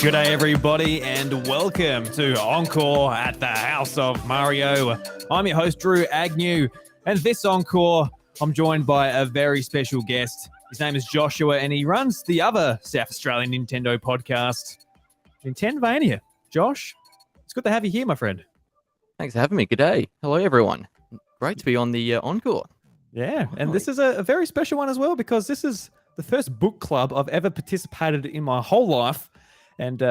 Good day, everybody, and welcome to Encore at the House of Mario. I'm your host, Drew Agnew, and this Encore, I'm joined by a very special guest. His name is Joshua, and he runs the other South Australian Nintendo podcast, NintenVania. Josh, it's good to have you here, my friend. Thanks for having me. Good day. Hello, everyone. Great to be on the Encore. Yeah, and this is a very special one as well, because this is the first book club I've ever participated in my whole life. And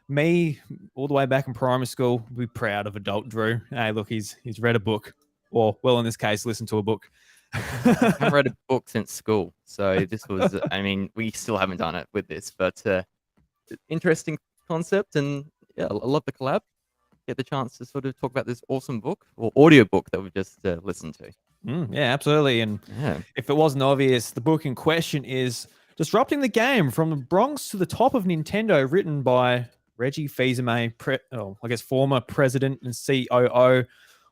me, all the way back in primary school, be proud of adult Drew. Hey, look, he's read a book. Or, well, in this case, listened to a book. I haven't read a book since school. So this was, I mean, we still haven't done it with this, but interesting concept. And yeah, I love the collab. Get the chance to sort of talk about this awesome book or audio book that we've just listened to. Yeah, absolutely. And if it wasn't obvious, the book in question is Disrupting the Game from the Bronx to the Top of Nintendo, written by Reggie Fils-Aime, former president and COO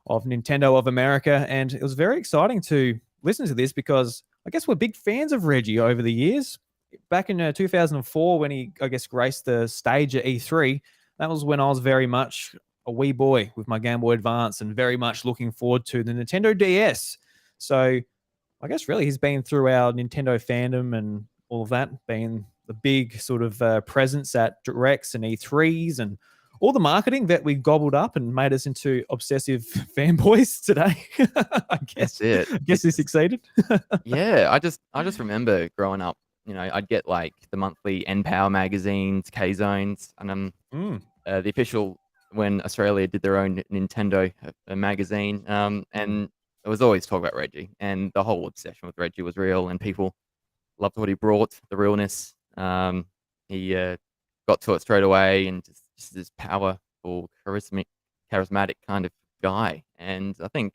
of Nintendo of America. And it was very exciting to listen to this because I guess we're big fans of Reggie over the years. Back in 2004, when he, graced the stage at E3, that was when I was very much a wee boy with my Game Boy Advance and very much looking forward to the Nintendo DS. So I guess really he's been through our Nintendo fandom and all of that, being the big sort of presence at Directs and E3s and all the marketing that we gobbled up and made us into obsessive fanboys today. I guess he succeeded. Yeah, I just remember growing up, you know, I'd get like the monthly N-Power magazines, K-Zones, and the official when Australia did their own Nintendo magazine, and it was always talk about Reggie, and the whole obsession with Reggie was real, and people loved what he brought, the realness. He got to it straight away, and just this powerful, charismatic kind of guy. And I think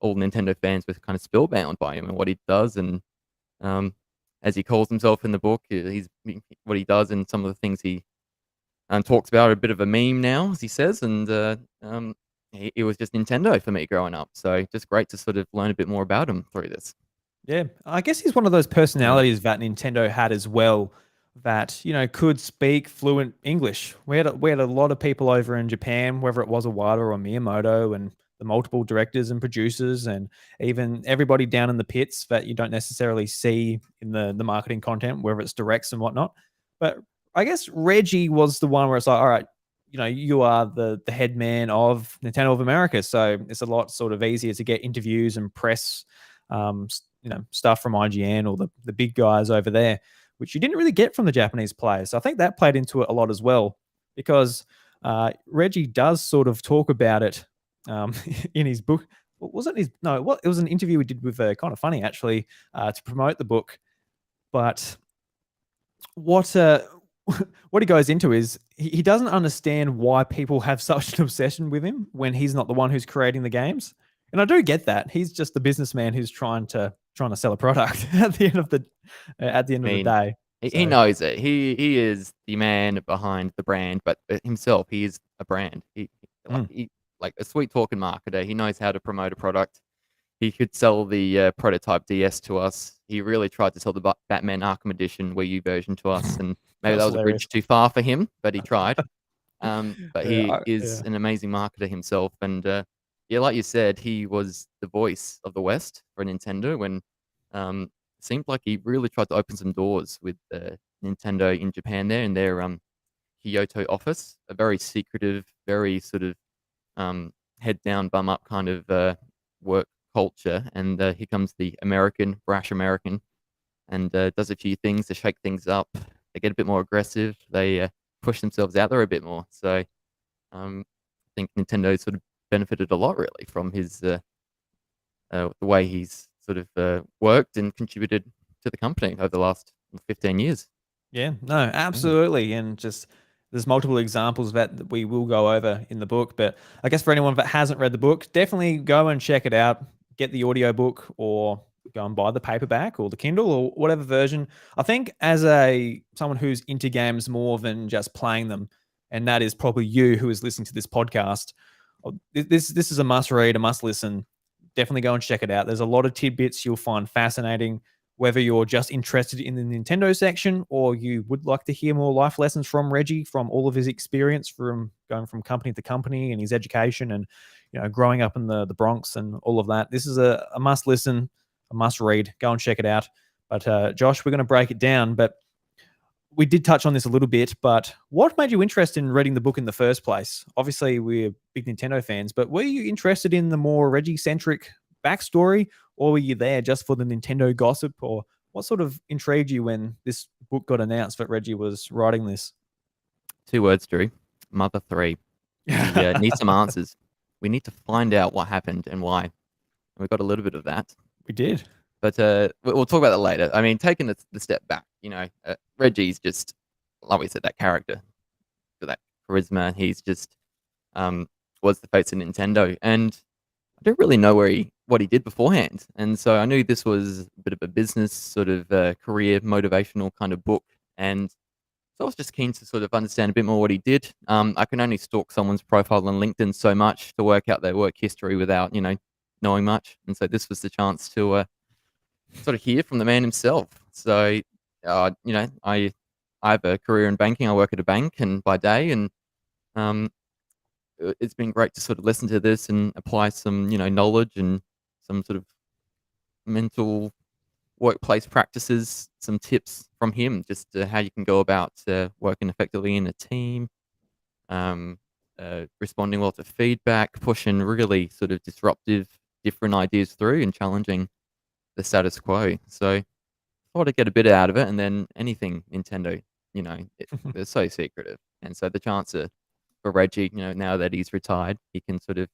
all Nintendo fans were kind of spellbound by him and what he does, and as he calls himself in the book, he's what he does and some of the things he talks about are a bit of a meme now, as he says, and it was just Nintendo for me growing up. So just great to sort of learn a bit more about him through this. Yeah, I guess he's one of those personalities that Nintendo had as well, that, you know, could speak fluent English. We had a lot of people over in Japan, whether it was Iwata or Miyamoto, and the multiple directors and producers, and even everybody down in the pits that you don't necessarily see in the marketing content, whether it's directs and whatnot. But I guess Reggie was the one where it's like, all right, you know, you are the head man of Nintendo of America, so it's a lot sort of easier to get interviews and press, stuff from IGN or the big guys over there, which you didn't really get from the Japanese players. So I think that played into it a lot as well, because Reggie does sort of talk about it in his book. It was an interview we did with kind of funny actually, to promote the book. But what he goes into is he doesn't understand why people have such an obsession with him when he's not the one who's creating the games. And I do get that. He's just the businessman who's trying to sell a product at the end of the day. He knows it. He is the man behind the brand, but himself, he is a brand. He like a sweet talking marketer. He knows how to promote a product. He could sell the prototype DS to us. He really tried to sell the Batman Arkham Edition Wii U version to us, and maybe that was a bridge too far for him, but he tried. But he is an amazing marketer himself, and like you said, he was the voice of the West for Nintendo when it seemed like he really tried to open some doors with Nintendo in Japan there in their Kyoto office, a very secretive, very sort of head down, bum up kind of work culture. And here comes the brash American, and does a few things to shake things up. They get a bit more aggressive. They push themselves out there a bit more. So I think Nintendo sort of benefited a lot really from his the way he's sort of worked and contributed to the company over the last 15 years. Yeah, no, absolutely. And just there's multiple examples that we will go over in the book. But I guess for anyone that hasn't read the book, definitely go and check it out. Get the audio book or go and buy the paperback or the Kindle or whatever version. I think as someone who's into games more than just playing them, and that is probably you who is listening to this podcast, this is a must read, a must listen. Definitely go and check it out. There's a lot of tidbits you'll find fascinating whether you're just interested in the Nintendo section or you would like to hear more life lessons from Reggie, from all of his experience from going from company to company and his education and growing up in the Bronx and all of that. This is a must listen, a must read. Go and check it out. But Josh, we're going to break it down. But we did touch on this a little bit, but what made you interested in reading the book in the first place? Obviously, we're big Nintendo fans, but were you interested in the more Reggie-centric backstory, or were you there just for the Nintendo gossip, or what sort of intrigued you when this book got announced that Reggie was writing this? 2 words, Drew. Mother 3. We need some answers. We need to find out what happened and why. And we got a little bit of that. We did. But we'll talk about that later. I mean, taking the step back, Reggie's just, like we said, that character, for that charisma. He's just was the face of Nintendo, and I don't really know what he did beforehand. And so I knew this was a bit of a business sort of career motivational kind of book, and so I was just keen to sort of understand a bit more what he did. I can only stalk someone's profile on LinkedIn so much to work out their work history without knowing much, and so this was the chance to sort of hear from the man himself. So, I have a career in banking. I work at a bank and by day, and it's been great to sort of listen to this and apply some, knowledge and some sort of mental workplace practices, some tips from him, just how you can go about working effectively in a team, responding well to feedback, pushing really sort of disruptive, different ideas through and challenging the status quo. So I thought I'd get a bit out of it, and then anything Nintendo, they're so secretive. And so the chance for Reggie, now that he's retired, he can sort of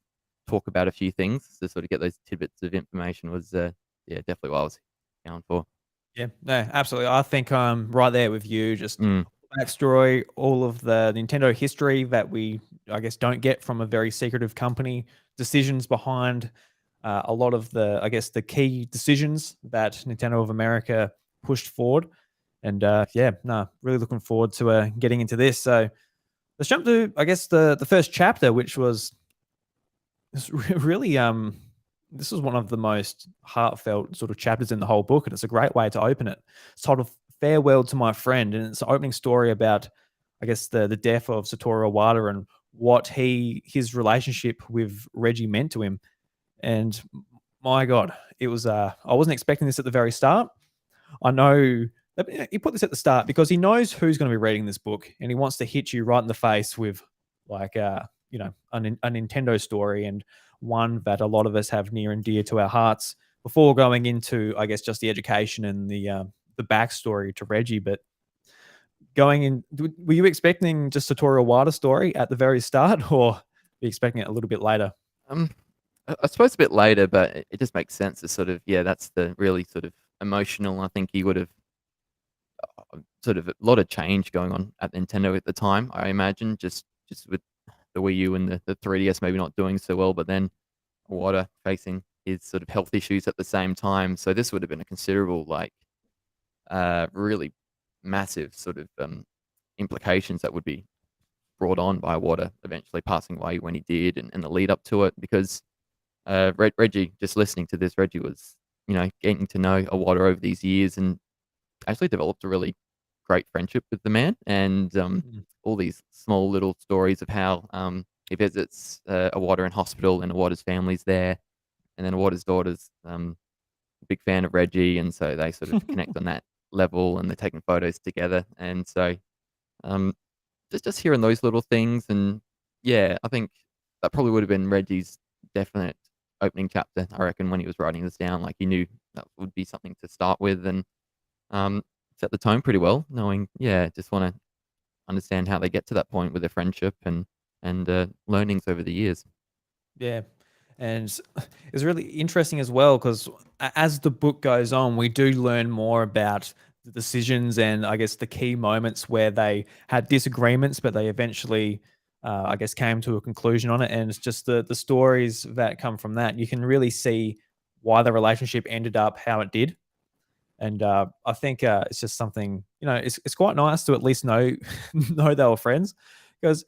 talk about a few things to sort of get those tidbits of information was, definitely what I was going for. Yeah, no, absolutely. I think I'm right there with you. Just Mm. backstory, all of the Nintendo history that we, I guess, don't get from a very secretive company, decisions behind a lot of the, I guess, the key decisions that Nintendo of America pushed forward. And really looking forward to getting into this. So let's jump to, I guess, the first chapter, which was really this is one of the most heartfelt sort of chapters in the whole book, and it's a great way to open it. It's titled "Farewell to My Friend," and it's an opening story about, I guess, the death of Satoru Iwata and what his relationship with Reggie meant to him. And my God, it was I wasn't expecting this at the very start. I know that he put this at the start because he knows who's going to be reading this book, and he wants to hit you right in the face with like a Nintendo story, and one that a lot of us have near and dear to our hearts, before going into, I guess, just the education and the backstory to Reggie. But going in, were you expecting just Satoru Iwata story at the very start, or were you expecting it a little bit later? I suppose a bit later, but it just makes sense to sort of, that's the really sort of emotional. I think he would have sort of a lot of change going on at Nintendo at the time, I imagine, just with the Wii U and the 3DS maybe not doing so well, but then Iwata facing his sort of health issues at the same time. So this would have been a considerable, really massive sort of implications that would be brought on by Iwata eventually passing away when he did, and the lead up to it, because Reggie, just listening to this, Reggie was, getting to know Iwata over these years and actually developed a really great friendship with the man. And all these small little stories of how he visits Iwata in hospital, and Iwata's family's there, and then Iwata's daughter's a big fan of Reggie, and so they sort of connect on that level, and they're taking photos together. And so just hearing those little things, and I think that probably would have been Reggie's definite opening chapter, I reckon, when he was writing this down. Like, he knew that would be something to start with, and set the tone pretty well, knowing, just want to understand how they get to that point with their friendship and learnings over the years. Yeah. And it's really interesting as well, because as the book goes on, we do learn more about the decisions and, I guess, the key moments where they had disagreements, but they eventually, I guess, came to a conclusion on it. And it's just the stories that come from that. You can really see why the relationship ended up how it did. And I think it's just something, it's quite nice to at least know know they were friends, because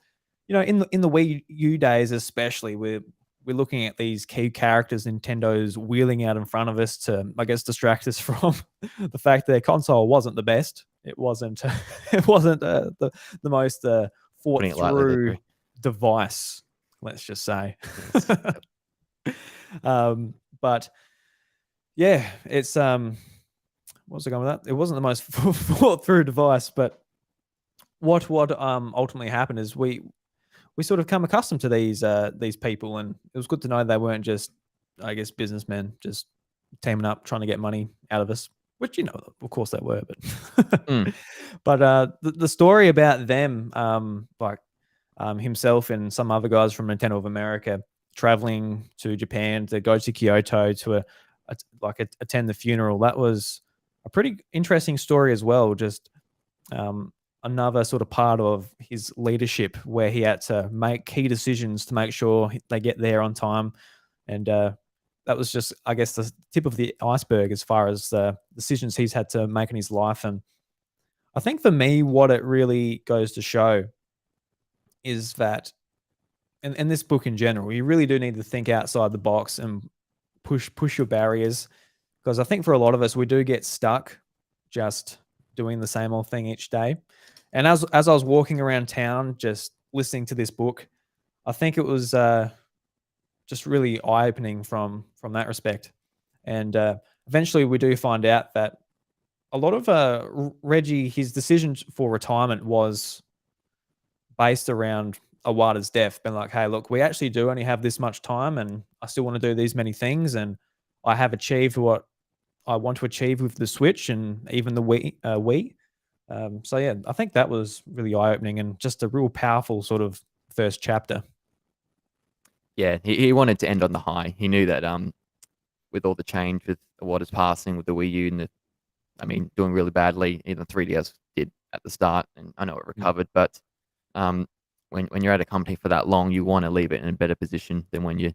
in the Wii U days, especially, with we're looking at these key characters Nintendo's wheeling out in front of us to, I guess, distract us from the fact their console wasn't the best. It wasn't. It wasn't the most thought Putting it lightly, there, through Drew. device. Let's just say. Yes. Yep. But yeah, it's what was I going with that? It wasn't the most thought through device, but what ultimately happened is we sort of come accustomed to these people, and it was good to know they weren't just, I guess, businessmen just teaming up trying to get money out of us, which of course they were, but Mm. but the story about them, like himself and some other guys from Nintendo of America traveling to Japan to go to Kyoto to attend the funeral. That was a pretty interesting story as well. Just another sort of part of his leadership where he had to make key decisions to make sure they get there on time. And that was just, I guess, the tip of the iceberg as far as the decisions he's had to make in his life. And I think for me, what it really goes to show is that, and this book in general, you really do need to think outside the box and push your barriers, because I think for a lot of us, we do get stuck just doing the same old thing each day. And as I was walking around town, just listening to this book, I think it was just really eye opening from that respect. And eventually, we do find out that a lot of Reggie, his decision for retirement was based around Iwata's death. Been like, hey, look, we actually do only have this much time, and I still want to do these many things, and I have achieved what I want to achieve with the Switch and even the Wii. So yeah, I think that was really eye opening and just a real powerful sort of first chapter. Yeah, he wanted to end on the high. He knew that with all the change with what is passing with the Wii U and doing really badly. Even 3DS did at the start, and I know it recovered. But when you're at a company for that long, you want to leave it in a better position than when you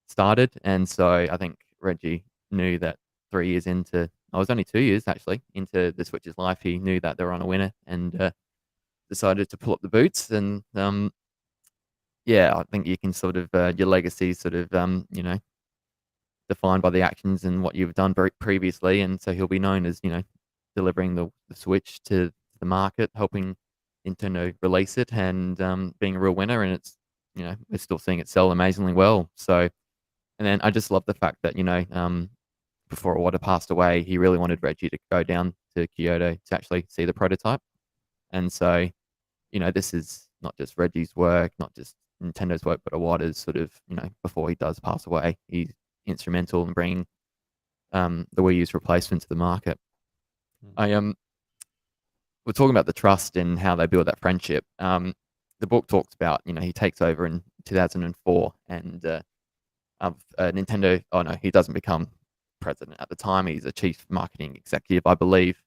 started. And so I think Reggie knew that 3 years into, I was only 2 years actually into the Switch's life, he knew that they were on a winner and decided to pull up the boots. And yeah, I think you can sort of your legacy sort of defined by the actions and what you've done previously. And so he'll be known as delivering the Switch to the market, helping Nintendo release it, and being a real winner. And it's we're still seeing it sell amazingly well. So, and then I just love the fact that before Iwata passed away, he really wanted Reggie to go down to Kyoto to actually see the prototype. And so, this is not just Reggie's work, not just Nintendo's work, but Iwata's sort of, before he does pass away, he's instrumental in bringing the Wii U's replacement to the market. We're talking about the trust and how they build that friendship. The book talks about, he takes over in 2004 and Nintendo, oh no, he doesn't become president at the time. He's a chief marketing executive, I believe.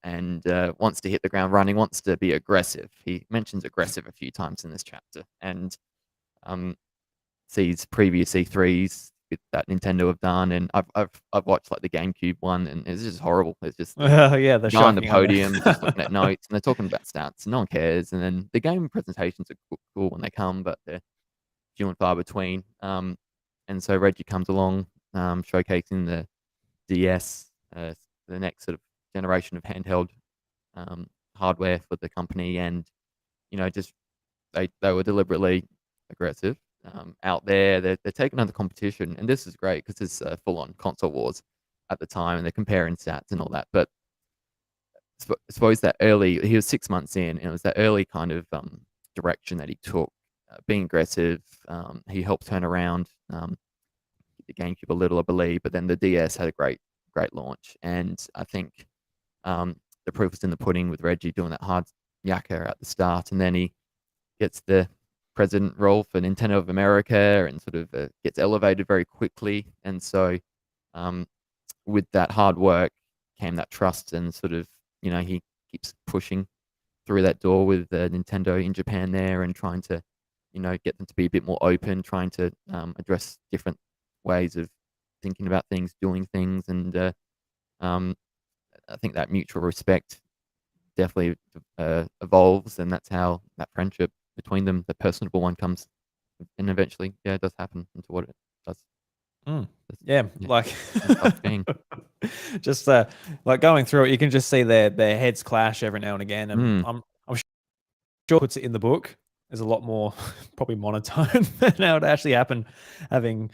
And wants to hit the ground running, wants to be aggressive. He mentions aggressive a few times in this chapter, and sees previous E3s that Nintendo have done, and I've watched like the GameCube one, and it's just horrible. It's just yeah, the guy on the podium just looking at notes, and they're talking about stats, and no one cares. And then the game presentations are cool when they come, but they're few and far between. And so Reggie comes along, showcasing the DS, the next sort of generation of handheld hardware for the company, and just they were deliberately aggressive out there. They're taking on the competition, and this is great because it's full on console wars at the time, and they're comparing stats and all that. But I suppose that early, he was 6 months in, and it was that early kind of direction that he took, being aggressive. He helped turn around the GameCube a little, I believe, but then the DS had a great launch, and I think the proof was in the pudding with Reggie doing that hard yakka at the start, and then he gets the president role for Nintendo of America and sort of gets elevated very quickly. And so with that hard work came that trust, and sort of he keeps pushing through that door with Nintendo in Japan there, and trying to get them to be a bit more open, trying to address different ways of thinking about things, doing things. And I think that mutual respect definitely evolves, and that's how that friendship between them, the personable one, comes and eventually, yeah, it does happen into what it does. Mm. Does Yeah, yeah, like and starts being. just like going through it, you can just see their heads clash every now and again, and Mm, I'm sure puts it in the book is a lot more probably monotone than how it actually happened. Having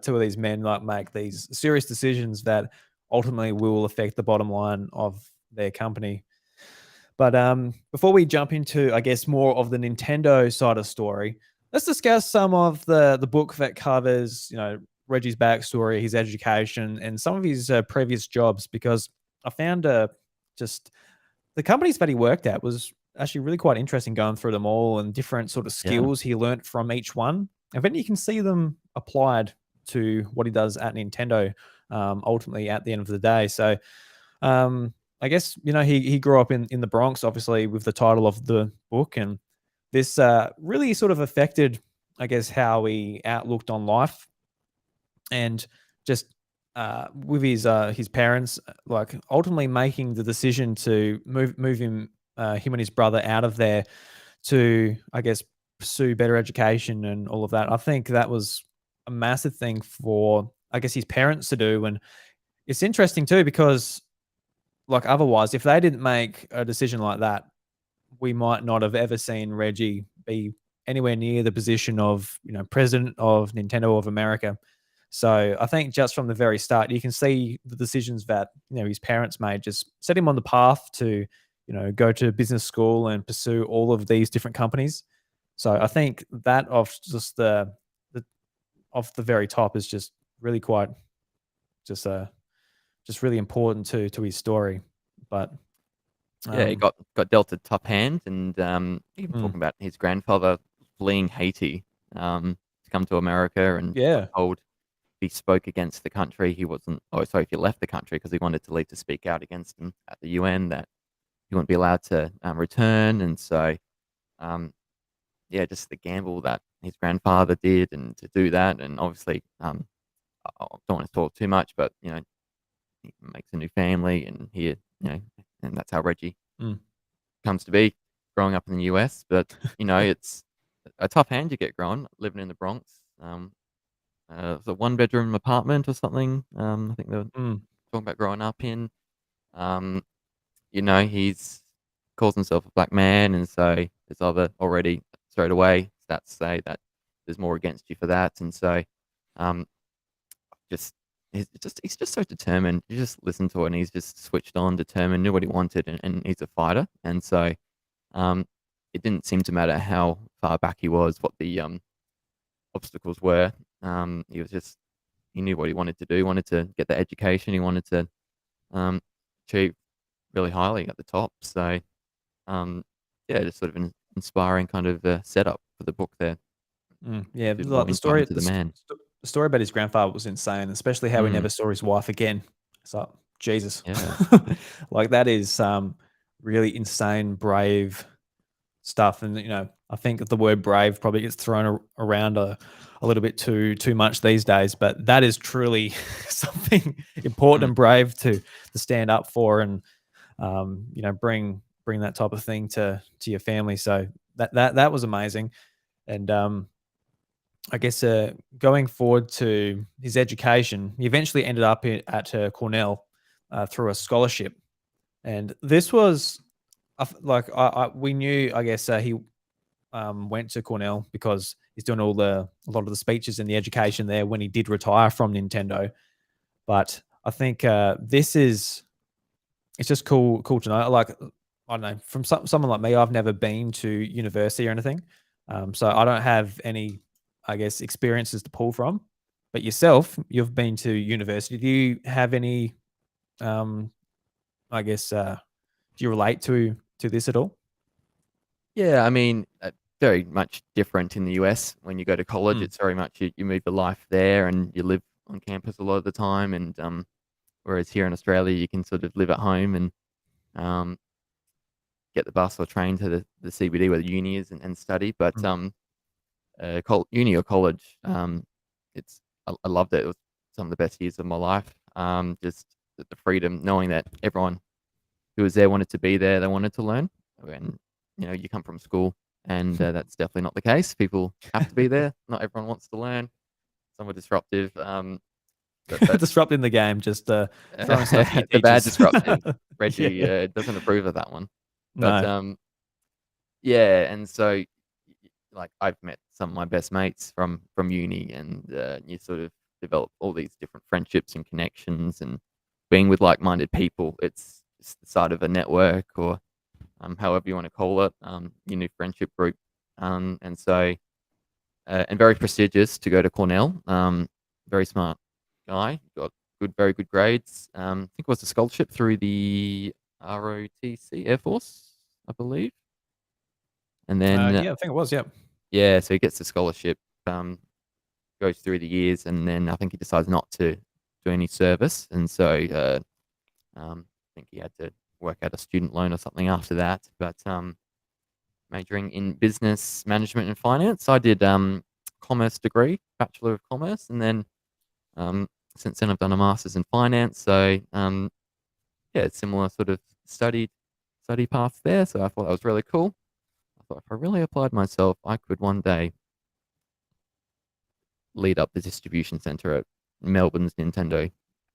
two of these men like make these serious decisions that ultimately will affect the bottom line of their company. But before we jump into, I guess, more of the Nintendo side of story, let's discuss some of the book that covers, Reggie's backstory, his education, and some of his previous jobs. Because I found just the companies that he worked at was actually really quite interesting going through them all and different sort of yeah. skills he learnt from each one. And then you can see them applied to what he does at Nintendo, ultimately at the end of the day. So I guess he grew up in the Bronx, obviously with the title of the book, and this really sort of affected, I guess, how he outlooked on life, and just with his parents, like ultimately making the decision to move him and his brother out of there to, I guess, pursue better education and all of that. I think that was a massive thing for, I guess, his parents to do, and it's interesting too because, like, otherwise, if they didn't make a decision like that, we might not have ever seen Reggie be anywhere near the position of, president of Nintendo of America. So I think just from the very start, you can see the decisions that, his parents made just set him on the path to, go to business school and pursue all of these different companies. So I think that of just the off the very top is just really quite just just really important to his story. But Yeah, he um, got dealt a tough hand, and even mm, talking about his grandfather fleeing Haiti to come to America, and got yeah, told if he spoke against the country, he wasn't. Oh, sorry, if he left the country because he wanted to leave to speak out against him at the UN, that he wouldn't be allowed to return, and so um, yeah, just the gamble that his grandfather did, and to do that, and obviously I don't want to talk too much, but he makes a new family, and here, and that's how Reggie mm, comes to be growing up in the US. But it's a tough hand you get growing living in the Bronx. It's a one-bedroom apartment or something. I think they were mm, talking about growing up in. Um, he's calls himself a black man, and so there's other already straight away stats say that there's more against you for that, and so um, just he's just so determined. You just listen to it, and he's just switched on, determined, knew what he wanted, and he's a fighter, and so um, it didn't seem to matter how far back he was, what the obstacles were. He was just he knew what he wanted to do. He wanted to get the education. He wanted to um, achieve really highly at the top. So um, yeah, just sort of an inspiring kind of setup for the book there. yeah. A bit Like more insight into the man. the story about his grandfather was insane, especially how he Mm, never saw his wife again. So Jesus, yeah. like that is really insane, brave stuff. And I think the word brave probably gets thrown around a little bit too much these days, but that is truly something important Mm, and brave to stand up for, and bring that type of thing to your family. So that was amazing. And I guess going forward to his education, he eventually ended up at Cornell through a scholarship, and this was we knew, I guess, he went to Cornell because he's doing a lot of the speeches and the education there when he did retire from Nintendo. But I think this is it's just cool to know. Like, I don't know, from someone like me, I've never been to university or anything, so I don't have any, I guess, experiences to pull from. But yourself, you've been to university. Do you have any? Um, I guess, do you relate to this at all? yeah, I mean, very much different in the US. When you go to college, Mm, it's very much you move your life there, and you live on campus a lot of the time. And whereas here in Australia, you can sort of live at home and um, get the bus or train to the CBD where the uni is, and study. But mm, uni or college, it's I loved it. It was some of the best years of my life. Just the freedom, knowing that everyone who was there wanted to be there, they wanted to learn. And you come from school. and that's definitely not the case. People have to be there. Not everyone wants to learn. Some are disruptive. But Disrupting the game, just throwing stuff at your the bad teachers. disruptive. Reggie Yeah. doesn't approve of that one. But No. yeah, and so like I've met some of my best mates from uni, and you sort of develop all these different friendships and connections, and being with like-minded people. It's the start of a network, or however you want to call it, your new friendship group, and so and very prestigious to go to Cornell. Very smart guy, got very good grades. I think it was a scholarship through the ROTC Air Force, I believe. And then Yeah, I think it was. Yep. yeah, so he gets the scholarship, um, goes through the years, and then I think he decides not to do any service, and so I think he had to work out a student loan or something after that. But majoring in business management and finance, I did commerce degree, Bachelor of Commerce, and then um, since then I've done a master's in finance. So yeah, it's similar sort of study path there. So I thought that was really cool. I thought if I really applied myself, I could one day lead up the distribution center at Melbourne's Nintendo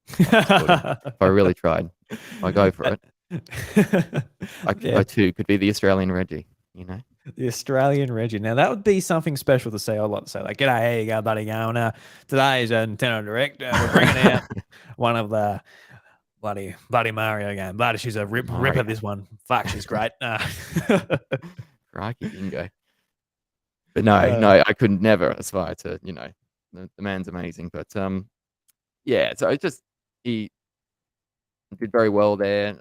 headquarters. If I really tried, if I go for it, I Yeah, too could be the Australian Reggie, you know? the Australian Reggie. Now that would be something special to say. I'd like to say, like, "G'day, here you go, buddy. Going today's a Nintendo Direct. We're bringing out one of the bloody Mario game. Bloody, she's a ripper. Mario. This one, fuck, she's great." Crikey dingo. But no, Uh, no, I could never aspire to, the man's amazing. But yeah, so it just he did very well there.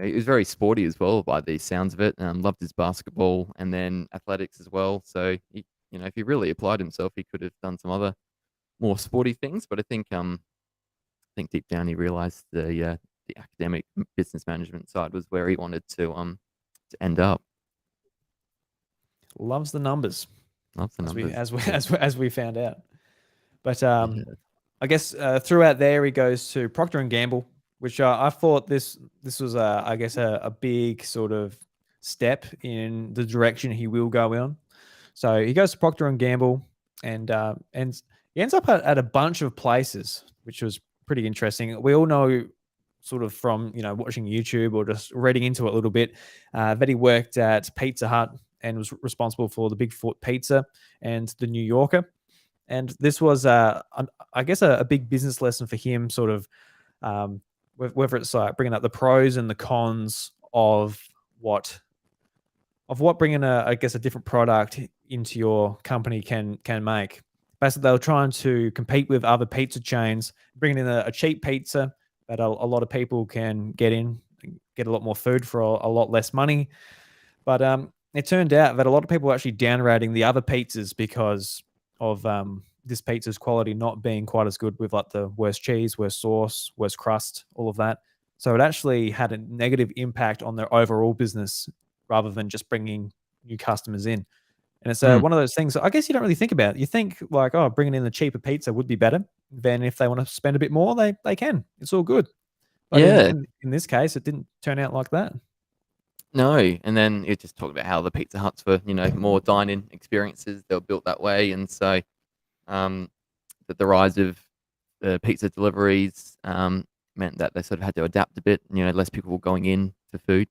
He was very sporty as well by the sounds of it. Loved his basketball and then athletics as well. So if he really applied himself, he could have done some other more sporty things. But I think deep down he realized the academic business management side was where he wanted to end up. loves the numbers, Loves the as we numbers. as we as we found out. But Yeah. I guess throughout there he goes to Procter and Gamble, which I thought this was I guess a big sort of step in the direction he will go in. So he goes to Procter and Gamble, and he ends up at a bunch of places, which was pretty interesting. We all know, sort of from watching YouTube or just reading into it a little bit, that he worked at Pizza Hut and was responsible for the Bigfoot Pizza and the New Yorker. And this was, I guess, a big business lesson for him, sort of, whether it's like bringing up the pros and the cons what what bringing I guess a different product into your company can make. Basically, they were trying to compete with other pizza chains, bringing in a cheap pizza that a lot of people can get a lot more food for a lot less money. But it turned out that a lot of people were actually downrating the other pizzas because of this pizza's quality not being quite as good, with like the worst cheese, worst sauce, worst crust, all of that. So it actually had a negative impact on their overall business rather than just bringing new customers in. And it's Mm. one of those things I guess you don't really think about. You think like, oh, bringing in the cheaper pizza would be better. Then if they want to spend a bit more, they can. It's all good. But Yeah. in this case, it didn't turn out like that. No, and then it just talked about how the Pizza Huts were, more dine-in experiences. They were built that way, and so um, that the rise of pizza deliveries meant that they sort of had to adapt a bit. Less people were going in for food.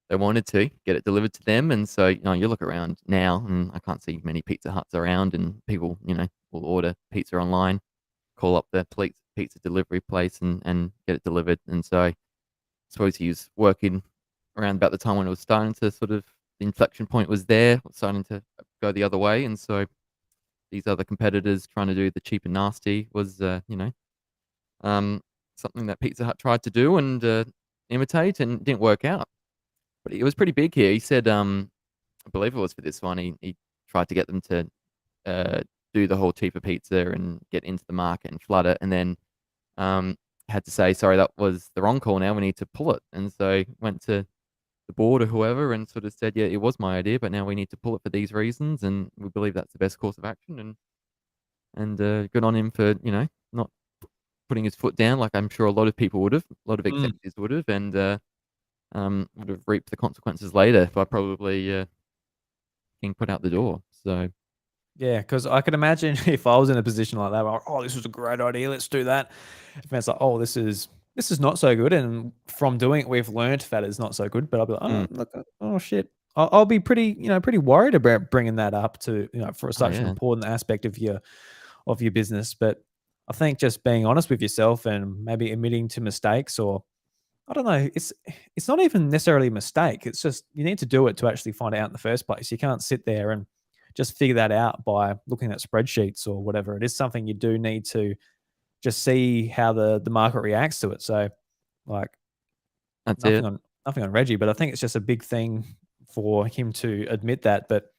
They wanted to get it delivered to them, and so you look around now, and I can't see many Pizza Huts around, and people will order pizza online, call up the pizza delivery place, and get it delivered. And so I suppose he was working around about the time when it was starting to sort of the inflection point was there, starting to go the other way, and so these other competitors trying to do the cheap and nasty was um, something that Pizza Hut tried to do and imitate, and didn't work out. But it was pretty big here. He said, I believe it was for this one, he tried to get them to uh, do the whole cheaper pizza and get into the market and flood it, and then had to say, sorry, that was the wrong call now, we need to pull it. And so went to the board or whoever and sort of said, yeah, it was my idea, but now we need to pull it for these reasons, and we believe that's the best course of action. And good on him for not putting his foot down, like I'm sure a lot of people would have, a lot of Mm. executives would have, and would have reaped the consequences later by probably being put out the door. So Yeah, because I can imagine if I was in a position like that, like, oh, this was a great idea, let's do that. If it's like, oh, this is not so good, and from doing it, we've learned that it's not so good. But I'll be like, mm, oh, look, oh shit, I'll be pretty worried about bringing that up to for oh such an yeah, important aspect of your business. But I think just being honest with yourself and maybe admitting to mistakes, or I don't know, it's not even necessarily a mistake. It's just you need to do it to actually find it out in the first place. You can't sit there and just figure that out by looking at spreadsheets or whatever. It is something you do need to just see how the market reacts to it. So, like, that's nothing it. on nothing on Reggie, but I think it's just a big thing for him to admit that. But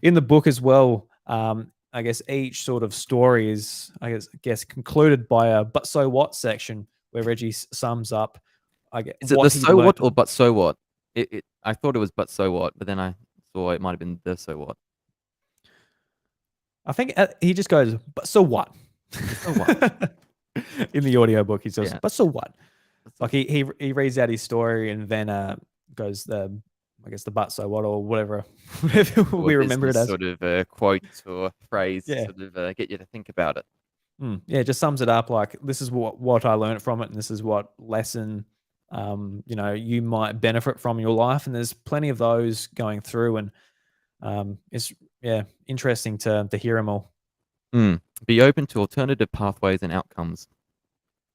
in the book as well, I guess each sort of story is, I guess concluded by a "but so what" section where Reggie sums up, Is it the what he so what learnt. or but so what? I thought it was but so what, but then I saw it might have been the so what. I think he just goes, "But so what?" The so what? In the audiobook, he says, Yeah. "But so what?" But so Like he reads out his story and then goes the, I guess, the "but so what" or whatever, whatever or a we remember it business as. sort of quote or phrase to Yeah. sort of get you to think about it. Yeah, just sums it up like this is what I learned from it, and this is what lesson you might benefit from in your life, and there's plenty of those going through, and it's yeah interesting to hear them all. Mm. Be open to alternative pathways and outcomes.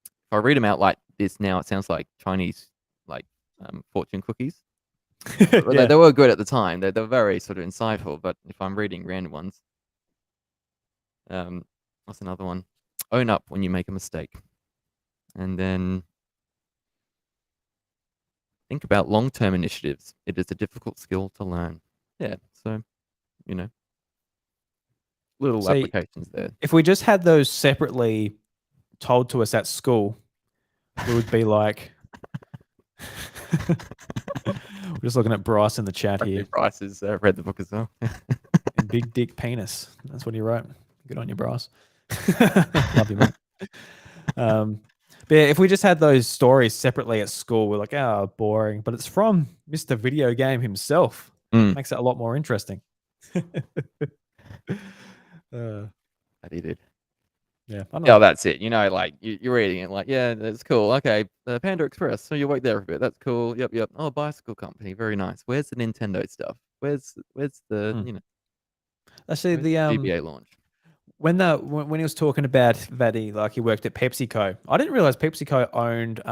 If I read them out like this now, it sounds like Chinese like fortune cookies. Well, they, Yeah. they were good at the time. They're very sort of insightful. But if I'm reading random ones, what's another one? Own up when you make a mistake, and then think about long-term initiatives. It is a difficult skill to learn. Yeah. So you know, little See, applications there. if we just had those separately told to us at school, we would be like, we're just looking at Bryce in the chat Bradley here. Bryce has read the book as well. And big dick penis. That's what he wrote. Good on you, Bryce. Love you, mate. But yeah, if we just had those stories separately at school, we're like, oh, boring. But it's from Mr. Video Game himself. Mm, Makes it a lot more interesting. uh, that he did. yeah, I don't Yeah, know. that's it. Like you're reading it, like, yeah, that's cool. Okay, the Panda Express. So you work there for a bit. That's cool. Yep, yep. Oh, bicycle company. Very nice. Where's the Nintendo stuff? Where's the Mm. Actually, where's the the GBA launch? when he was talking about that he worked at PepsiCo, I didn't realize PepsiCo owned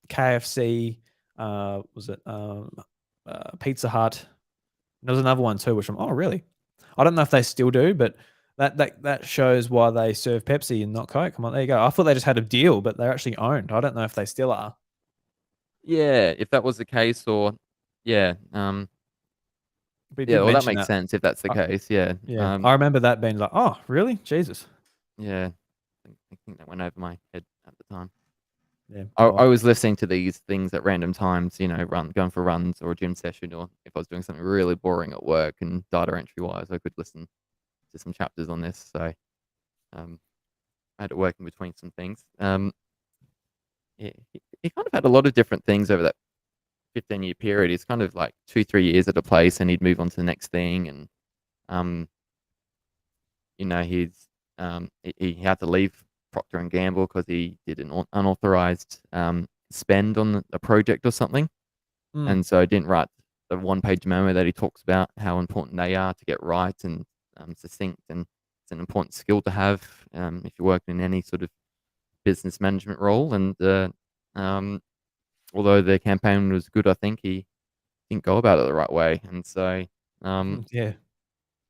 KFC. Was it Pizza Hut? There was another one too, which I'm, oh really? I don't know if they still do, but that shows why they serve Pepsi and not Coke. Come on, there you go. I thought they just had a deal, but they're actually owned. I don't know if they still are. Yeah, if that was the case, or yeah, But he yeah. did Well, that mention makes that. sense if that's the Uh, case. Yeah, yeah, I remember that being like, oh really? Jesus. yeah. I think that went over my head at the time. Yeah. I Well, was listening to these things at random times, going for runs or a gym session, or if I was doing something really boring at work and data entry wise, I could listen to some chapters on this. So um, I had it working between some things. Yeah, he kind of had a lot of different things over that 15-year period. He's kind of like 2, 3 years at a place, and he'd move on to the next thing. And um, he had to leave Procter and Gamble because he did an unauthorized spend on a project or something. mm, And so I didn't write the one-page memo that he talks about how important they are to get right and succinct, and it's an important skill to have if you're working in any sort of business management role. And um, although the campaign was good, I think he didn't go about it the right way, and so yeah,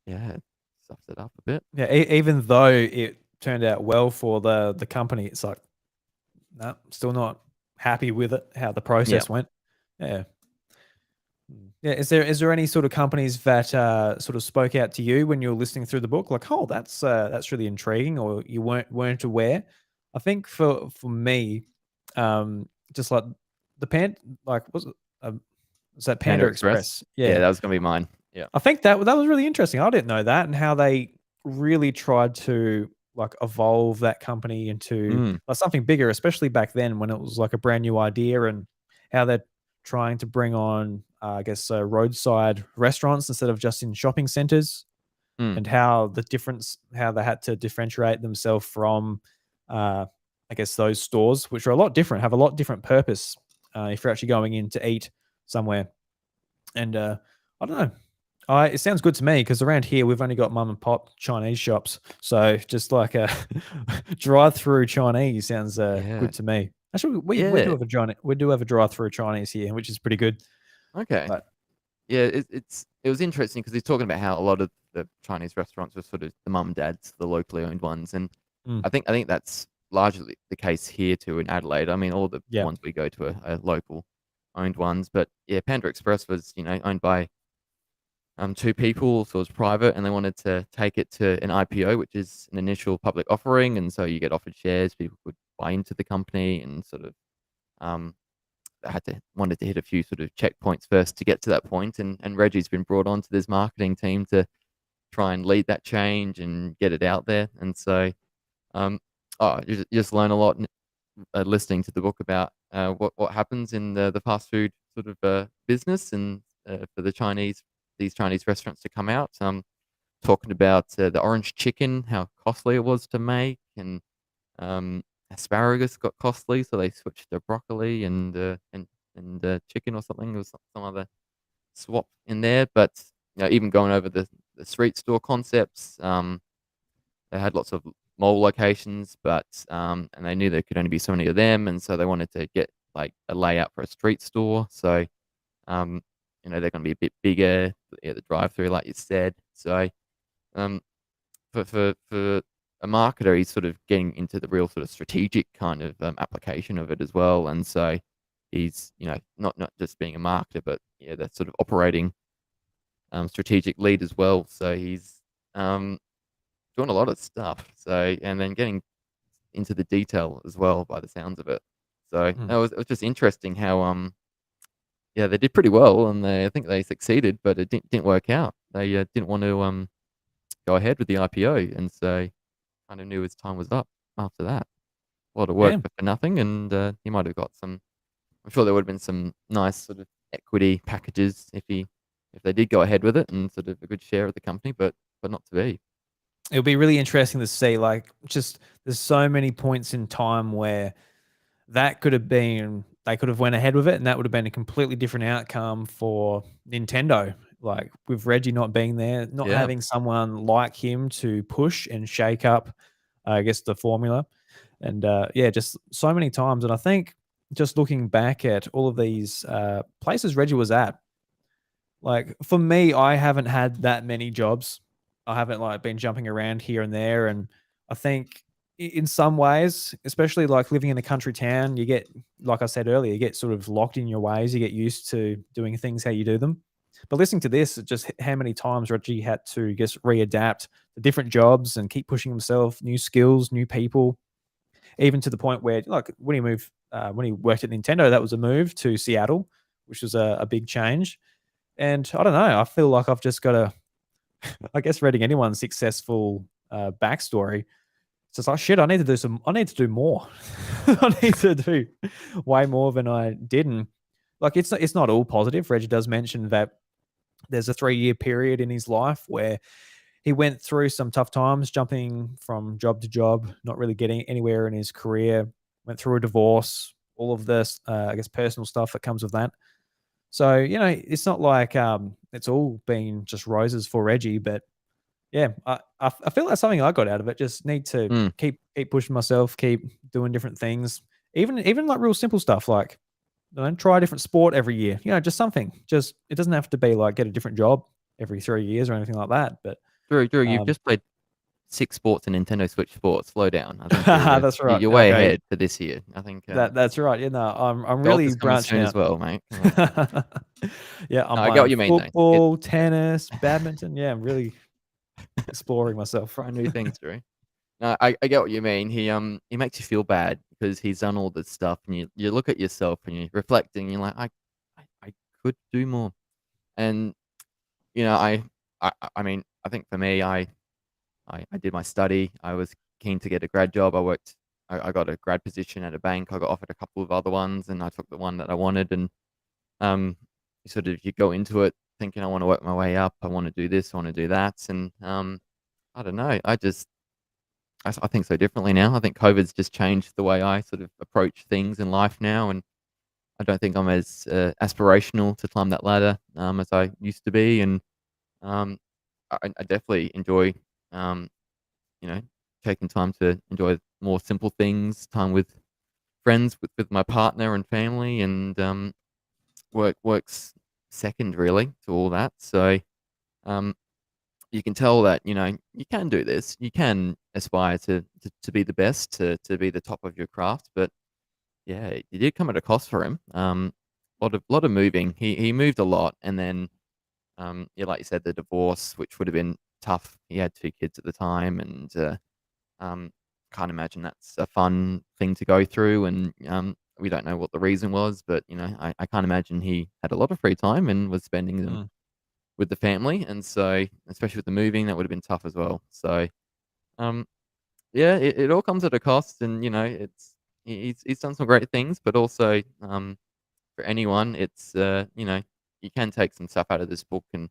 yeah, it stuffs it up a bit. yeah. Even though it turned out well for the company, it's like, no, still not happy with it. How the Yeah. process went. Yeah. Yeah, is there any sort of companies that sort of spoke out to you when you were listening through the book, like, oh, that's really intriguing, or you weren't aware? I think for me, just like the pan, like was that Panda Panda Express. Express? Yeah, Yeah, that was gonna be mine. Yeah. I think that was really interesting. I didn't know that, and how they really tried to like evolve that company into Mm. like something bigger, especially back then when it was like a brand new idea, and how they trying to bring on, I guess, roadside restaurants instead of just in shopping centers, Mm. and how the difference, how they had to differentiate themselves from, I guess, those stores, which are a lot different, have a lot different purpose if you're actually going in to eat somewhere. And I don't know. It sounds good to me because around here we've only got mum and pop Chinese shops. So just like a drive-through Chinese sounds Yeah. good to me. Actually, we do Yeah. have a we do have a drive-through Chinese here, which is pretty good. Okay. But Yeah, it was interesting because he's talking about how a lot of the Chinese restaurants were sort of the mum and dads, the locally owned ones, and mm, I think that's largely the case here too in Adelaide. I mean, all the yeah, ones we go to are local owned ones, but yeah, Panda Express was owned by two people, so it was private, and they wanted to take it to an IPO, which is an initial public offering, and so you get offered shares, people could buy into the company, and sort of um, they wanted to hit a few sort of checkpoints first to get to that point, and Reggie's been brought onto this marketing team to try and lead that change and get it out there, and so um, you just learn a lot listening to the book about what happens in the fast food sort of business and for these Chinese restaurants to come out. Talking about the orange chicken, how costly it was to make, and um, asparagus got costly, so they switched to broccoli and chicken or something. There was some other swap in there, but even going over the street store concepts, they had lots of mall locations, but and they knew there could only be so many of them, and so they wanted to get like a layout for a street store. So um, they're going to be a bit bigger. Yeah, the drive-through, like you said. So um, for a marketer, he's sort of getting into the real sort of strategic kind of application of it as well. And so he's not just being a marketer, but yeah, that sort of operating strategic lead as well. So he's um, doing a lot of stuff. So and then getting into the detail as well by the sounds of it. So mm, it was just interesting how yeah, they did pretty well, and I think they succeeded, but it didn't work out. They didn't want to go ahead with the IPO, and so kind of knew his time was up after that. A lot of work yeah. for nothing, and he might have got some. I'm sure there would have been some nice sort of equity packages if they did go ahead with it and sort of a good share of the company, but not to be. It'll be really interesting to see. Like, just there's so many points in time where that could have been, they could have went ahead with it, and that would have been a completely different outcome for Nintendo. Like with Reggie not being there, not Yeah. having someone like him to push and shake up, I guess, the formula. And yeah, just so many times. And I think just looking back at all of these places Reggie was at, like for me, I haven't had that many jobs. I haven't like been jumping around here and there, and I think in some ways, especially like living in a country town, you get, like I said earlier, you get sort of locked in your ways. You get used to doing things how you do them. But listening to this, it just how many times Reggie had to just readapt to different jobs and keep pushing himself, new skills, new people, even to the point where, like, when he worked at Nintendo, that was a move to Seattle, which was a big change. And I don't know, I feel like I've just got to, I guess, reading anyone's successful backstory, it's just like, shit, I need to do more. I need to do way more than I did. And like, it's not all positive. Reggie does mention that there's a 3-year period in his life where he went through some tough times, jumping from job to job, not really getting anywhere in his career, went through a divorce, all of this, I guess, personal stuff that comes with that. So, it's not like it's all been just roses for Reggie, but yeah, I feel that's something I got out of it. Just need to Mm. keep pushing myself, keep doing different things, even like real simple stuff like, try a different sport every year. Just something. Just it doesn't have to be like get a different job every 3 years or anything like that. But Drew, you've um, just played 6 sports in Nintendo Switch Sports. Slow down. I think that's right. you're way Okay, ahead for this year. I think that's right. I'm golf really is coming branching soon as out. well, mate. Come on. Yeah, I'm No, I get what playing you mean, though. football, tennis, badminton. Yeah, I'm really exploring myself. Try new things, Drew. No, I get what you mean. He makes you feel bad because he's done all this stuff, and you look at yourself and you're reflecting. You're like, I could do more. And I mean, I think for me, I did my study. I was keen to get a grad job. I got a grad position at a bank. I got offered a couple of other ones, and I took the one that I wanted. And um, you go into it thinking, I want to work my way up, I want to do this, I want to do that, and I don't know, I think so differently now. I think COVID's just changed the way I sort of approach things in life now, and I don't think I'm as aspirational to climb that ladder as I used to be, and um, I definitely enjoy um, you know taking time to enjoy more simple things, time with friends, with my partner and family, and works second really to all that. So um, you can tell that you can do this, you can aspire to be the best, to be the top of your craft, but yeah, it did come at a cost for him. Lot of moving. He moved a lot, and then yeah, like you said, the divorce, which would have been tough. He had 2 kids at the time, and um, can't imagine that's a fun thing to go through. And we don't know what the reason was, but I can't imagine he had a lot of free time and was spending them Mm. with the family. And so, especially with the moving, that would have been tough as well. So, um, yeah, it all comes at a cost, and he's done some great things, but also for anyone, it's you can take some stuff out of this book and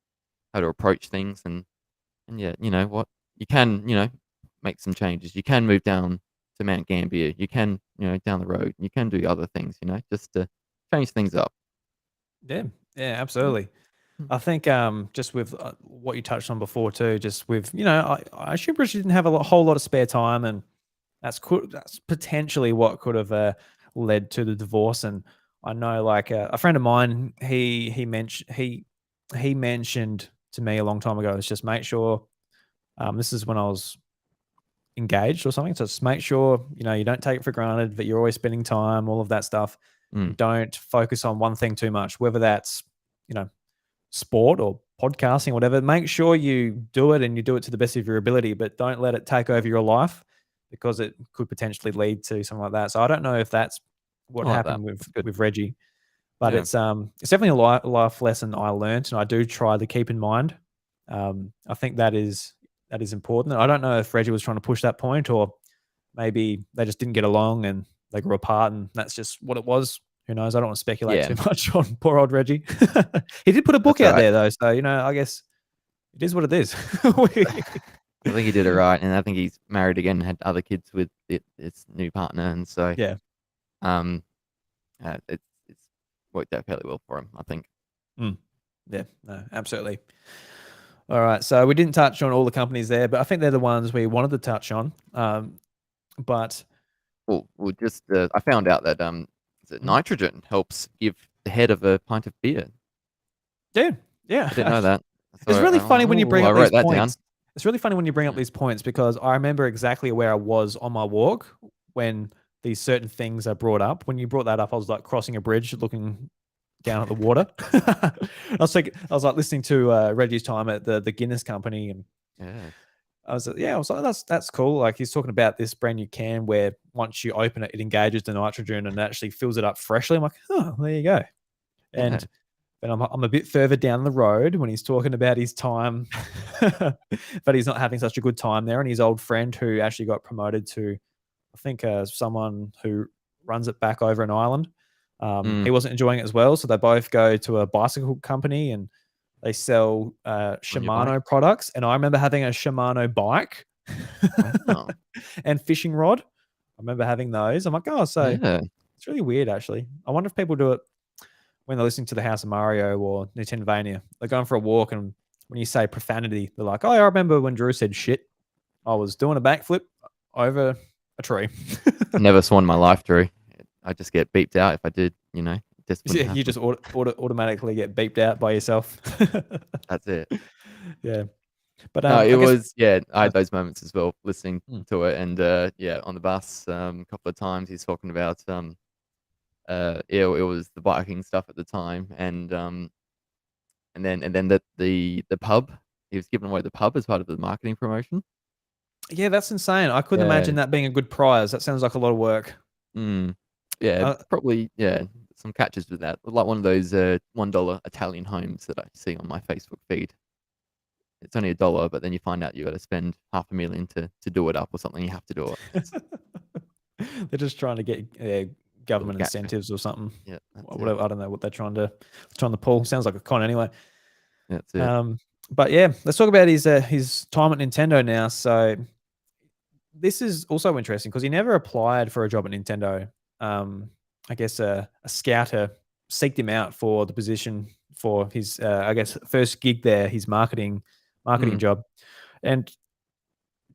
how to approach things, and yeah, you know what, you can make some changes. You can move down to Mount Gambier. You can down the road. You can do other things. Just to change things up. Yeah, yeah, Mm, absolutely. mm, I think just with what you touched on before too, just with I assume Bridget didn't have a whole lot of spare time, and that's potentially what could have led to the divorce. And I know, like a friend of mine, he mentioned to me a long time ago, is just make sure. This is when I was engaged or something. So just make sure you don't take it for granted that you're always spending time, all of that stuff, mm. and don't focus on one thing too much. Whether that's you know sport or podcasting, whatever, make sure you do it and you do it to the best of your ability, but don't let it take over your life because it could potentially lead to something like that. So I don't know if that's what I like that. happened with That's good. Reggie, but Yeah. it's definitely a life lesson I learned, and I do try to keep in mind. I think that is important. I don't know if Reggie was trying to push that point, or maybe they just didn't get along and they grew apart, and that's just what it was. Who knows? I don't want to speculate Yeah. too much on poor old Reggie. He did put a book That's all out right. there though, so I guess it is what it is. I think he did it right, and I think he's married again and had other kids with his new partner, and so Yeah. um, it's worked out fairly well for him, I think. Mm. Yeah. No, absolutely. All right. So we didn't touch on all the companies there, but I think they're the ones we wanted to touch on. But Well, just I found out that is it mm, nitrogen helps give the head of a pint of beer. dude, yeah. I didn't know that. It's So really funny when you bring I up these wrote that down. points. It's really funny when you bring up Yeah. these points because I remember exactly where I was on my walk when these certain things are brought up. When you brought that up, I was like crossing a bridge, looking down at the water. I was like listening to Reggie's time at the Guinness company, and Yeah. I was like, that's cool. Like he's talking about this brand new can where once you open it, it engages the nitrogen and actually fills it up freshly. I'm like, oh, there you go. Yeah. And but I'm a bit further down the road when he's talking about his time, but he's not having such a good time there. And his old friend who actually got promoted to, I think, someone who runs it back over an island. Mm, He wasn't enjoying it as well, so they both go to a bicycle company and they sell on your bike. Shimano products. And I remember having a Shimano bike Wow. and fishing rod. I remember having those. I'm like, oh, so Yeah. it's really weird, actually. I wonder if people do it when they're listening to the House of Mario or NintenVania. They're going for a walk, and when you say profanity, they're like, "Oh, I remember when Drew said shit. I was doing a backflip over a tree." Never sworn my life through. I just get beeped out if I did. Just Yeah, wouldn't you happen. just automatically get beeped out by yourself. That's it. Yeah, but No, it I guess. was yeah. I had those moments as well, listening Mm. to it, and yeah, on the bus, a couple of times he's talking about it was the biking stuff at the time, and then the pub. He was giving away the pub as part of the marketing promotion. Yeah, that's insane. I couldn't Yeah. imagine that being a good prize. That sounds like a lot of work. Mm. Yeah, Uh, probably, yeah, some catches with that. Like one of those $1 Italian homes that I see on my Facebook feed. It's only $1, but then you find out you gotta spend half a million to do it up or something. You have to do it. they're just trying to get government gotcha. incentives or something. Yeah, that's it. Whatever. I don't know what they're trying to pull. Sounds like a con anyway. That's it. But yeah, let's talk about his time at Nintendo now. So this is also interesting because he never applied for a job at Nintendo. I guess a scouter seeked him out for the position for his, I guess, first gig there, his marketing Mm. job. And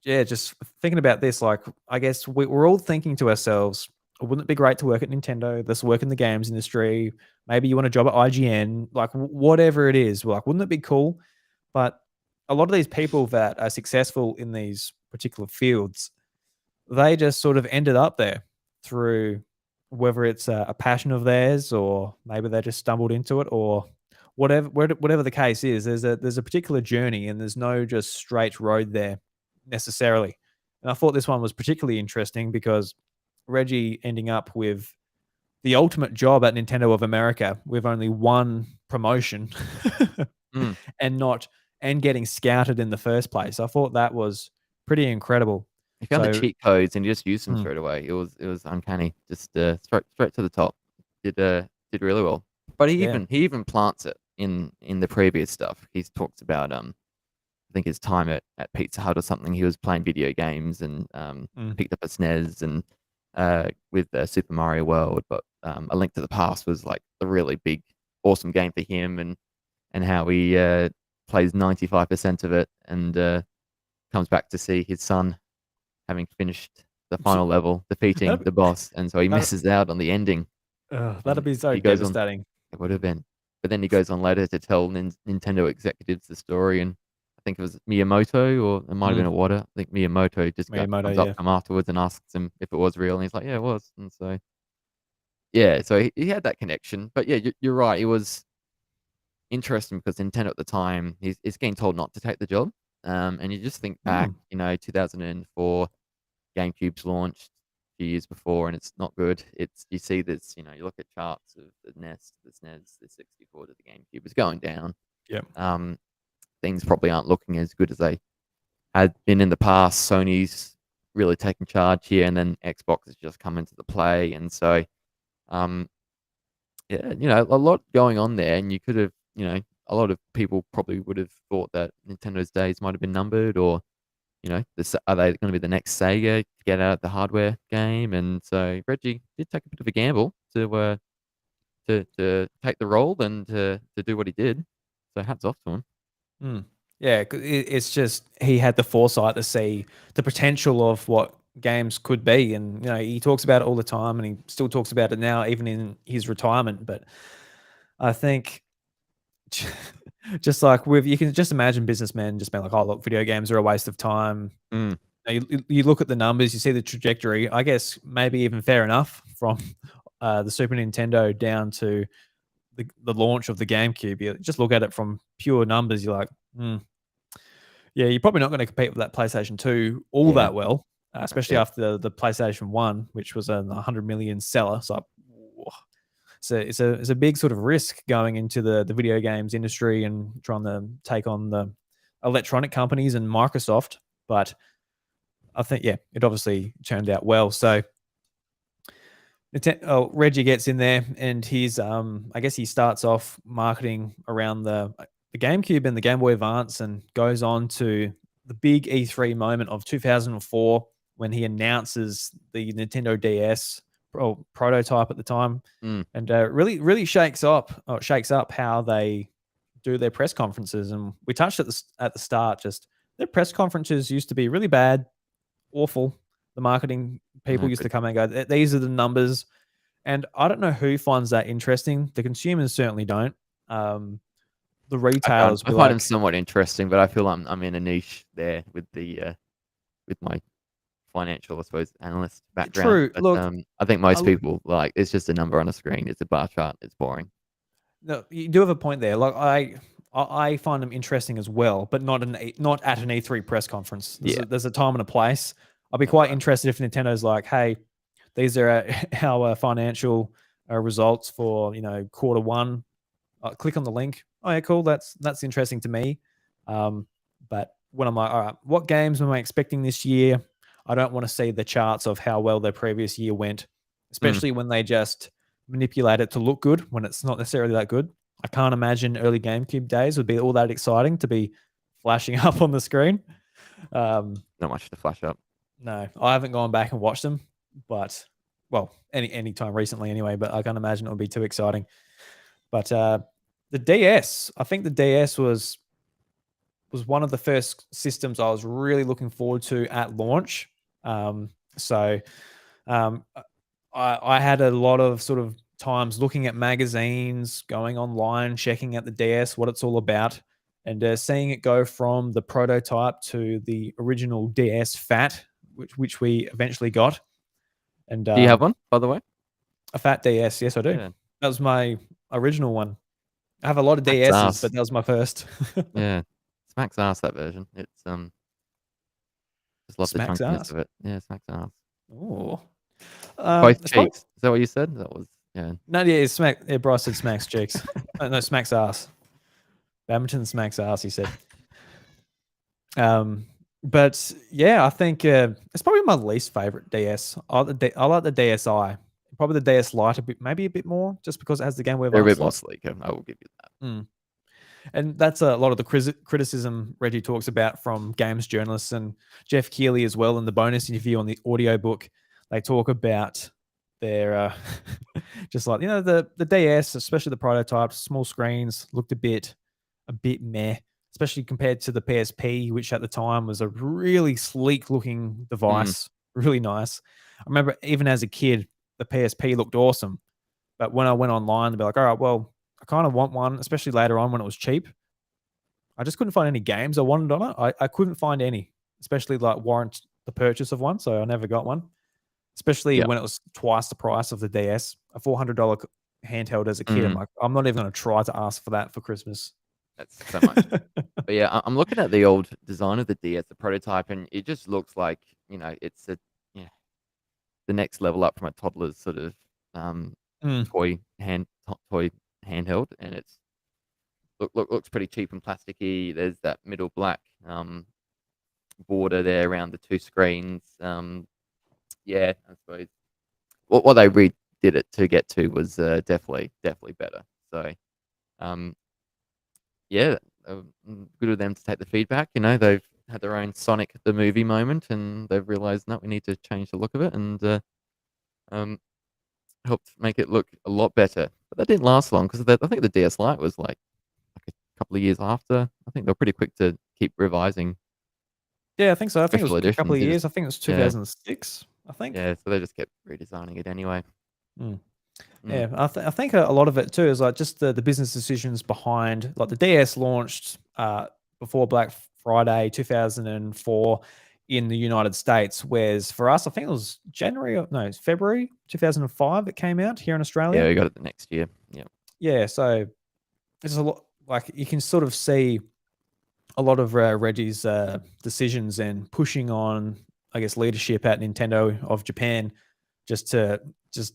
yeah, just thinking about this, like, I guess we're all thinking to ourselves, wouldn't it be great to work at Nintendo? Let's work in the games industry. Maybe you want a job at IGN, like whatever it is. Like, wouldn't it be cool? But a lot of these people that are successful in these particular fields, they just sort of ended up there through whether it's a passion of theirs or maybe they just stumbled into it or whatever the case is. There's a particular journey and there's no just straight road there necessarily. And I thought this one was particularly interesting because Reggie ending up with the ultimate job at Nintendo of America with only one promotion Mm. and getting scouted in the first place. I thought that was pretty incredible. He found the So cheat codes and he just used them mm, straight away. It was uncanny. Just straight to the top. Did really well. But yeah. he even plants it in the previous stuff. He talks about I think his time at Pizza Hut or something. He was playing video games and Mm. picked up a SNES and with Super Mario World. But A Link to the Past was like a really big, awesome game for him and how he plays 95% of it and comes back to see his son having finished the final level, defeating That'd, the boss, and so he that'd, misses out on the ending. that'd And be so he goes on. devastating. It would have been, but then he goes on later to tell Nintendo executives the story, and I think it was Miyamoto or it might have been Mm. Iwata. I think Miyamoto just Miyamoto, comes up yeah. to him afterwards and asks him if it was real, and he's like, "Yeah, it was." And so, yeah, so he had that connection. But yeah, you're right. It was interesting because Nintendo at the time, he's getting told not to take the job. And you just think back, Mm. 2004, GameCube's launched a few years before, and it's not good. You see this, you look at charts of the NES, the SNES, the 64 to the GameCube is going down. Yep. Things probably aren't looking as good as they had been in the past. Sony's really taken charge here, and then Xbox has just come into the play, and so um, yeah, a lot going on there, and you could have, a lot of people probably would have thought that Nintendo's days might have been numbered, or are they going to be the next Sega to get out of the hardware game? And so Reggie did take a bit of a gamble to take the role and to do what he did. So hats off to him. Mm. Yeah, it's just he had the foresight to see the potential of what games could be, and he talks about it all the time, and he still talks about it now, even in his retirement. But I think just like you can just imagine businessmen just being like, "Oh, look, video games are a waste of time." Mm. You look at the numbers, you see the trajectory. I guess maybe even fair enough from the Super Nintendo down to the launch of the GameCube. You just look at it from pure numbers. You're like, yeah, you're probably not going to compete with that PlayStation 2 all Yeah, that well, that's especially it. after the PlayStation 1, which was a 100 million seller. So it's a big sort of risk going into the video games industry and trying to take on the electronic companies and Microsoft. But I think, yeah, it obviously turned out well. So Reggie gets in there and I guess he starts off marketing around the GameCube and the Game Boy Advance and goes on to the big E3 moment of 2004 when he announces the Nintendo DS prototype at the time, Mm. and really shakes up how they do their press conferences. And we touched at the start, just their press conferences used to be really bad, awful. The marketing people used to come and go, these are the numbers. And I don't know who finds that interesting. The consumers certainly don't. The retailers I be find him like, somewhat interesting, but I feel I'm in a niche there with my financial, I suppose, analyst background. true. But Look, I think I, most people like it's just a number on a screen. It's a bar chart. It's boring. no, you do have a point there. Like I find them interesting as well, but not at an E3 press conference. Yeah, There's a time and a place. I'll be that's quite right. interested if Nintendo's like, hey, these are our financial results for quarter one. Click on the link. Oh yeah, cool. That's interesting to me. But when I'm like, all right, what games am I expecting this year? I don't want to see the charts of how well their previous year went. Mm. especially when they just manipulate it to look good when it's not necessarily that good. I can't imagine early GameCube days would be all that exciting to be flashing up on the screen. Um, Not much to flash up. no, I haven't gone back and watched them, but well, any time recently anyway. But I can't imagine it would be too exciting. But the DS, I think the DS was one of the first systems I was really looking forward to at launch. So um, I had a lot of sort of times looking at magazines, going online, checking out the DS, what it's all about, and seeing it go from the prototype to the original DS Fat, which we eventually got, and Do you have one, by the way? a Fat DS. Yes, I do. Yeah. That was my original one. I have a lot of Smacks DSs, ass. but that was my first. Yeah. Smacks ass, that version. It's just love the Smacks chunkiness ass. of it. Yeah, smacks ass. Oh, Both it's probably cheeks. Is that what you said? That was yeah. no, yeah, it's smack. Yeah, Bryce said smacks cheeks. No, smacks ass. Badminton smacks ass. He said. Um, but yeah, I think it's probably my least favorite DS. I like the DSi, probably the DS Lite a bit, maybe a bit more, just because it has the Game Boy They're a Advance bit more slot. sleeker. I will give you that. Mm. And that's a lot of the criticism Reggie talks about from games journalists and Jeff Keighley as well in the bonus interview on the audiobook. They talk about their just like the DS, especially the prototypes, small screens looked a bit meh, especially compared to the PSP, which at the time was a really sleek looking Mm. device, really nice. I remember even as a kid, the PSP looked awesome, but when I went online, they'd be like, "All right, well, I kind of want one," especially later on when it was cheap. I just couldn't find any games I wanted on it. I couldn't find any, especially like warrant the purchase of one, so I never got one. Especially Yeah. when it was twice the price of the DS, a $400 handheld as a kid. I'm Mm. like, I'm not even going to try to ask for that for Christmas. That's so much. But yeah, I'm looking at the old design of the DS, the prototype, and it just looks like it's yeah the next level up from a toddler's sort of um Mm, toy handheld, and it's looks pretty cheap and plasticky. There's that middle black border there around the two screens. Yeah, I suppose what they redid it to get to was definitely better. So um, yeah, good of them to take the feedback. They've had their own Sonic the movie moment, and they've realized no, we need to change the look of it, and um, helped make it look a lot better. But that didn't last long because I think the DS Lite was like a couple of years after. I think they were pretty quick to keep revising yeah, I think so. I think it was special a couple editions. of They just years. I think it was yeah 2006. I think. yeah, so they just kept redesigning it anyway. Mm. Mm. Yeah, I think a lot of it too is like just the business decisions behind like the DS launched before Black Friday 2004 in the United States, whereas for us, I think it was it's February 2005 it came out here in Yeah, Australia. we got it the next year. Yeah. Yeah, so it's a lot like you can sort of see a lot of Reggie's decisions and pushing on, I guess, leadership at Nintendo of Japan just to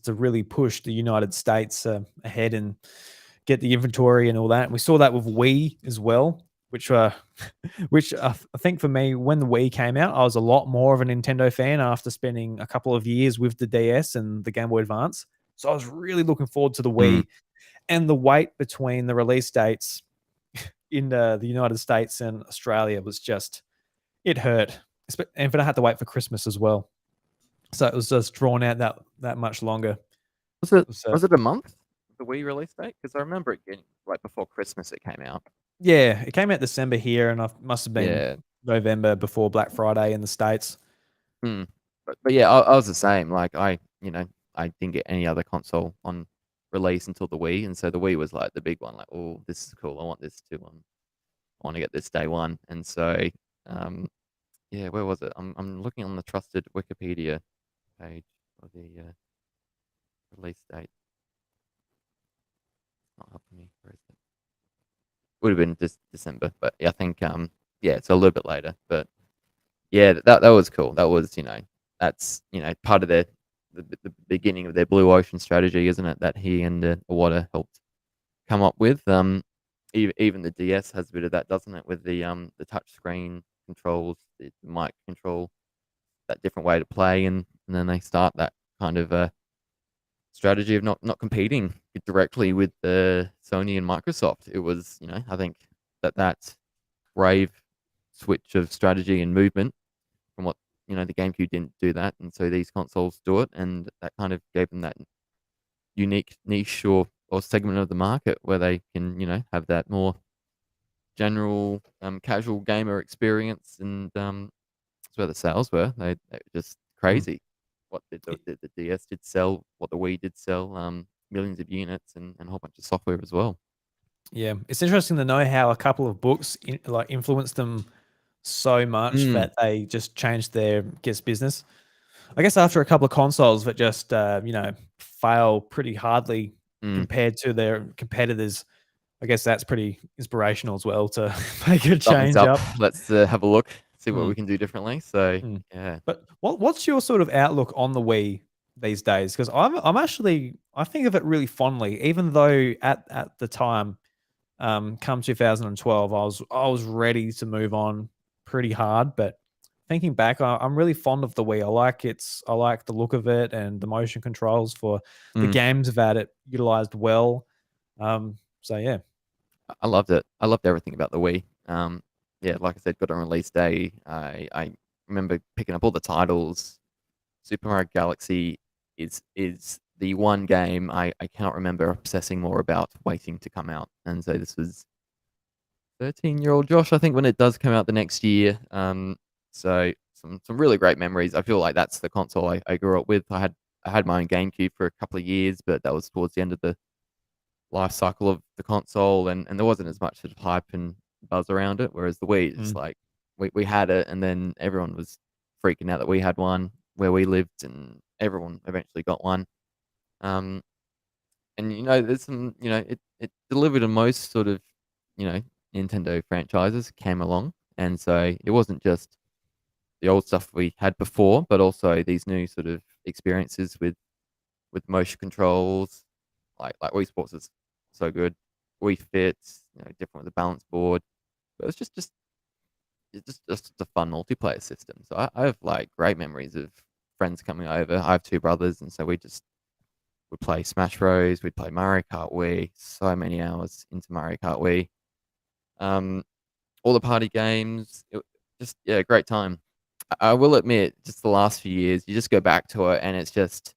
really push the United States ahead and get the inventory and all that. And we saw that with Wii as well, which which I think for me, when the Wii came out, I was a lot more of a Nintendo fan after spending a couple of years with the DS and the Game Boy Advance. So I was really looking forward to the Mm. Wii, and the wait between the release dates in the United States and Australia was just it hurt, and then I had to wait for Christmas as well. So it was just drawn out that much longer. It Was it was, was it a month? The Wii release date? Because I remember it getting right before Christmas. It came out. yeah, it came out December here, and I must have been Yeah. November before Black Friday in the States. Mm. But yeah, I was the same. Like I didn't get any other console on release until the Wii, and so the Wii was like the big one. Like, oh, this is cool. I want this too. I want to get this day one. And so, um, yeah, where was it? I'm looking on the trusted Wikipedia page for the release date. It's not helping me. Where is it? Would have been December, but yeah, I think yeah, it's a little bit later. But yeah, that was cool. That was that's part of the beginning of their blue ocean strategy, isn't it? That he and Iwata helped come up with. Even the DS has a bit of that, doesn't it? With the touch screen controls, the mic control, that different way to play, and then they start that kind of strategy of not competing directly with the Sony and Microsoft. It was, I think that brave switch of strategy and movement from what the GameCube didn't do that, and so these consoles do it, and that kind of gave them that unique niche or segment of the market where they can have that more general casual gamer experience, and that's where the sales were. They were just Mm. crazy. What the DS did sell, what the Wii did sell, millions of units, and a whole bunch of software as well. Yeah, it's interesting to know how a couple of books influenced them so much Mm, that they just changed their business. I guess after a couple of consoles that just fail pretty hardly mm. compared to their competitors, I guess that's pretty inspirational as well to make a Something's change up. up. Let's have a look, see what we Mm, can do differently. So mm. yeah. But what's your sort of outlook on the Wii these days? Because I'm actually I think of it really fondly, even though at the time, come 2012, I was ready to move on pretty hard. But thinking back, I'm really fond of the Wii. I like the look of it and the motion controls for the Mm. games that it utilized well. So yeah. I loved it. I loved everything about the Wii. Yeah, like I said, got on release day. I remember picking up all the titles. Super Mario Galaxy is the one game I cannot remember obsessing more about waiting to come out. And so this was 13-year-old Josh, I think, when it does come out the next year. So some really great memories. I feel like that's the console I grew up with. I had my own GameCube for a couple of years, but that was towards the end of the life cycle of the console, and there wasn't as much sort of hype and buzz around it. Whereas the Wii, it's Mm. like we had it, and then everyone was freaking out that we had one where we lived, and everyone eventually got one. Um, and there's some, it delivered on most sort of, you know, Nintendo franchises came along, and so it wasn't just the old stuff we had before, but also these new sort of experiences with motion controls, like Wii Sports is so good. Wii Fits, different with the balance board. But it's just a fun multiplayer system. So I have like great memories of friends coming over. I have two brothers, and so we just would play Smash Bros. We'd play Mario Kart Wii. So many hours into Mario Kart Wii. Um, all the party games. Just yeah, great time. I will admit, just the last few years, you just go back to it, and it's just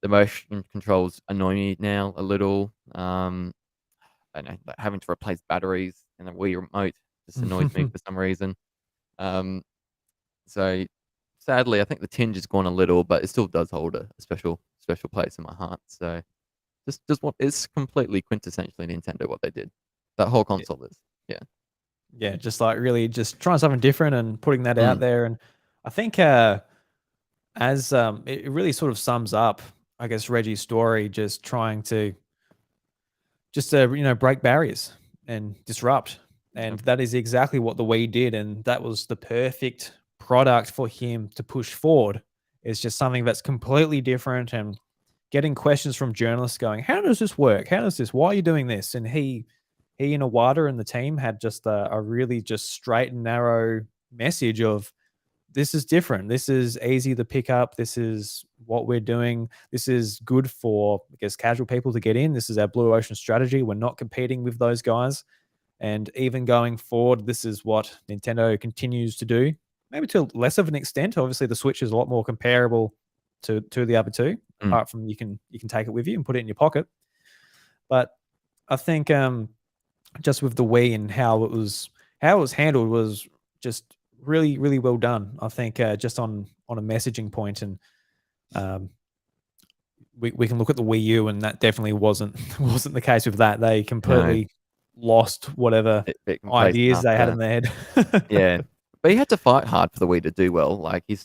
the motion controls annoy me now a little. I don't know, like having to replace batteries in a Wii remote just annoys me for some reason. Um, so sadly, I think the tinge has gone a little, but it still does hold a special place in my heart. So just what is completely quintessentially Nintendo what they did. That whole Yeah, console is. Yeah. yeah, just like really just trying something different and putting that out Mm, there. And I think as it really sort of sums up, I guess, Reggie's story, just trying to break barriers and disrupt. yeah. And that is exactly what the Wii did, and that was the perfect product for him to push forward. It's just something that's completely different, and getting questions from journalists going, "How does this work? How does this? Why are you doing this?" And he and Iwata and the team had just a really just straight and narrow message of, this is different. This is easy to pick up. This is what we're doing. This is good for, I guess, casual people to get in. This is our blue ocean strategy. We're not competing with those guys. And even going forward, this is what Nintendo continues to do. Maybe to less of an extent. Obviously, the Switch is a lot more comparable to the other two. Mm, Apart from you can take it with you and put it in your pocket. But I think just with the Wii and how it was handled was just really really well done. I think just on a messaging point, and um, we can look at the Wii U, and that definitely wasn't wasn't the case with that. They no, completely lost whatever it can place ideas they after had that. in their head. Yeah, but he had to fight hard for the Wii to do well. He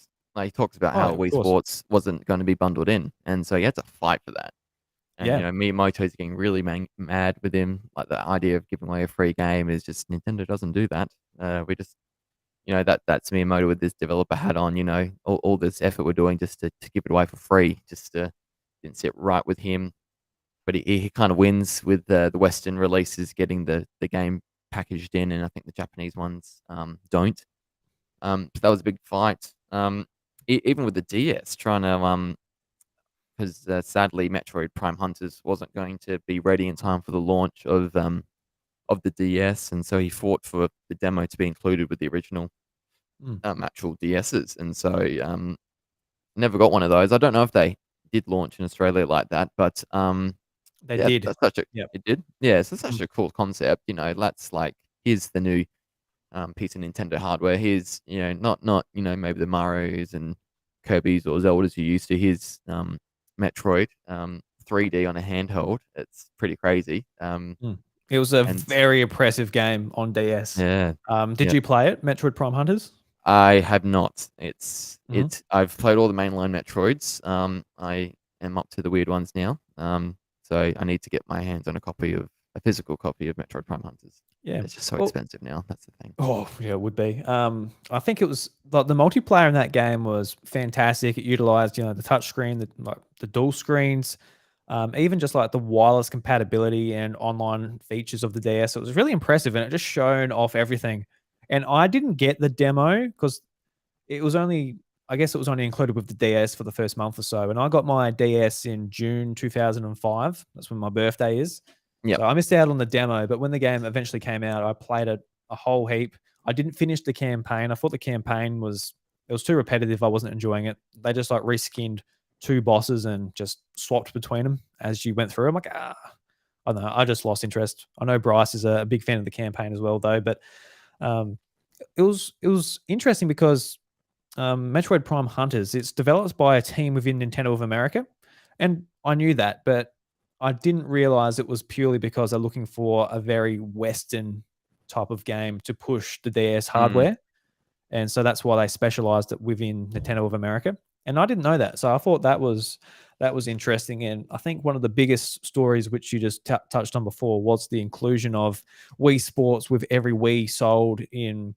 talks about Oh, how of Wii course. Sports wasn't going to be bundled in, and so he had to fight for that. And Yeah. Miyamoto's getting really mad with him. Like the idea of giving away a free game is just Nintendo doesn't do that. We just that's Miyamoto with this developer hat on. All this effort we're doing just to give it away for free, just didn't sit right with him. But he kind of wins with the Western releases getting the game packaged in, and I think the Japanese ones don't. So that was a big fight. Even with the DS, trying to because sadly Metroid Prime Hunters wasn't going to be ready in time for the launch of the DS, and so he fought for the demo to be included with the original Mm. actual DSs, and so never got one of those. I don't know if they did launch in Australia like that, but They yeah, did. that's such a Yep. it did. Yeah, so such Mm. a cool concept. That's like here's the new piece of Nintendo hardware. Here's not maybe the Mario's and Kirby's or Zelda's you used to. Here's Metroid 3D on a handheld. It's pretty crazy. Mm. It was a And very impressive game on DS. yeah, Did yeah. you play it, Metroid Prime Hunters? I have not. It's Mhm. I've played all the mainline Metroids. I am up to the weird ones now. So I need to get my hands on a physical copy of Metroid Prime Hunters. Yeah. It's just so Well, expensive now. That's the thing. oh yeah, it would be. I think it was like the multiplayer in that game was fantastic. It utilized, the touch screen, the dual screens, even just like the wireless compatibility and online features of the DS. It was really impressive, and it just shown off everything. And I didn't get the demo because it was only, I guess it was only included with the DS for the first month or so. And I got my DS in June 2005. That's when my birthday is. Yep. So I missed out on the demo, but when the game eventually came out, I played it a whole heap. I didn't finish the campaign. I thought the campaign was too repetitive. I wasn't enjoying it. They just like reskinned two bosses and just swapped between them as you went through. I'm like, I don't know. I just lost interest. I know Bryce is a big fan of the campaign as well, though. But um, it was interesting because Metroid Prime Hunters, it's developed by a team within Nintendo of America. And I knew that, but I didn't realize it was purely because they're looking for a very Western type of game to push the DS Mm, hardware. And so that's why they specialized it within Nintendo of America. And I didn't know that. So I thought that was interesting. And I think one of the biggest stories, which you just touched on before, was the inclusion of Wii Sports with every Wii sold in,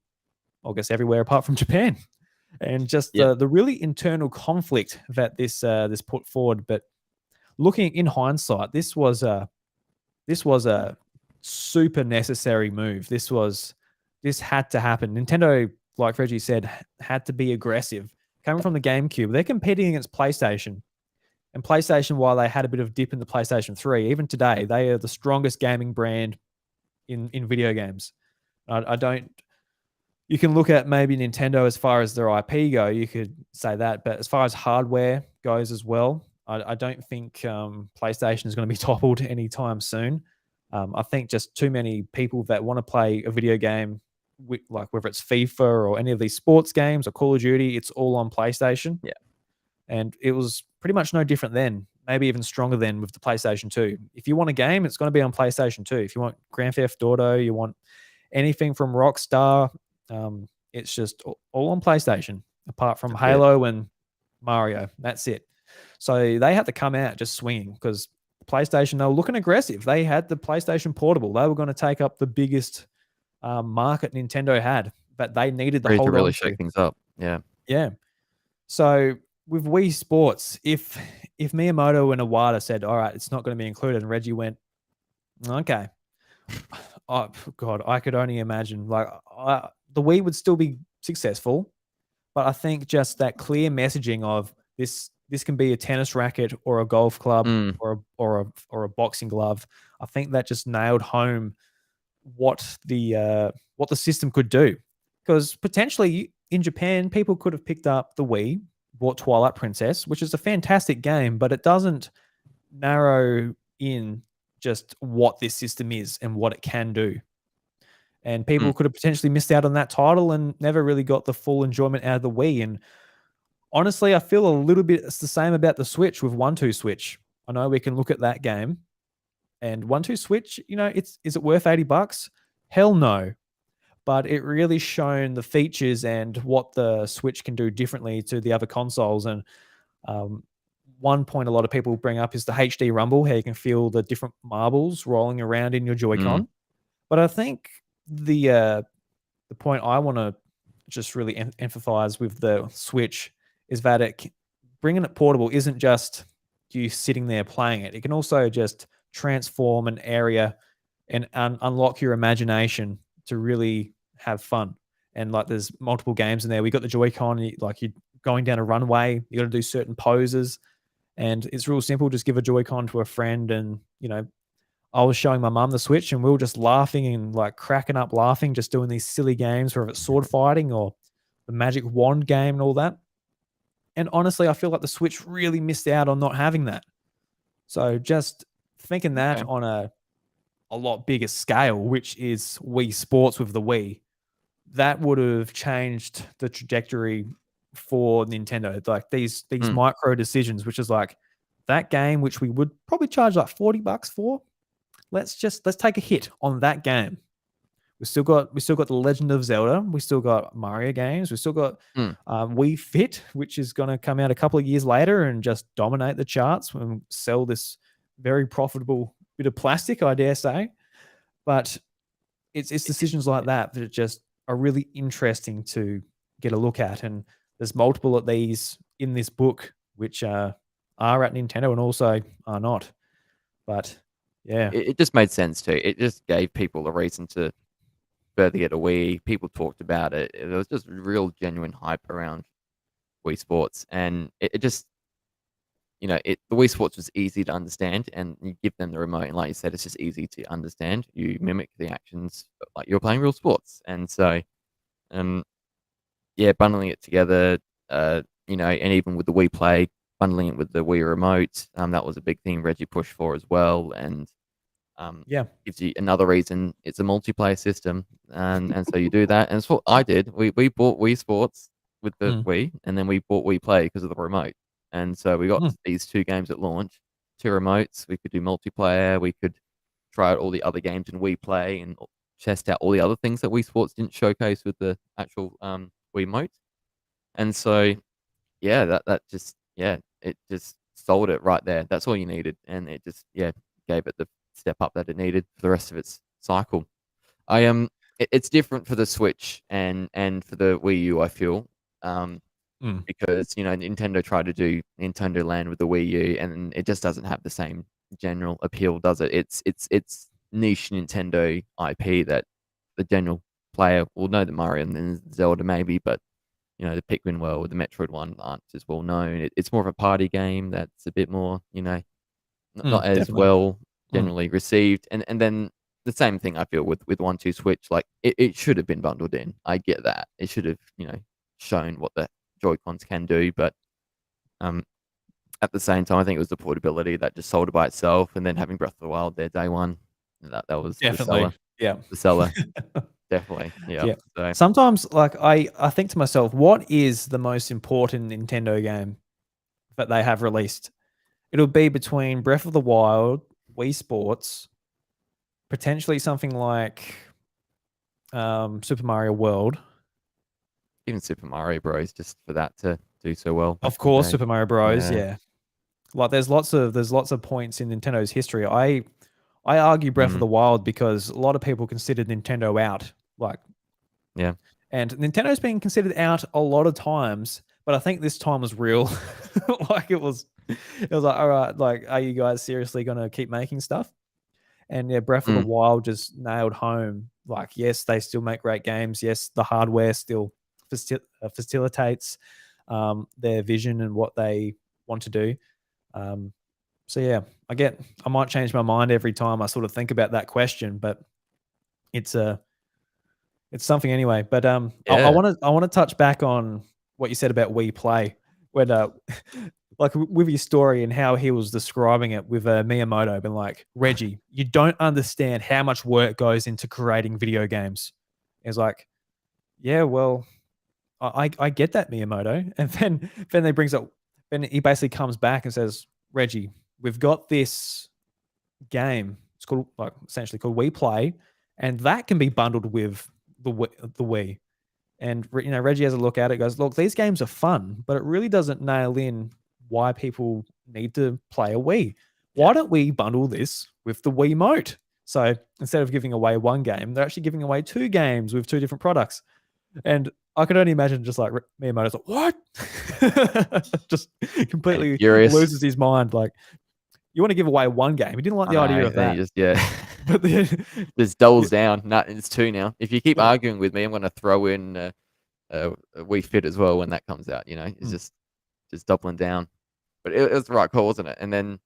I guess, everywhere apart from Japan, and just yep. the really internal conflict that this put forward. But looking in hindsight, this was a super necessary move. This had to happen. Nintendo, like Reggie said, had to be aggressive. Coming from the GameCube, they're competing against PlayStation. And PlayStation, while they had a bit of dip in the PlayStation 3, even today, they are the strongest gaming brand in video games. I don't. You can look at maybe Nintendo as far as their IP go. You could say that, but as far as hardware goes as well, I don't think PlayStation is going to be toppled anytime soon. I think just too many people that want to play a video game, like whether it's FIFA or any of these sports games or Call of Duty, it's all on PlayStation. Yeah. And it was pretty much no different then, maybe even stronger than with the PlayStation 2. If you want a game, it's going to be on PlayStation 2. If you want Grand Theft Auto, you want anything from Rockstar, it's just all on PlayStation, apart from That's it. Halo and Mario. That's it. So they had to come out just swinging because PlayStation, they were looking aggressive. They had the PlayStation Portable. They were going to take up the biggest market Nintendo had, but they needed to Ready to hold really on to. shake things up. Yeah. Yeah. So with Wii Sports, if Miyamoto and Iwata said, "All right, it's not going to be included," and Reggie went, "Okay," oh God, I could only imagine. Like the Wii would still be successful, but I think just that clear messaging of this can be a tennis racket or a golf club Mm, or a boxing glove. I think that just nailed home what the system could do. Because potentially in Japan, people could have picked up the Wii, bought Twilight Princess, which is a fantastic game, but it doesn't narrow in just what this system is and what it can do. And mm. people could have potentially missed out on that title and never really got the full enjoyment out of the Wii. And honestly, I feel a little bit it's the same about the Switch with 1-2 Switch. I know we can look at that game and 1-2 Switch, is it worth $80? Hell no. But it really shown the features and what the Switch can do differently to the other consoles. And um, one point a lot of people bring up is the HD rumble, how you can feel the different marbles rolling around in your Mm. Joy-Con. But I think the point I want to just really emphasize with the Switch is that bringing it portable isn't just you sitting there playing it. It can also just transform an area and unlock your imagination to really have fun. And like there's multiple games in there. We got the Joy-Con, like you're going down a runway, you got to do certain poses. And it's real simple. Just give a Joy-Con to a friend, and I was showing my mum the Switch, and we were just laughing and like cracking up laughing, just doing these silly games, whether it's sword fighting or the magic wand game and all that. And honestly, I feel like the Switch really missed out on not having that. So just thinking that Okay. on a lot bigger scale, which is Wii Sports with the Wii, that would have changed the trajectory for Nintendo. Like these Mm. micro decisions, which is like that game, which we would probably charge like $40 for. Let's take a hit on that game. We still got the Legend of Zelda. We still got Mario games. We still got Mm. Wii Fit, which is going to come out a couple of years later and just dominate the charts and sell this very profitable bit of plastic, I dare say. But it's decisions like that that just are really interesting to get a look at. And there's multiple of these in this book, which are at Nintendo and also are not. But yeah, It just made sense too. It just gave people a reason to further get a Wii. People talked about it. There was just real genuine hype around Wii Sports, and it just the Wii Sports was easy to understand, and you give them the remote, and like you said, it's just easy to understand. You mimic the actions like you're playing real sports, and so um yeah, bundling it together, and even with the Wii Play, bundling it with the Wii Remote, that was a big thing Reggie pushed for as well, and yeah, gives you another reason. It's a multiplayer system, and so you do that, and it's what I did. We bought Wii Sports with the mm, Wii, and then we bought Wii Play because of the remote, and so we got mm, these two games at launch, two remotes. We could do multiplayer. We could try out all the other games in Wii Play and test out all the other things that Wii Sports didn't showcase with the actual Wii Mote, and so yeah, that just it just sold it right there. That's all you needed, and it just gave it the step up that it needed for the rest of its cycle. It's different for the Switch and for the Wii U. I feel mm. because Nintendo tried to do Nintendo Land with the Wii U, and it just doesn't have the same general appeal, does it? It's niche Nintendo IP that the general player will know the Mario and then Zelda maybe, but the Pikmin world, the Metroid one aren't as well known. It's more of a party game that's a bit more, not as Definitely. well Mm. generally received. And then the same thing I feel with 1-2 Switch. Like it should have been bundled in. I get that. It should have, shown what the Joy-Cons can do. But um, at the same time, I think it was the portability that just sold it by itself. And then having Breath of the Wild there day one, that was the Definitely. seller. Yeah. The seller, definitely. Yeah. Yeah. So Sometimes, like, I think to myself, what is the most important Nintendo game that they have released? It'll be between Breath of the Wild, Wii Sports, potentially something like Super Mario World. even Super Mario Bros. Just for that to do so well back Of in the course, day. Super Mario Bros. Yeah. Yeah. Like there's lots of points in Nintendo's history. I argue Breath of Mm, the Wild because a lot of people considered Nintendo out. Like, yeah. and Nintendo's been considered out a lot of times, but I think this time was real. Like it was like, all right, like, are you guys seriously gonna keep making stuff? And yeah, Breath of the Mm, Wild just nailed home. Like, yes, they still make great games. Yes, the hardware still facilitates their vision and what they want to do. Um, so yeah, I might change my mind every time I sort of think about that question, but it's it's something anyway. But yeah. I want to touch back on what you said about We Play when like with your story and how he was describing it with Miyamoto, been like, Reggie, you don't understand how much work goes into creating video games. It's like, yeah, well, I get that, Miyamoto. And then he brings up, then he basically comes back and says, Reggie, we've got this game. It's called like essentially called We Play, and that can be bundled with the Wii. And Reggie has a look at it, goes, look, these games are fun, but it really doesn't nail in why people need to play a Wii. Yeah. Why don't we bundle this with the Wii Mote? So instead of giving away one game, they're actually giving away two games with two different products. And I could only imagine just like Miyamoto's like, what? Just And completely furious. loses his mind. Like, you want to give away one game. He didn't like I the idea know. of Then that. you just yeah. But then, Just doubles down. No, it's two now. If you keep yeah. arguing with me, I'm gonna throw in a Wii Fit as well when that comes out. It's Mm. just doubling down. but it was the right call, wasn't it? And then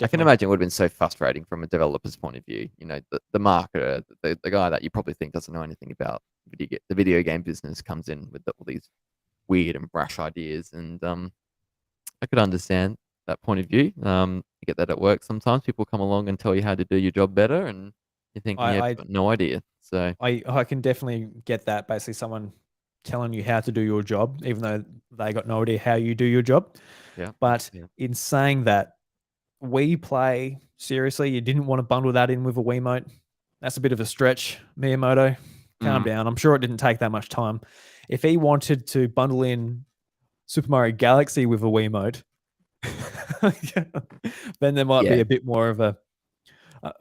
I can Definitely. imagine it would have been so frustrating from a developer's point of view. You know, the marketer, the guy that you probably think doesn't know anything about the video game business comes in with all these weird and brash ideas, and I could understand that point of view. You get that at work sometimes. People come along and tell you how to do your job better, and you're thinking, yeah, I I've got no idea. So I can definitely get that. Basically, someone telling you how to do your job, even though they got no idea how you do your job. yeah, But yeah. in saying that, Wii Play, seriously, you didn't want to bundle that in with a Wiimote. That's a bit of a stretch, Miyamoto. Calm Mm. down. I'm sure it didn't take that much time. If he wanted to bundle in Super Mario Galaxy with a Wiimote, then there might be Yeah, a bit more of a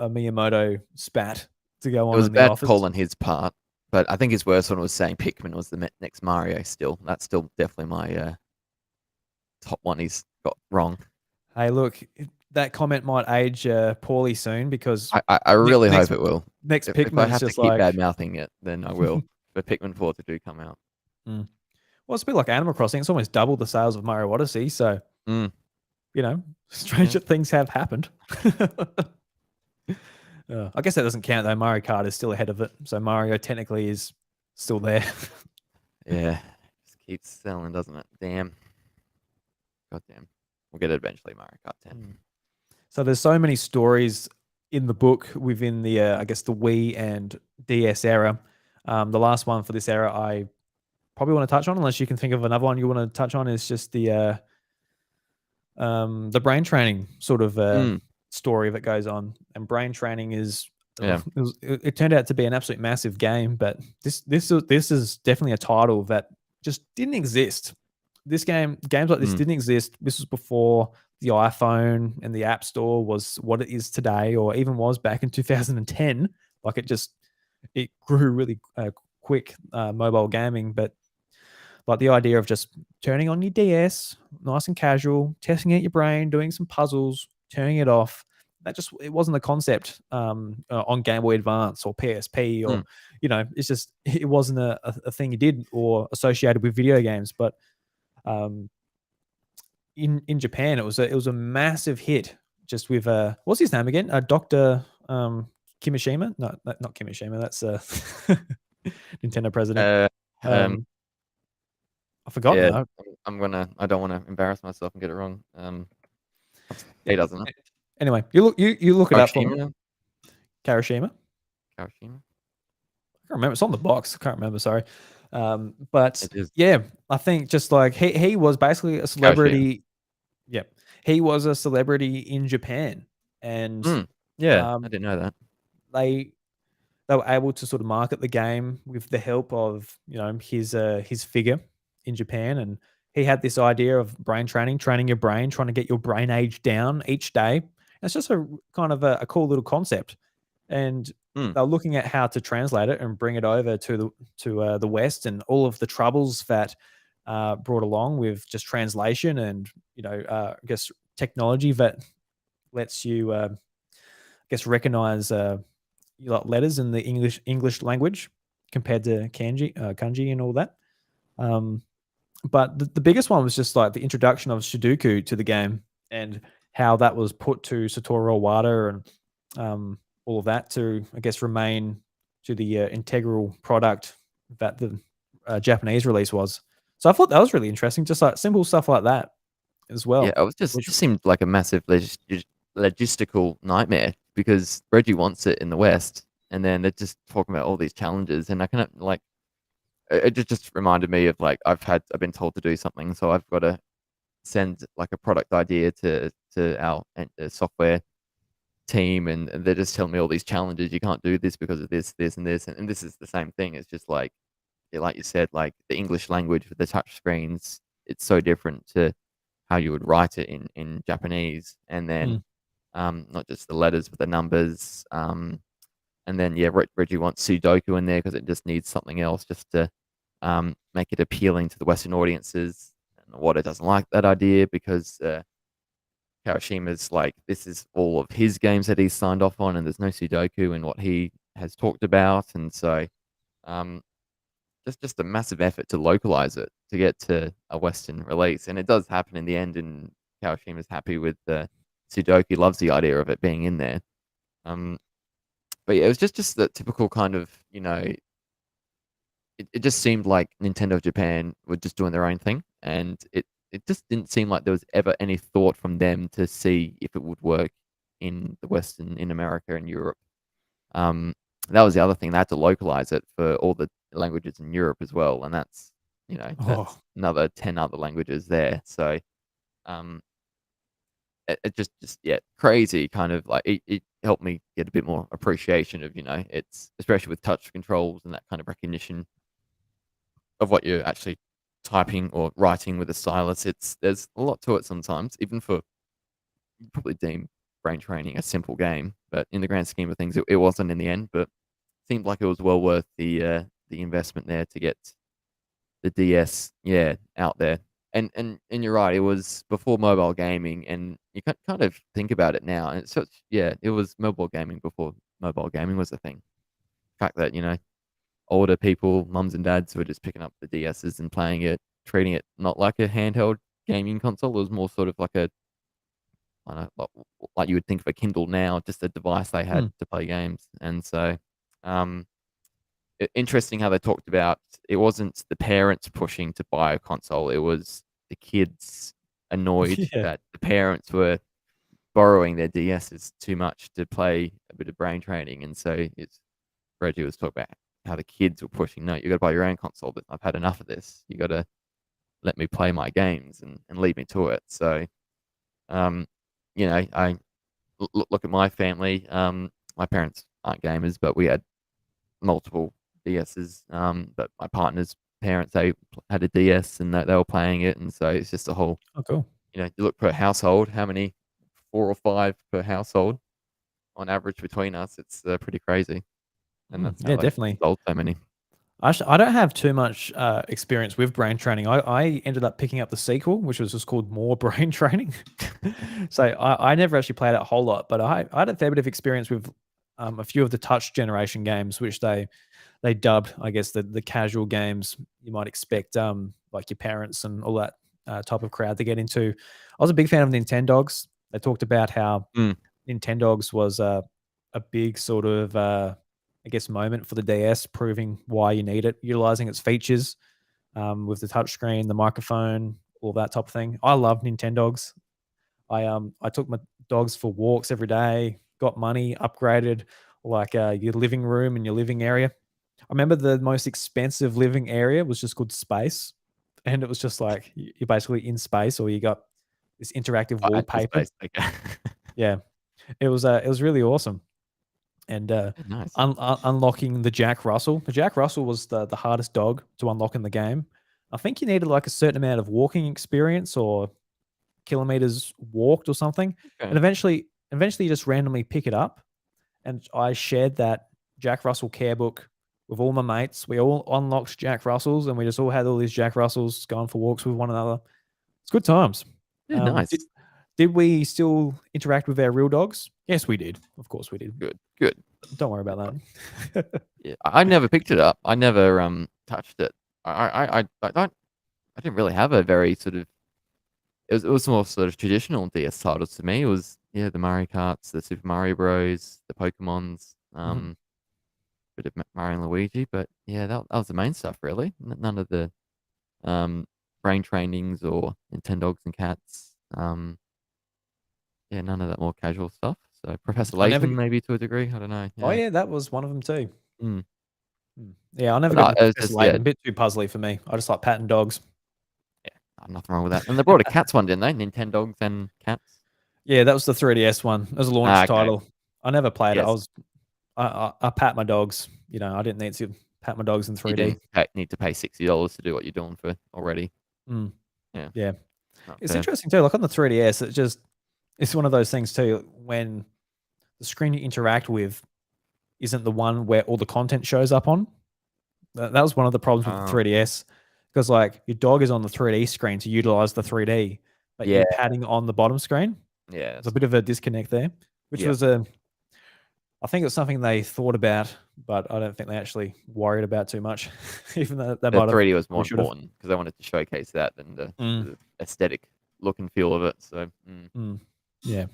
Miyamoto spat to go it on was a in the bad office. call on his part, but I think his worst one was saying Pikmin was the next Mario. Still, that's still definitely my top one. He's got wrong. Hey, look, that comment might age poorly soon because I really hope next it will. next If I Pikmin's have to just keep bad like, mouthing it, then I will. For Pikmin 4 to do come out. mm. Well, it's a bit like Animal Crossing. It's almost double the sales of Mario Odyssey. So, Mm, yeah. stranger things have happened. I guess that doesn't count though. Mario Kart is still ahead of it. So Mario technically is still there. Yeah. Just keeps selling, doesn't it? Damn. God damn. We'll get it eventually, Mario Kart 10. Mm. So there's so many stories in the book within the, I guess, the Wii and DS era. The last one for this era, I probably want to touch on, unless you can think of another one you want to touch on, is just the brain training sort of Mm, story that goes on. And brain training is yeah. it turned out to be an absolute massive game, but this is definitely a title that just didn't exist. Games like this Mm, didn't exist. This was before the iPhone and the App Store was what it is today, or even was back in 2010. Like it grew really quick, mobile gaming, but like the idea of just turning on your DS, nice and casual, testing out your brain, doing some puzzles, turning it off. That just it wasn't a concept on Game Boy Advance or PSP or mm, it's just it wasn't a thing you did or associated with video games. But um, in Japan, it was a massive hit. Just with what's his name again? Doctor Kimishima? No, not Kimishima. That's Nintendo president. uh, um, Um, I forgot yeah. now. I don't want to embarrass myself and get it wrong. He doesn't it? Anyway, you look it up for me. Hiroshima? Karashima. Hiroshima? I can't remember. It's on the box. I can't remember. Sorry. But It is yeah, I think just like he was basically a Hiroshima. celebrity. Yeah, he was a celebrity in Japan, and Mm, yeah, I um, didn't know that. they they were able to sort of market the game with the help of his figure in Japan, and he had this idea of brain training, training your brain, trying to get your brain age down each day. And it's just a kind of a cool little concept, and Mm, they're looking at how to translate it and bring it over to the West, and all of the troubles that brought along with just translation and I guess technology that lets you I guess recognize letters in the English language compared to kanji and all that. Um, but the biggest one was just like the introduction of Sudoku to the game and how that was put to Satoru Iwata and all of that to, I guess, remain to the integral product that the Japanese release was. So I thought that was really interesting, just like simple stuff like that as yeah, well. it was Which, just seemed like a massive logistical nightmare because Reggie wants it in the West, and then they're just talking about all these challenges, and I kind of like it just reminded me of like I've been told to do something, so I've got to send like a product idea to our software team, and they're just telling me all these challenges. You can't do this because of this, and this, and this is the same thing. It's just like like you said, like the English language with the touch screens, it's so different to how you would write it in Japanese, and then mm, not just the letters but the numbers. And then yeah, Reggie wants Sudoku in there because it just needs something else just to make it appealing to the Western audiences. And Wada doesn't like that idea because Kawashima's like this is all of his games that he's signed off on, and there's no Sudoku in what he has talked about, and so um, just a massive effort to localize it to get to a Western release, and it does happen in the end in Kawashima's happy with the Sudoku. Loves the idea of it being in there. Um, but yeah, it was just the typical kind of, it just seemed like Nintendo of Japan were just doing their own thing, and it just didn't seem like there was ever any thought from them to see if it would work in the Western, in America and Europe. Um, that was the other thing. They had to localize it for all the languages in Europe as well, and that's Oh, another 10 other languages there. So um, it just yeah, crazy kind of like it helped me get a bit more appreciation of it's especially with touch controls and that kind of recognition of what you're actually typing or writing with a stylus. There's a lot to it sometimes, even for probably deem brain training a simple game, but in the grand scheme of things, it wasn't in the end. But seemed like it was well worth the investment there to get the DS, yeah, out there. And you're right, it was before mobile gaming, and you can kind of think about it now, and it's such yeah, it was mobile gaming before mobile gaming was a thing. The fact that older people, mums and dads, were just picking up the DSs and playing it, treating it not like a handheld gaming console. It was more sort of like a I don't know, like you would think of a Kindle now, just a device they had hmm. to play games. And so, um, interesting how they talked about it wasn't the parents pushing to buy a console; it was the kids annoyed Yeah. that the parents were borrowing their DSs too much to play a bit of brain training. And so, it's Reggie was talking about how the kids were pushing, no, you got to buy your own console. But I've had enough of this. You got to let me play my games and lead me to it. So, um, I look at my family. My parents aren't gamers, but we had multiple DSs. But my partner's parents, they had a DS and they were playing it, and so it's just a whole. Oh, cool. You look per household, how many, 4 or 5 per household on average between us. It's pretty crazy, and that's how Yeah, they definitely. sold so many. I don't have too much experience with brain training. I ended up picking up the sequel, which was just called More Brain Training. So I never actually played it a whole lot, but I had a fair bit of experience with a few of the touch generation games, which they dubbed, I guess, the casual games you might expect, like your parents and all that type of crowd to get into. I was a big fan of Nintendogs. They talked about how Mm. Nintendogs was a big sort of, I guess, moment for the DS, proving why you need it, utilizing its features with the touchscreen, the microphone, all that type of thing. I love Nintendogs. I took my dogs for walks every day, got money, upgraded like your living room and your living area. I remember the most expensive living area was just called space, and it was just like you're basically in space, or you got this interactive Oh, and wallpaper. space. Okay. Yeah, it was really awesome. And Yeah, nice. unlocking the Jack Russell. The Jack Russell was the hardest dog to unlock in the game. I think you needed like a certain amount of walking experience or kilometers walked or something. And Okay. eventually you just randomly pick it up. And I shared that Jack Russell care book with all my mates. We all unlocked Jack Russells and we just all had all these Jack Russells going for walks with one another. It's good times. Yeah, Did nice. did we still interact with our real dogs? Yes, we did. Of course we did. Good. Good. Don't worry about that. Yeah, I never picked it up. I never touched it. I don't. I didn't really have a very sort of. It was more sort of traditional DS titles to me. It was yeah the Mario Karts, the Super Mario Bros, the Pokemons, Mhm. bit of Mario and Luigi. But yeah, that was the main stuff really. None of the um brain trainings or Nintendogs and cats. Yeah, none of that more casual stuff. So Professor I never Layton maybe to a degree. I don't know. Oh, Yeah. yeah, that was one of them too. Mm. Yeah, I never But got no, into it was Professor just yeah. Layton, a bit too puzzly for me. I just like patting dogs. Nothing wrong with that. And they brought a cats one, didn't they? Nintendogs and cats. Yeah, that was the 3DS one. It was a launch Ah, okay. title. I never played it. Yes. I pat my dogs. You know, I didn't need to pat my dogs in You 3D. didn't need to pay $60 to do what you're doing for already. Mm, Yeah, yeah. not It's fair. interesting too. Like on the 3DS, it's one of those things too when the screen you interact with isn't the one where all the content shows up on. That was one of the problems with the Oh, 3DS because like your dog is on the 3D screen to utilize the 3D, but yeah, you're padding on the bottom screen. yeah, There's a that's bit of a disconnect there, which yeah. was a I think it's something they thought about, but I don't think they actually worried about too much, even though they The might have 3D was more probably should have. important because I wanted to showcase that than Mm. the aesthetic. look and feel of it. So Yeah.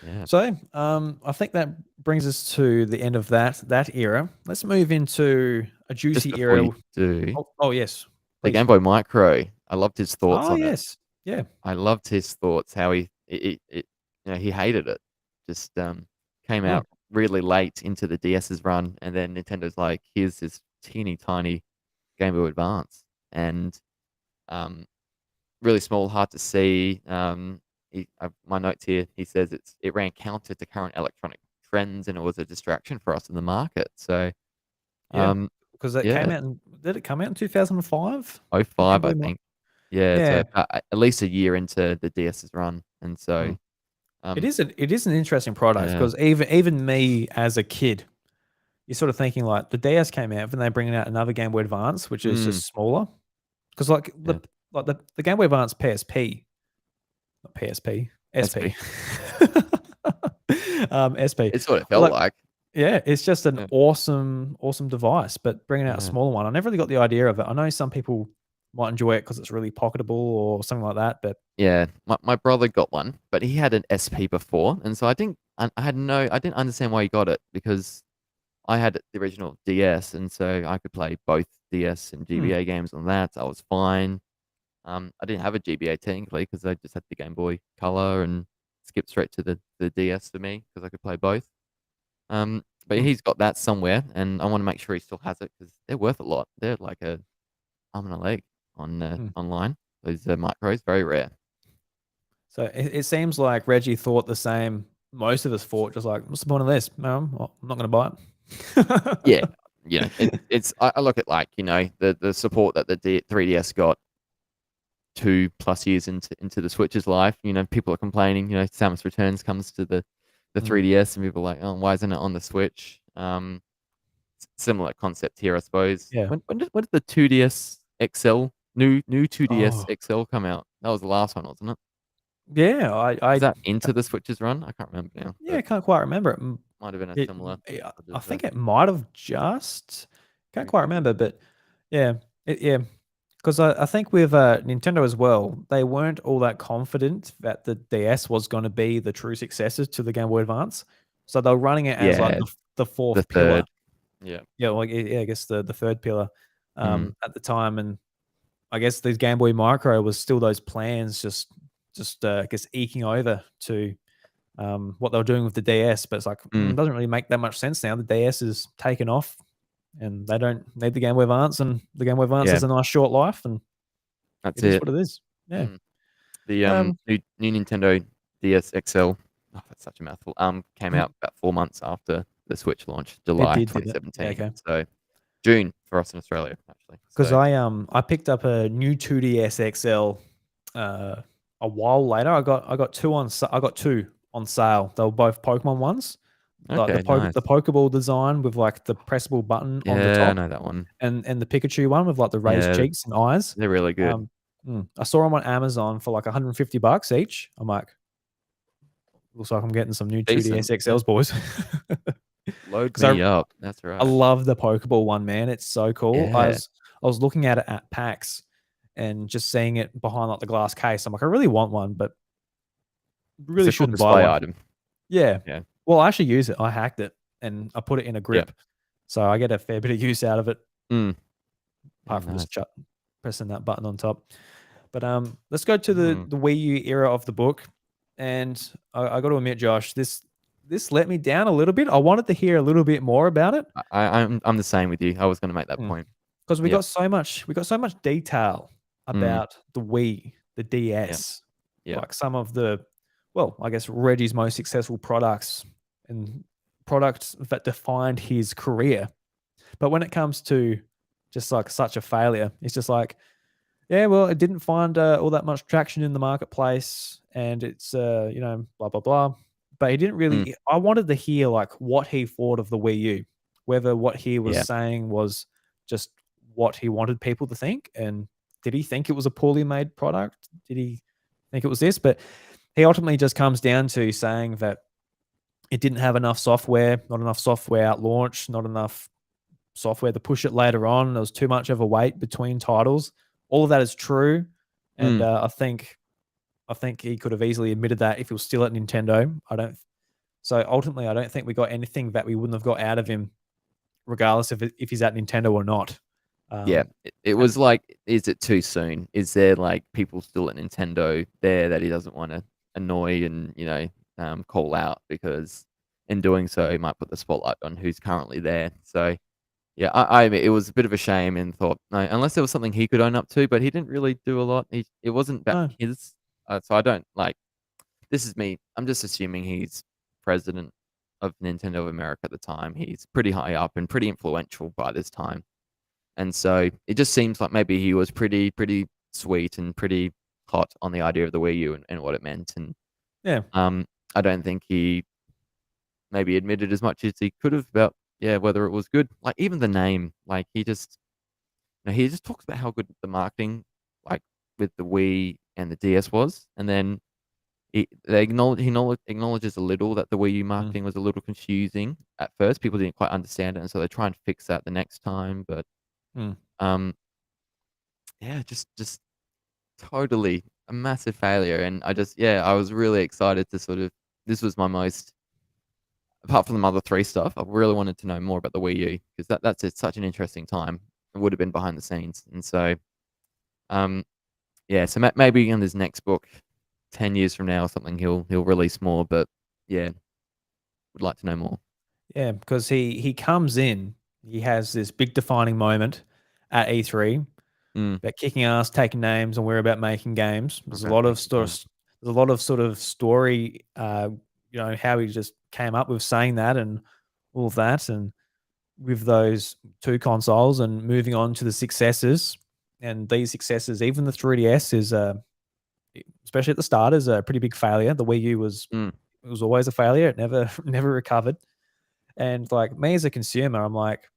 yeah, So, I think that brings us to the end of that era. Let's move into a just juicy before era. you do, Oh, yes, the please. Game Boy Micro, I loved his thoughts Oh, on it. yes. Yeah. I loved his thoughts, how he hated it. Just came Mm. out really late into the DS's run, and then Nintendo's like, here's this teeny tiny Game Boy Advance, and um, really small, hard to see. My notes here, he says it ran counter to current electronic trends, and it was a distraction for us in the market. So, Yeah. um, Because it came yeah, out did it come out in 2005? The Game 05, Boy I Mi think. Yeah, so Yeah. at least a year into the DS's run, and so, Mm. um, It is an interesting product yeah, because even me as a kid, you're sort of thinking like the DS came out, and they're bringing out another Game Boy Advance, which is mm, just smaller. Because yeah, the Game Boy Advance PSP, not PSP, SP, SP. SP. It's what it felt Like, like. yeah, it's just an Yeah, awesome device, but bringing out a yeah. smaller one, I never really got the idea of it. I know some people might enjoy it because it's really pocketable or something like that, but Yeah, my brother got one, but he had an SP before, and so I didn't understand why he got it because I had the original DS, and so I could play both DS and hmm, GBA games on that. I was fine. I didn't have a GBA technically because I just had the Game Boy Color and skipped straight to the DS for me because I could play both. But hmm, he's got that somewhere, and I want to make sure he still has it because they're worth a lot. They're like a arm and a leg on hmm. online. Those micros, very rare. So it seems like Reggie thought the same. Most of us thought just like, what's the point of this? No, well, I'm not going to buy Yeah, it. it's I look at like the support that the 3DS got 2+ years into the Switch's life. People are complaining. Samus Returns comes to the Mm. 3DS, and people are like, oh, why isn't it on the Switch? Similar concept here, I suppose. Yeah. When did the 2DS XL new 2DS Oh, XL come out? That was the last one, wasn't it? yeah. Was that into the Switch's run? I can't remember now, Yeah, I but can't quite remember it. might have been a It, similar sort I of think it might have just can't quite remember, but yeah, yeah. Because I think with Nintendo as well, they weren't all that confident that the DS was going to be the true successor to the Game Boy Advance, so they're running it as like yeah, the the fourth pillar. third. Yeah. Yeah, like yeah, I guess the third pillar Mm, at the time, and I guess the Game Boy Micro was still those plans, just I guess eking over to what they were doing with the DS. But it's like mm, doesn't really make that much sense now. The DS is taken off, and they don't need the Game Boy Advance, and the Game Boy Advance yeah, has a nice short life, and that's it is it. what it is. Yeah. Mm. The Um, new Nintendo DS XL, oh, that's such a mouthful. Came out about 4 months after the Switch launch, it July did it? Yeah, 2017. okay. So June for us in Australia, actually. Because So I picked up a new 2DS XL uh, a while later. I got I got two on sale. They were both Pokemon ones. Like okay, nice. the Pokeball design with like the pressable button on the Yeah, I top, know that one. and the Pikachu one with like the raised Yeah, cheeks and eyes. they're really good. Um, I saw them on Amazon for like $150 each. I'm like, looks like I'm getting some new 2DS Decent. Yeah. XLs, boys. Load Because me up. That's I right. love the Pokeball one, man. It's so cool. Yeah. I was looking at it at PAX and just seeing it behind like the glass case. I'm like, I really want one, but It's really a cool shouldn't buy display one. item. Yeah. Yeah. Well, I actually use it. I hacked it and I put it in a Yeah. grip, so I get a fair bit of use out of it, Mm. Yeah, apart from just nice. pressing that button on top. But let's go to Mm. the Wii U era of the book, and I got to admit, Josh, this let me down a little bit. I wanted to hear a little bit more about it. I'm the same with you. I was gonna make that point. Because Yeah. we got so much detail Mm. about the Wii, the Yeah. DS, Yeah. like some of the, well, I guess Reggie's most successful products and products that defined his career. But when it comes to just like such a failure, it's just like, yeah, well, it didn't find all that much traction in the marketplace, and it's blah blah blah. But he didn't Mm. really. I wanted to hear like what he thought of the Wii U, whether what he was Yeah. saying was just what he wanted people to think, and did he think it was a poorly made product? Did he think it was this? But he ultimately just comes down to saying that it didn't have enough software, not enough software at launch, not enough software to push it later on. There was too much of a wait between titles. All of that is true, and Mm. I think he could have easily admitted that if he was still at Nintendo. I don't. So ultimately, I don't think we got anything that we wouldn't have got out of him, regardless if he's at Nintendo or not. Yeah, Um, it and was like, is it too soon? Is there like people still at Nintendo there that he doesn't want to annoy and call out, because in doing so he might put the spotlight on who's currently there. So yeah, I admit it was a bit of a shame, and thought, no, unless there was something he could own up to, but he didn't really do a lot. It wasn't about no, his. So I don't like. This is me. I'm just assuming he's president of Nintendo of America at the time. He's pretty high up and pretty influential by this time. And so it just seems like maybe he was pretty sweet and pretty hot on the idea of the Wii U, and what it meant. And yeah, I don't think he maybe admitted as much as he could have about, yeah, whether it was good. Like even the name, like he just talks about how good the marketing, like with the Wii and the DS was, and then he acknowledges a little that the Wii U mm, marketing was a little confusing at first. People didn't quite understand it, and so they try and fix that the next time. But mm. um, yeah, just totally a massive failure. And I was really excited to sort of, this was my most, apart from the Mother 3 stuff, I really wanted to know more about the Wii U, because such an interesting time. It would have been behind the scenes. And so, um, yeah, so maybe in his next book, 10 years from now or something, he'll release more. But yeah, would like to know more. Yeah, because he comes in, he has this big defining moment at E3 Mm, about kicking ass, taking names, and we're about making games. we're There's a about lot of making games. there's a lot of sort of story, how he just came up with saying that and all of that, and with those two consoles and moving on to the successors. And these successors, even the 3DS is especially at the start, is a pretty big failure. The Wii U was Mm, it was always a failure. It never never recovered. And like me as a consumer, I'm like,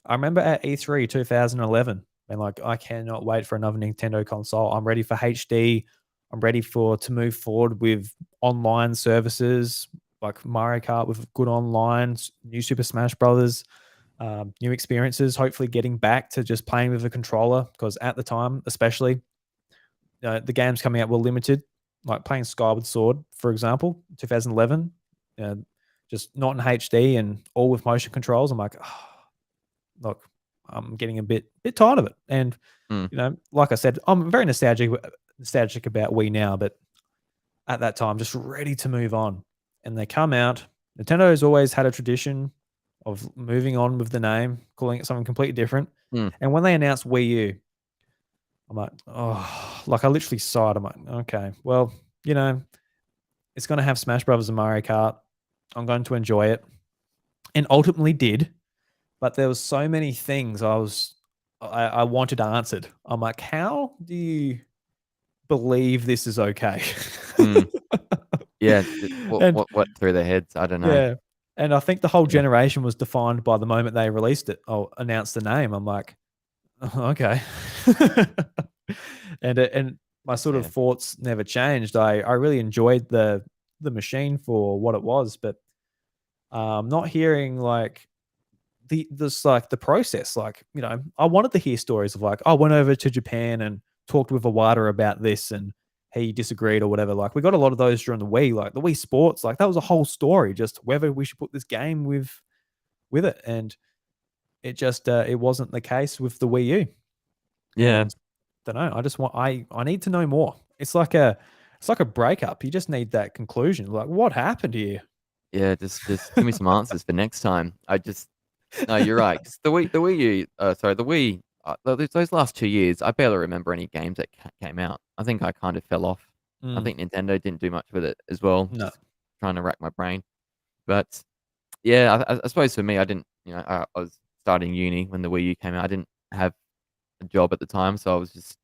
I remember at E3 2011, and like I cannot wait for another Nintendo console. I'm ready for HD. I'm ready for to move forward with online services like Mario Kart with good online, new Super Smash Brothers, new experiences. Hopefully, getting back to just playing with a controller, because at the time, especially, the games coming out were limited. Like playing Skyward Sword, for example, 2011, uh, just not in HD and all with motion controls. I'm like, oh, look, I'm getting a bit tired of it. And mm, like I said, I'm very nostalgic about Wii now, but at that time, just ready to move on. And they come out. Nintendo has always had a tradition of moving on with the name, calling it something completely different. mm, And when they announced Wii U, I'm like, oh, like I literally sighed. I'm like, okay, well, you know, it's going to have Smash Brothers and Mario Kart. I'm going to enjoy it, and ultimately did. But there was so many things I wanted answered. I'm like, how do you believe this is okay? mm. Yeah, what And what what through their heads? I don't know. yeah, and I think the whole Yeah, generation was defined by the moment they released it. Oh, announced the name. I'm like, oh, okay. And my that's sort of fair. thoughts never changed. I really enjoyed the machine for what it was, but not hearing like the process. Like, I wanted to hear stories of like, I went over to Japan and talked with a water about this and he disagreed or whatever. Like we got a lot of those during the Wii, like the Wii Sports, like that was a whole story, just whether we should put this game with it. And it just it wasn't the case with the Wii U. Yeah, And don't know. I just want I need to know more. It's like a breakup. You just need that conclusion. Like what happened here? yeah. Just give me some answers for next time. No, you're right. 'Cause the Wii U, sorry, the Wii. Those last 2 years, I barely remember any games that came out. I think I kind of fell off. I Mm, think Nintendo didn't do much with it as well. no. Just trying to rack my brain. But yeah, I suppose for me, I didn't. I was starting uni when the Wii U came out. I didn't have a job at the time, so I was just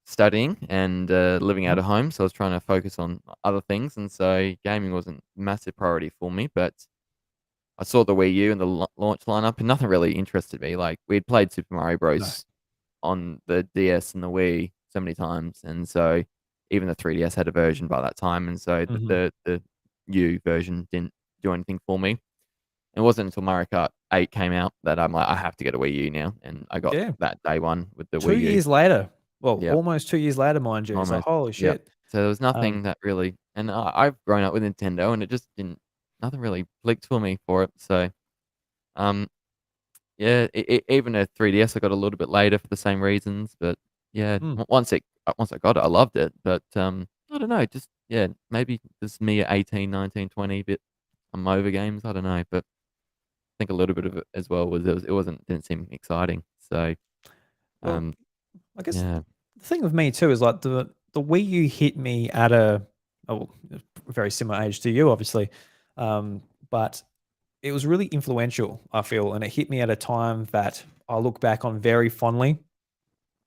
studying and living out Mhm. of home. So I was trying to focus on other things, and so gaming wasn't a massive priority for me. But I saw the Wii U and the launch lineup, and nothing really interested me. Like we'd played Super Mario No. Bros. On the DS and the Wii so many times, and so even the 3DS had a version by that time, and so Mhm. the U version didn't do anything for me. It wasn't until Mario Kart 8 came out that I'm like, I have to get a Wii U now, and I got Yeah. that day one with the 2 Wii U. years later. Well, Yep. almost 2 years later, mind you. It's like, Almost. holy Yep. shit. So there was Um, nothing that really, and I've grown up with Nintendo, and it just didn't, nothing really clicked for me for it. So, um, yeah, even a 3DS, I got a little bit later for the same reasons. But yeah, mm. once I got it, I loved it. But I don't know, just yeah, maybe this me at 18, 19, 20, bit I'm over games. I don't know, but I think a little bit of it as well was it wasn't didn't seem exciting. So Well, um, I guess yeah, the thing with me too is like the Wii U hit me at a oh, very similar age to you, obviously, but it was really influential. I feel, and it hit me at a time that I look back on very fondly.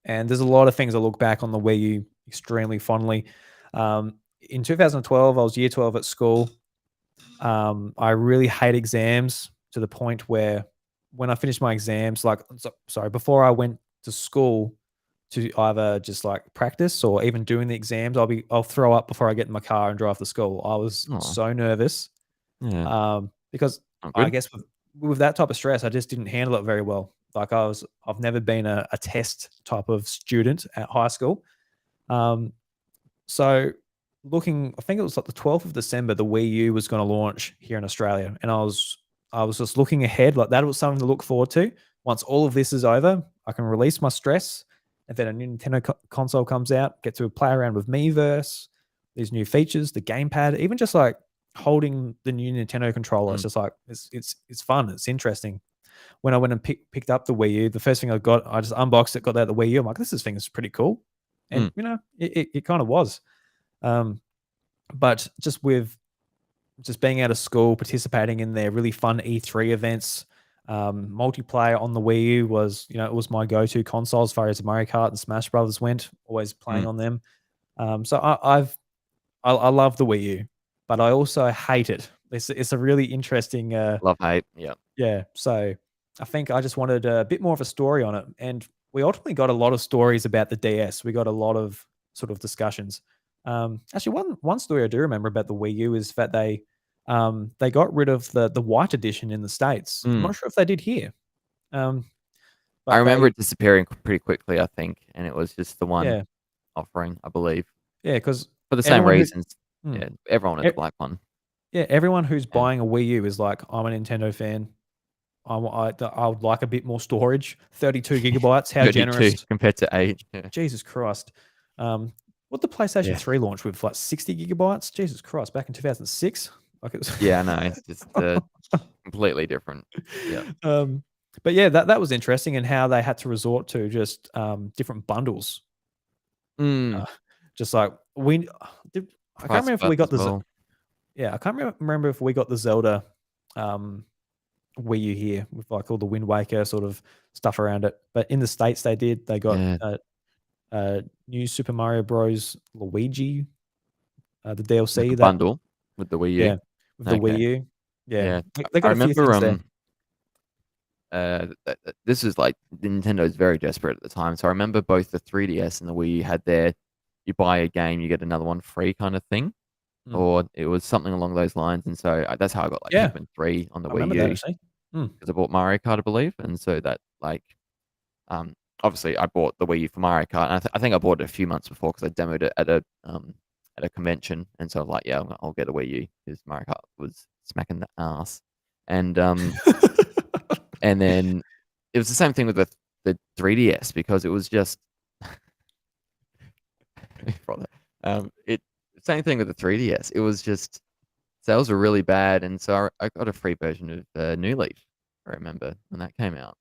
And there's a lot of things I look back on the Wii U extremely fondly. In 2012, I was year 12 at school. I really hate exams to the point where when I finished my exams, like, sorry, before I went to school to either just like practice or even doing the exams, I'll throw up before I get in my car and drive to school. I was oh so nervous yeah, because not I good. guess with that type of stress, I just didn't handle it very well. Like I've never been a test type of student at high school. Um, so I think it was like the 12th of December, the Wii U was going to launch here in Australia, and I was just looking ahead, like that was something to look forward to. Once all of this is over, I can release my stress, and then a new Nintendo console comes out, get to play around with Miiverse, these new features, the gamepad, even just like holding the new Nintendo controller. It's Mm, just like it's fun, it's interesting. When I went and picked up the Wii U, the first thing I got, I just unboxed it, got out the Wii U. I'm like, this thing is pretty cool, and mm, you know, it kind of was. Um, but just being out of school, participating in their really fun E3 events, multiplayer on the Wii U was, you know, it was my go-to console as far as Mario Kart and Smash Brothers went. Always playing mm. on them. So I love the Wii U, but I also hate it. It's a really interesting. Love hate. Yeah. Yeah. So I think I just wanted a bit more of a story on it. And we ultimately got a lot of stories about the DS. We got a lot of sort of discussions. Actually, one story I do remember about the Wii U is that they got rid of the white edition in the States. I'm Mm. not sure if they did here. Um, I but remember they it disappearing pretty quickly, I think, and it was just the one yeah, offering, I believe, yeah, because for the same everyone who reasons. hmm, Yeah, everyone wanted e- the black one. yeah, everyone who's Yeah, buying a Wii U is like, I'm a Nintendo fan. I would like a bit more storage. 32 gigabytes. How 32 generous. compared to 8. Yeah. Jesus Christ. What the PlayStation Yeah. 3 launched with like 60 gigabytes? Jesus Christ, back in 2006? Like it was Yeah, no, it's just completely different. Yeah. um, but yeah, that was interesting and how they had to resort to just different bundles. Mm. Uh, just like we did, I can't Price remember if we up got as the well. yeah, I can't remember if we got the Zelda um Wii U here with like all the Wind Waker sort of stuff around it. But in the States they did. They got Yeah, new Super Mario Bros. Luigi, the like a DLC that bundle with the Wii U. yeah, with the Wii Okay. U. Yeah, Yeah. they I got a few remember things there. this is like Nintendo's very desperate at the time. So I remember both the 3DS and the Wii U had their you buy a game, you get another one free kind of thing, Mm. or it was something along those lines. And so that's how I got like Yeah, Pikmin 3 on the I Wii remember that U actually. Mm. because I bought Mario Kart, I believe, and so that like obviously I bought the Wii U for Mario Kart, and I think I bought it a few months before because I demoed it at a convention, and so I was like, yeah, I'll get a Wii U because Mario Kart was smacking the ass, and and then it was the same thing with the 3DS because it was just brother, it same thing with the 3DS. It was just sales were really bad, and so I got a free version of New Leaf. I remember when that came out.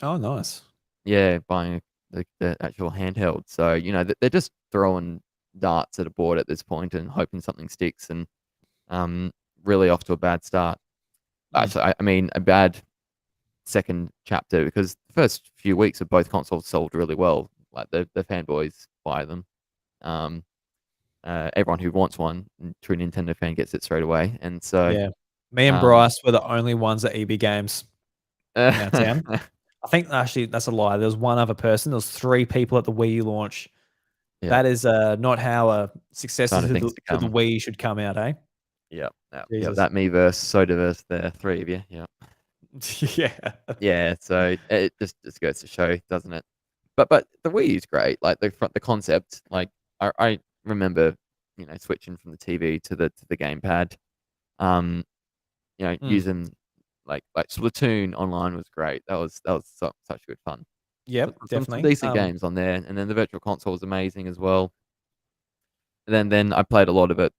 Oh, nice. Yeah, buying the actual handheld. So you know they're just throwing darts at a board at this point and hoping something sticks, and um, really off to a bad start. Mm. Actually, I mean a bad second chapter because the first few weeks of both consoles sold really well. Like the fanboys buy them. Um, everyone who wants one, true Nintendo fan, gets it straight away. And so, Yeah. Me and um, Bryce were the only ones at EB Games in our town. I think actually that's a lie. There was one other person. There was 3 people at the Wii U launch. yeah, That is not how successors sign of things to to the come. Wii should come out, eh? Yeah, yeah, yeah. Jesus. That Miiverse, so diverse. There, 3 of you. Yeah, Yeah. yeah. So it just goes to show, doesn't it? but the Wii is great. Like the concept. Like I remember, switching from the TV to the gamepad. Um, Mm. using like Splatoon online was great. That was such good fun. Yep, Some definitely. decent games on there, and then the Virtual Console was amazing as well. And then I played a lot of it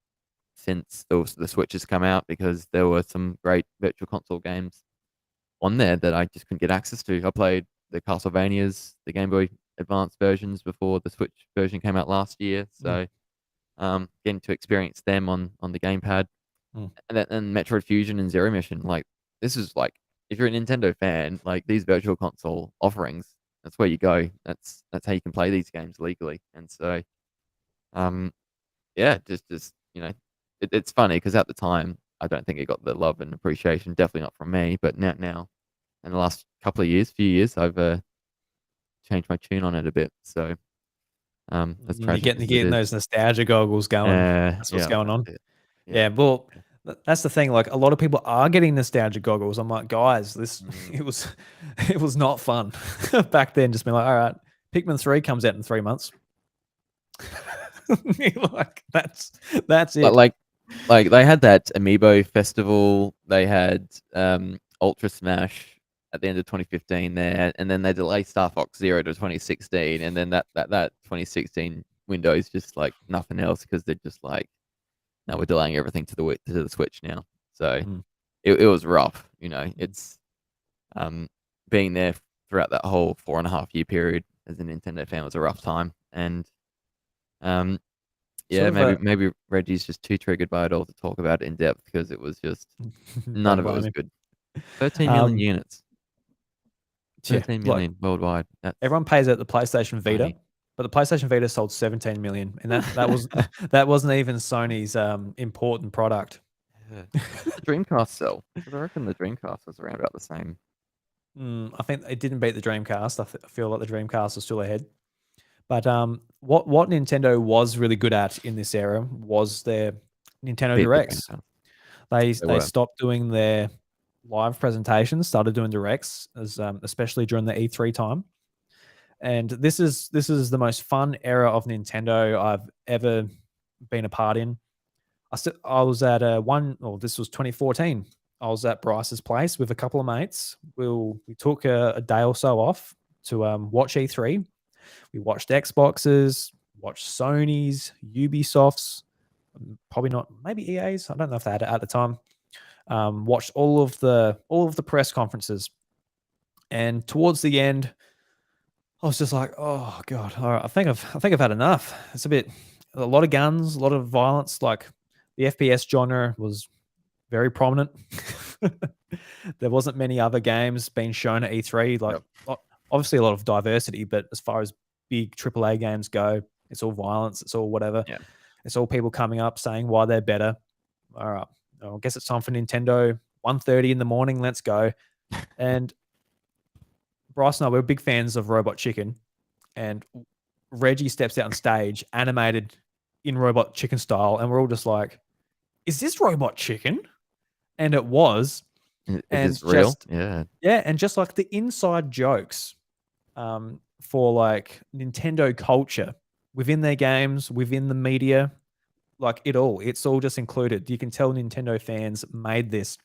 since the Switch has come out because there were some great Virtual Console games on there that I just couldn't get access to. I played the Castlevanias, the Game Boy Advance versions before the Switch version came out last year. Mm. So getting to experience them on the gamepad, Mm. and Metroid Fusion and Zero Mission. Like this is like if you're a Nintendo fan, like these Virtual Console offerings, that's where you go. That's how you can play these games legally. And so, um, yeah, just it's funny because at the time I don't think it got the love and appreciation. Definitely not from me. But now in the last few years, I've changed my tune on it a bit. So as You're tragic getting as it getting is, those nostalgia goggles going. That's what's yeah, going that's on. it. Yeah, Yeah, well, that's the thing. Like a lot of people are getting nostalgia goggles. I'm like, guys, this mm. it was it was not fun back then. Just being like, all right, Pikmin 3 comes out in 3 months. Like that's But it. like they had that Amiibo festival. They had Ultra Smash at the end of 2015 there, and then they delayed Star Fox Zero to 2016, and then that 2016 window is just like nothing else because they're just like, no, we're delaying everything to the Switch now. So Mm. it was rough. It's um being there throughout that whole 4.5 year period as a Nintendo fan was a rough time, and um Sort yeah, of maybe Reggie's just too triggered by it all to talk about it in depth because it was just none don't of it blame was me. good. 13 million Um, units, yeah, 13 like million worldwide. That's everyone pays out the PlayStation Vita, tiny. but the PlayStation Vita sold 17 million, and that was that wasn't even Sony's important product. Yeah. What did the Dreamcast sell? Because I reckon the Dreamcast was around about the same. I think it didn't beat the Dreamcast. I feel like the Dreamcast is still ahead. But what Nintendo was really good at in this era was their Nintendo Beat the Directs. Dreamcast. They They were. stopped doing their live presentations, started doing directs, as especially during the E3 time. And this is the most fun era of Nintendo I've ever been a part in. I was at this was 2014. I was at Bryce's place with a couple of mates. We took a day or so off to watch E3. We watched Xboxes, watched Sony's, Ubisoft's, probably not, maybe EA's. I don't know if they had it at the time. Watched all of the press conferences, and towards the end, I was just like, oh god, all right, I think I've had enough. It's a lot of guns, a lot of violence. Like the FPS genre was very prominent. There wasn't many other games being shown at E3. Like Yep. obviously a lot of diversity, but as far as big AAA games go, it's all violence. It's all whatever. Yeah. It's all people coming up saying why they're better. All right, I guess it's time for Nintendo. 1:30 in the morning. Let's go. And Bryce and I, we're big fans of Robot Chicken, and Reggie steps out on stage, animated in Robot Chicken style, and we're all just like, "Is this Robot Chicken?" And it was, Is and this real? just Yeah. yeah, and just like the inside jokes, for like Nintendo culture within their games, within the media, like it's all just included. You can tell Nintendo fans made this,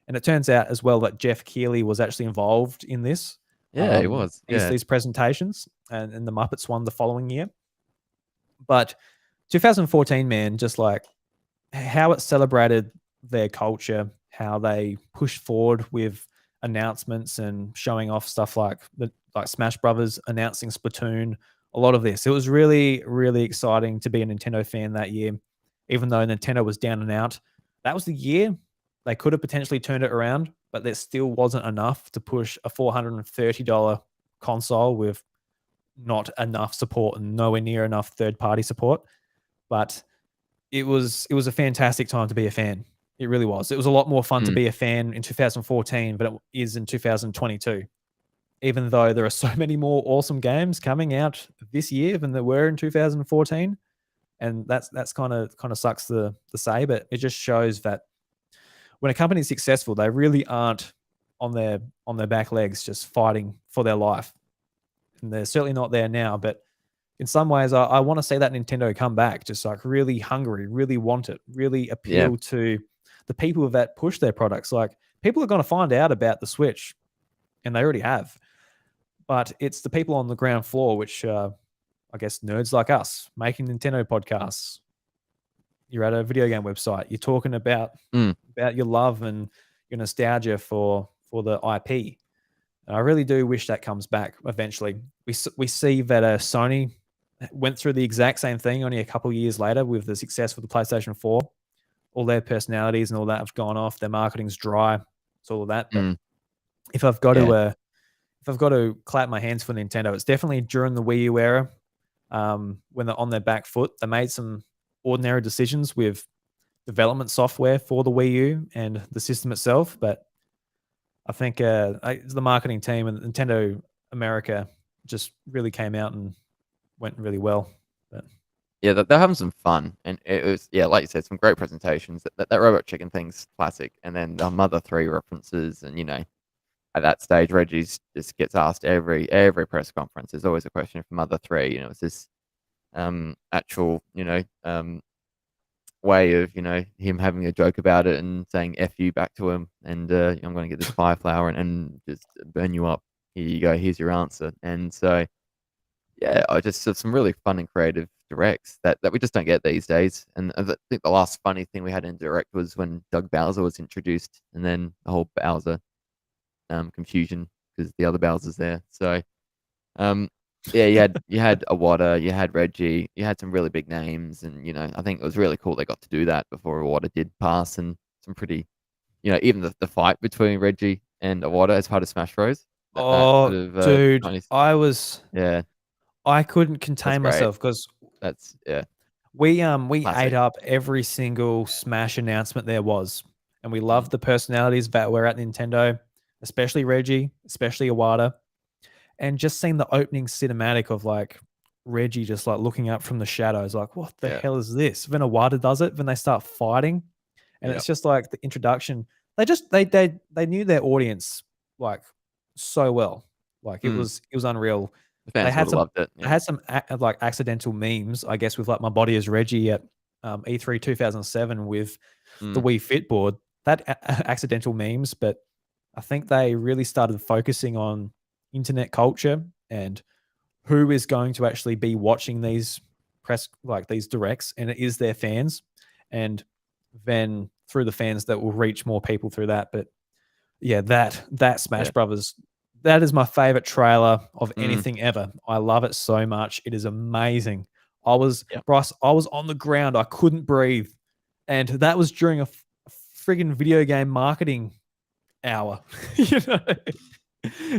and it turns out as well that Jeff Keighley was actually involved in this, Yeah, it was. these Yeah. these presentations, and the Muppets won the following year. But 2014, man, just like how it celebrated their culture, how they pushed forward with announcements and showing off stuff like Smash Brothers announcing Splatoon. A lot of this, it was really really exciting to be a Nintendo fan that year, even though Nintendo was down and out. That was the year they could have potentially turned it around, but there still wasn't enough to push a $430 console with not enough support and nowhere near enough third party support. But it was a fantastic time to be a fan. It really was. It was a lot more fun to Mm. be a fan in 2014 than it is in 2022. Even though there are so many more awesome games coming out this year than there were in 2014, and that's kind of sucks to say, but it just shows that when a company is successful, they really aren't on their back legs just fighting for their life. and they're certainly not there now. But in some ways, I want to see that Nintendo come back, just like really hungry, really want it, really Yeah. appeal to the people that push their products. Like people are going to find out about the Switch, and they already have. But it's the people on the ground floor, which I guess nerds like us, making Nintendo podcasts. You're at a video game website. You're talking about Mm. your love and your nostalgia for the IP. And I really do wish that comes back eventually. We see that Sony went through the exact same thing only a couple of years later with the success of the PlayStation 4. All their personalities and all that have gone off. Their marketing's dry. It's all of that. But if I've got to clap my hands for Nintendo, it's definitely during the Wii U era, when they're on their back foot. They made some ordinary decisions with development software for the Wii U and the system itself, but I think the marketing team and Nintendo America just really came out and went really well. But Yeah, they're having some fun, and it was, yeah, like you said, some great presentations. That Robot Chicken thing's classic, and then the Mother 3 references, and at that stage, Reggie just gets asked every press conference. There's always a question from Mother 3. It's this actual way of him having a joke about it and saying "f you" back to him, and I'm going to get this fire flower and just burn you up. Here you go. Here's your answer. And so, yeah, I just saw some really fun and creative directs that we just don't get these days. And I think the last funny thing we had in direct was when Doug Bowser was introduced, and then the whole Bowser confusion because the other Bowser's there. So, yeah, you had Iwata, you had Reggie, you had some really big names, and I think it was really cool they got to do that before Iwata did pass, and some pretty, even the fight between Reggie and Iwata as part of Smash Bros. Dude, yeah, I couldn't that's contain great. myself because That's we classic. ate up every single Smash announcement there was, and we loved the personalities that were at Nintendo, especially Reggie, especially Iwata. And just seeing the opening cinematic of like Reggie just like looking up from the shadows, like, what the Yeah. hell is this? When Iwata does it, when they start fighting, and Yep. it's just like the introduction. They knew their audience like so well. Like it was unreal. The fans would have loved it. They had some like accidental memes, I guess, with like my body as Reggie at E3 2007 with the Wii Fit board. That accidental memes, but I think they really started focusing on internet culture and who is going to actually be watching these these directs, and it is their fans, and then through the fans that will reach more people through that. But yeah, that Smash Brothers, that is my favorite trailer of anything ever. I love it so much. It is amazing. Bryce, I was on the ground. I couldn't breathe, and that was during a friggin' video game marketing hour.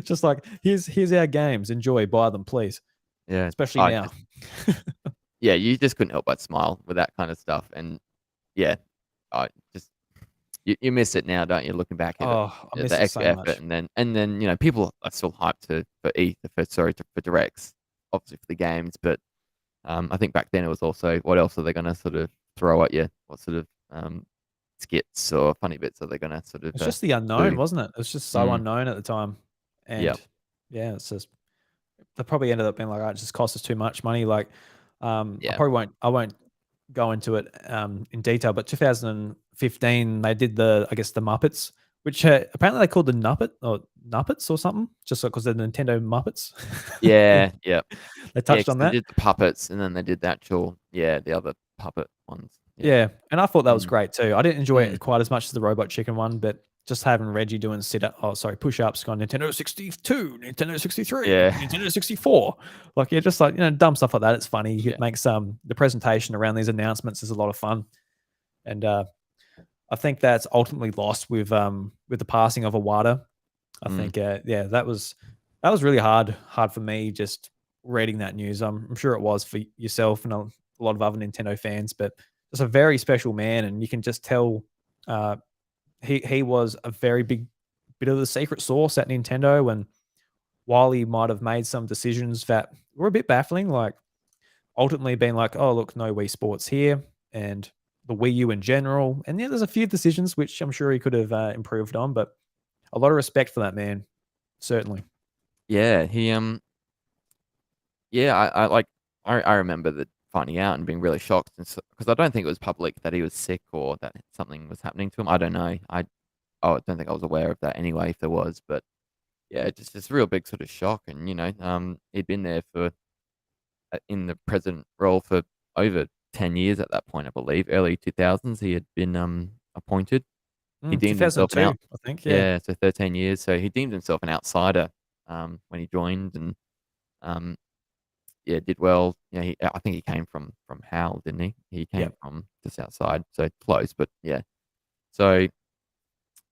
Just like here's our games. Enjoy, buy them, please. Yeah, Especially now. Yeah, you just couldn't help but smile with that kind of stuff, and yeah, I just you miss it now, don't you? Looking back at I miss the it extra so effort, much. and then people are still hyped for directs, obviously for the games, but I think back then it was also what else are they going to sort of throw at you? What sort of skits or funny bits are they going to sort of? It's just the unknown, do? wasn't it? It was just so unknown at the time, and yeah, it's just they probably ended up being like, "Oh, it just cost us too much money." Like, I won't go into it in detail, but 2015 they did the Muppets, which apparently they called the Nuppets or something, just because they're Nintendo Muppets. Yeah, yeah. They touched on They that. did the puppets, and then they did the actual, the other puppet ones. Yeah, and I thought that was great too. I didn't enjoy it Mm. quite as much as the Robot Chicken one, but just having Reggie doing push-ups on Nintendo 62, Nintendo 63, Yeah. Nintendo 64. Like, yeah, just like, dumb stuff like that. It's funny. It makes the presentation around these announcements is a lot of fun. And I think that's ultimately lost with the passing of Iwata. I think that was really hard for me just reading that news. I'm sure it was for yourself and a lot of other Nintendo fans, but just a very special man, and you can just tell he was a very big bit of the secret sauce at Nintendo. And while he might have made some decisions that were a bit baffling, like ultimately being like, "Oh, look, no Wii Sports here," and the Wii U in general, and there's a few decisions which I'm sure he could have improved on, but a lot of respect for that man, certainly. Yeah, Yeah, I remember that finding out and being really shocked, because I don't think it was public that he was sick or that something was happening to him. I don't know. I don't think I was aware of that anyway, if there was. But yeah, just this real big sort of shock, and he'd been there for in the president role for over 10 years at that point, I believe. Early 2000s, he had been appointed. He deemed himself an 2002, out. I think. Yeah. Yeah, so 13 years. So he deemed himself an outsider when he joined, and um, yeah, did well. Yeah, I think he came from Howell, didn't he? He came Yep. from just outside, so close, but yeah. So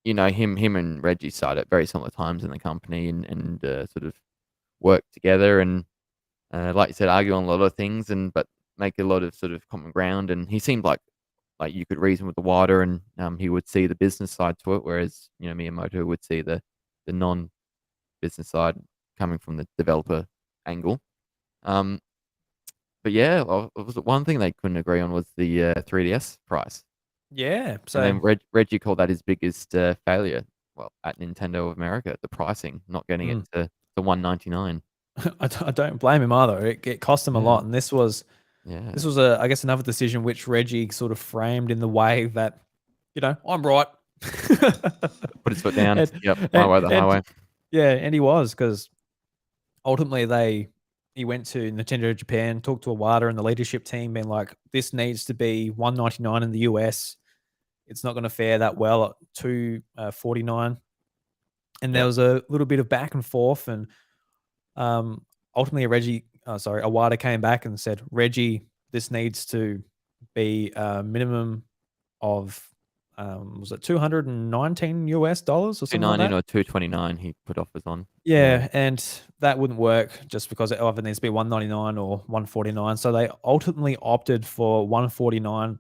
him and Reggie started at very similar times in the company, and sort of worked together, and like you said, argue on a lot of things, but make a lot of sort of common ground. And he seemed like you could reason with the water, and he would see the business side to it, whereas Miyamoto would see the non business side coming from the developer angle. Um, but yeah, was one thing they couldn't agree on was the 3DS price, Yeah. and So then Reggie called that his biggest failure. Well, at Nintendo of America, the pricing, not getting it mm, to the 199. I don't blame him either. It cost him a Yeah, lot, and this yeah. was I guess another decision which Reggie sort of framed in the way that I'm right. Put his foot down. and, Yep, my way, and the and highway. yeah, and he was, because ultimately he went to Nintendo Japan, talked to Iwata and the leadership team, being like, this needs to be 199 in the US. It's not going to fare that well at 249. And there Yep. was a little bit of back and forth, and ultimately Iwata came back and said, Reggie, this needs to be a minimum of was it 219 US dollars or something like 219 that? or 229 he put offers on. Yeah. Yeah, and that wouldn't work just because it either needs to be 199 or 149. So they ultimately opted for 149.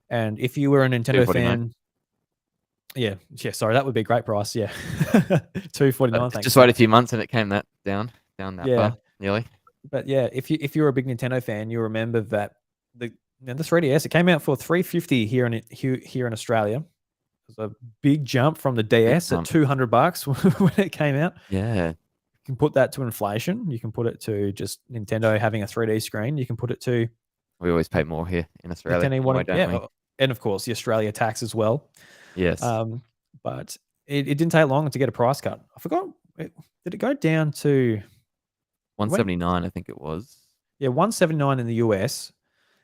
And if you were a Nintendo 249. fan, yeah, sorry, that would be a great price. Yeah. 249, thanks, Just wait mate. a few months and it came that down that Yeah. far, nearly. But yeah, if you're a big Nintendo fan, you remember that the 3DS, it came out for 350 here in Australia. It was a big jump from the Big DS at jump. $200 when it came out. Yeah. You can put that to inflation. You can put it to just Nintendo having a 3D screen. You can put it to We always pay more here in Australia Nintendo anyway, wanting, don't yeah, we? and of course the Australia tax as well. Yes. But it didn't take long to get a price cut. I forgot. Did it go down to? It went 179, I think it was. 179 in the US,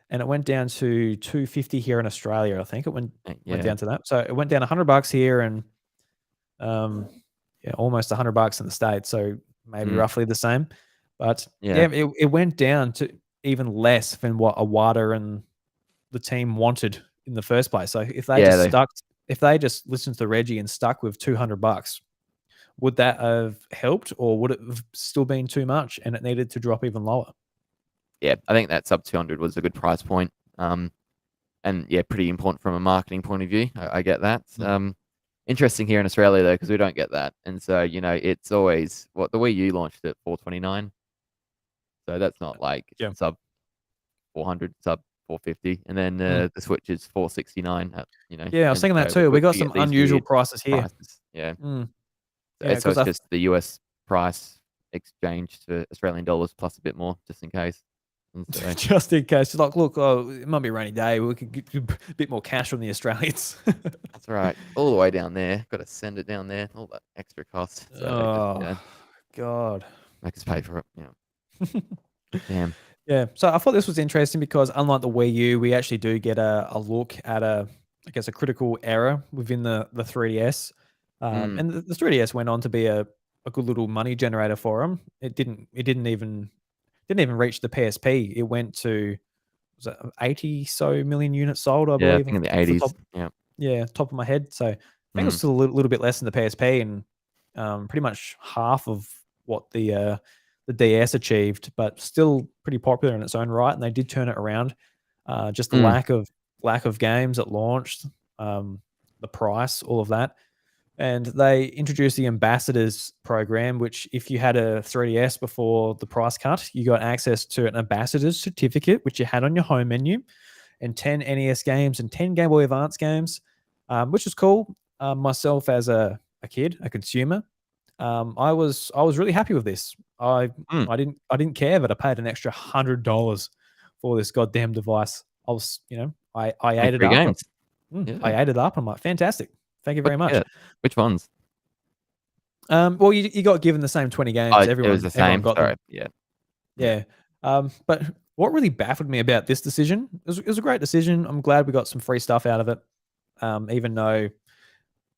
and it went down to 250 here in Australia. I think it went Yeah. down to that. So it went down $100 here, and um, almost $100 in the States. So maybe Mm, roughly the same. But yeah. yeah, it went down to even less than what Awada and the team wanted in the first place. So Yeah, they if they just listened to Reggie and stuck with $200, would that have helped, or would it have still been too much and it needed to drop even lower? yeah, I think that sub 200 was a good price point. And yeah, pretty important from a marketing point of view. I get that. Mm. Interesting here in Australia though, because we don't get that, and so it's always what the Wii U launched at 429, so that's not like Yeah. sub 400, sub 450, and then Mm. the Switch is 469. Yeah, I was And thinking that so too. We got we get some these unusual weird prices here. prices. Yeah, Mm. so, Yeah, so because it's just the US price exchanged to Australian dollars plus a bit more, just in case. And so just in case, like, look, oh, it might be a rainy day. We could get a bit more cash from the Australians. that's right, all the way down there. Got to send it down there, all that extra cost. So just Oh, God. make us pay for it. Damn. Yeah, so I thought this was interesting because unlike the Wii U, we actually do get a look at I guess, a critical error within the 3DS. Mm, And the 3DS went on to be a good little money generator for them. It didn't even reach the PSP. It went to, was it 80 so million units sold, I yeah, I believe, think in the off the 80s. top, Yeah. yeah, top of my head. So I think it was Mm, still a little bit less than the PSP, and pretty much half of what the DS achieved, but still pretty popular in its own right. And they did turn it around. Just the mm, lack of games at launch, the price, all of that. And they introduced the ambassadors program, which if you had a 3DS before the price cut, you got access to an ambassadors certificate, which you had on your home menu, and 10 NES games and 10 Game Boy Advance games, which was cool. Myself as a kid, a consumer, I was really happy with this. Mm, I didn't care that I paid an extra $100 for this goddamn device. I was, I and ate it free up. games. Yeah. I ate it up. I'm like, fantastic. Thank you What very you much. get? Which ones? Well, you got given the same 20 Oh, games. it was the Everyone same. got Sorry. them. Yeah. Yeah. Yeah. But what really baffled me about this decision, it was a great decision. I'm glad we got some free stuff out of it. Even though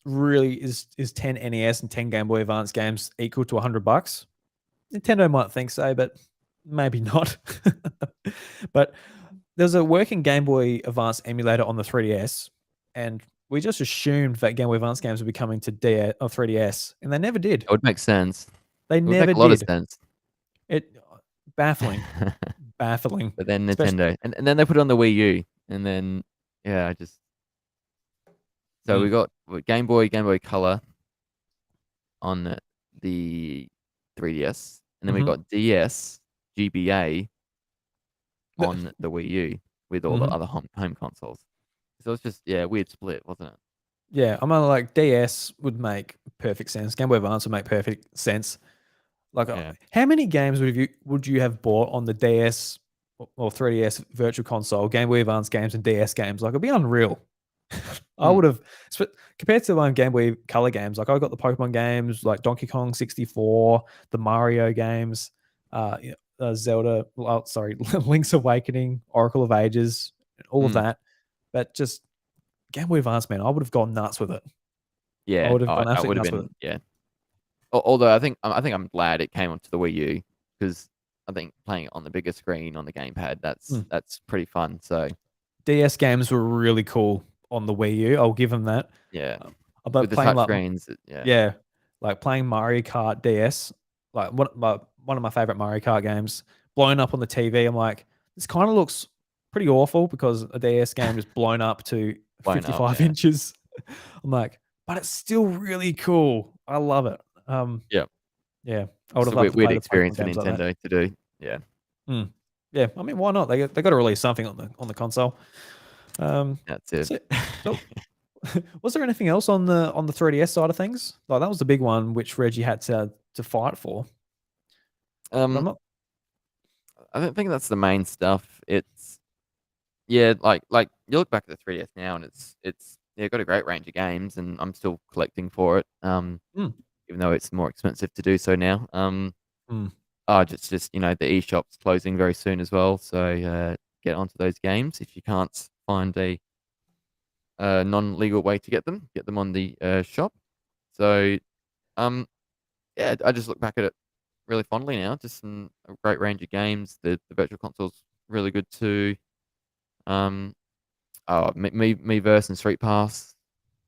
really is 10 NES and 10 Game Boy Advance games equal to $100? Nintendo might think so, but maybe not. But there's a working Game Boy Advance emulator on the 3DS, and we just assumed that Game Boy Advance games would be coming to 3DS, and they never did. It would make sense. They It would make never a lot of did. sense. It baffling, baffling. But then Especially, Nintendo, and then they put it on the Wii U, and then yeah, I just so we mm, got Game Boy Color on the 3DS, and then we mhm, got DS GBA the- on the Wii U with all the mhm. other home consoles. So it's just weird split, wasn't it? Yeah, I'm like DS would make perfect sense. Game Boy Advance would make perfect sense. Like, Yeah. how many games would you have bought on the DS or 3DS Virtual Console, Game Boy Advance games and DS games? Like, it'd be unreal. I Mm, would have, compared to my Game Boy Color games. Like, I got the Pokemon games, like Donkey Kong 64, the Mario games, Zelda. Well, sorry, Link's Awakening, Oracle of Ages, all of mm. that. But just Game Boy Advance, man, I would have gone nuts with it. I Yeah, would have gone I would absolutely have nuts with it. been Although I think I'm glad it came onto the Wii U because I think playing it on the bigger screen on the gamepad Mm. that's pretty fun. So DS games were really cool on the Wii U. I'll give them that. yeah, with But the playing touch like, screens, yeah, yeah, like playing Mario Kart DS, like one of my favorite Mario Kart games, blown up on the TV. I'm like, this kind of looks pretty awful because a DS game is blown up to blown up, 55 yeah, inches. I'm like, but it's still really cool. I love it. yeah. Yeah, I would It's have a loved to weird play the Pokemon experience for games like that. Nintendo to do. Yeah, Mm. Yeah, I mean, why not? They got to release something on the console. that's it. So, so was there anything else on the 3DS side of things? Like, that was the big one which Reggie had to fight for. But I'm um, not. I don't think that's the main stuff. It's like you look back at the 3DS now, and it's got a great range of games, and I'm still collecting for it. Mm, Even though it's more expensive to do so now. mm. Oh, just the eShop's closing very soon as well, so get onto those games if you can't find a non-legal way to get them on the shop. So yeah, I just look back at it really fondly now. Just a great range of games. The virtual console's really good too. Um, oh, Miiverse and Street Pass,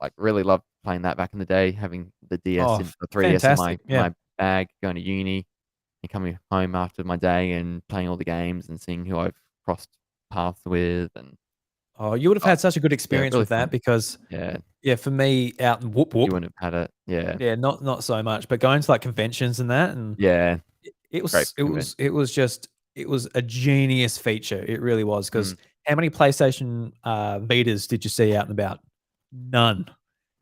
like really loved playing that back in the day. Having the DS Oh, and the 3DS in fantastic. Yeah. my bag, going to uni and coming home after my day and playing all the games and seeing who I've crossed paths with and Oh, you would have oh, had such a good yeah, experience really with that fun. because, Yeah, yeah, for me out in Whoop you Whoop, wouldn't have had it. Yeah, yeah, not so much, but going to like conventions and that, and yeah, it great was for convention. it was a genius feature. It really was because Mm. how many PlayStation Vitas did you see out and about? None.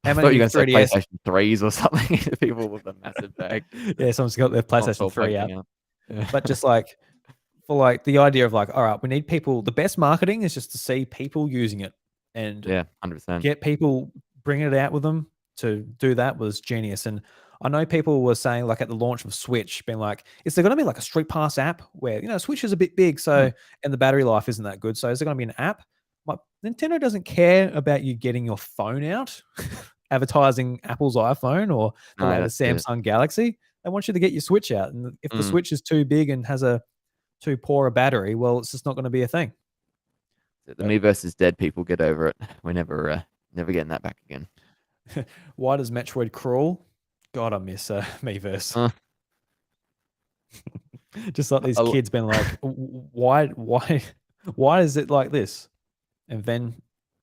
I How thought you many were going to say 3DS? PlayStation 3s or something. People with a massive bag, just Yeah, someone's got their PlayStation console 3 out. poking out. Yeah, But just like for like the idea of like, all right, we need people. The best marketing is just to see people using it and yeah, 100%. get people bringing it out with them. To do that was genius. And I know people were saying like at the launch of Switch, being like, is there going to be like a Street Pass app where Switch is a bit big, Hmm. so and the battery life isn't that good, so is there going to be an app? Like, Nintendo doesn't care about you getting your phone out, advertising Apple's iPhone or the No, latest that's it. Samsung Galaxy. They want you to get your Switch out, and if the Mm. Switch is too big and has a too poor a battery, well, it's just not going to be a thing. The But Miiverse is dead. People get over it. We're never getting that back again. why does Metroid crawl? God, I miss Miiverse. Uh, Just like these a- kids being like, why, why is it like this? And then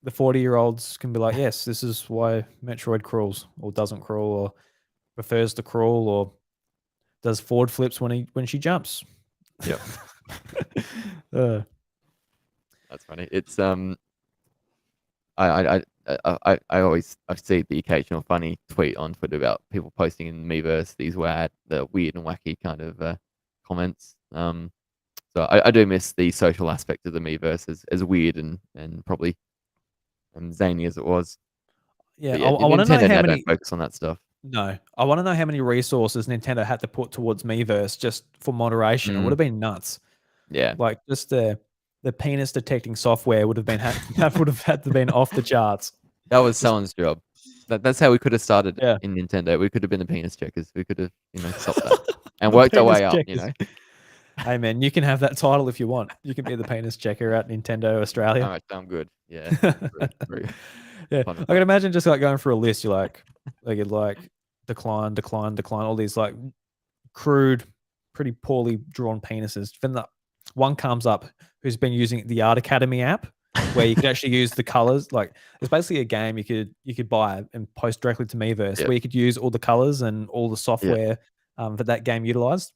the 40-year-olds can be like, yes, this is why Metroid crawls or doesn't crawl or prefers to crawl or does forward flips when she jumps. yep, uh, that's funny. It's I I see the occasional funny tweet on Twitter about people posting in the Miiverse the weird and wacky kind of comments. So I do miss the social aspect of the Miiverse as weird and probably zany as it was. Yeah, But I, yeah, I want to know Nintendo how now don't many. focus on that stuff. No, I want to know how many resources Nintendo had to put towards Miiverse just for moderation. It would Mm, have been nuts. yeah, Like just the penis detecting software would have been that would have had to been off the charts. that was Just someone's job. That's how we could have started yeah, in Nintendo. We could have been the penis checkers. We could have stopped that and the worked our penis way up. checkers. Hey man, you can have that title if you want. You can be the penis checker at Nintendo How Australia. much I'm good. Yeah, true, true. Yeah, Fun I can enough. imagine just like going through a list. You're like decline, decline, decline. All these like crude, pretty poorly drawn penises. Then the one comes up who's been using the Art Academy app, where you can actually use the colors. Like it's basically a game you could buy and post directly to Miiverse, Yep, where you could use all the colors and all the yep, software that game utilized.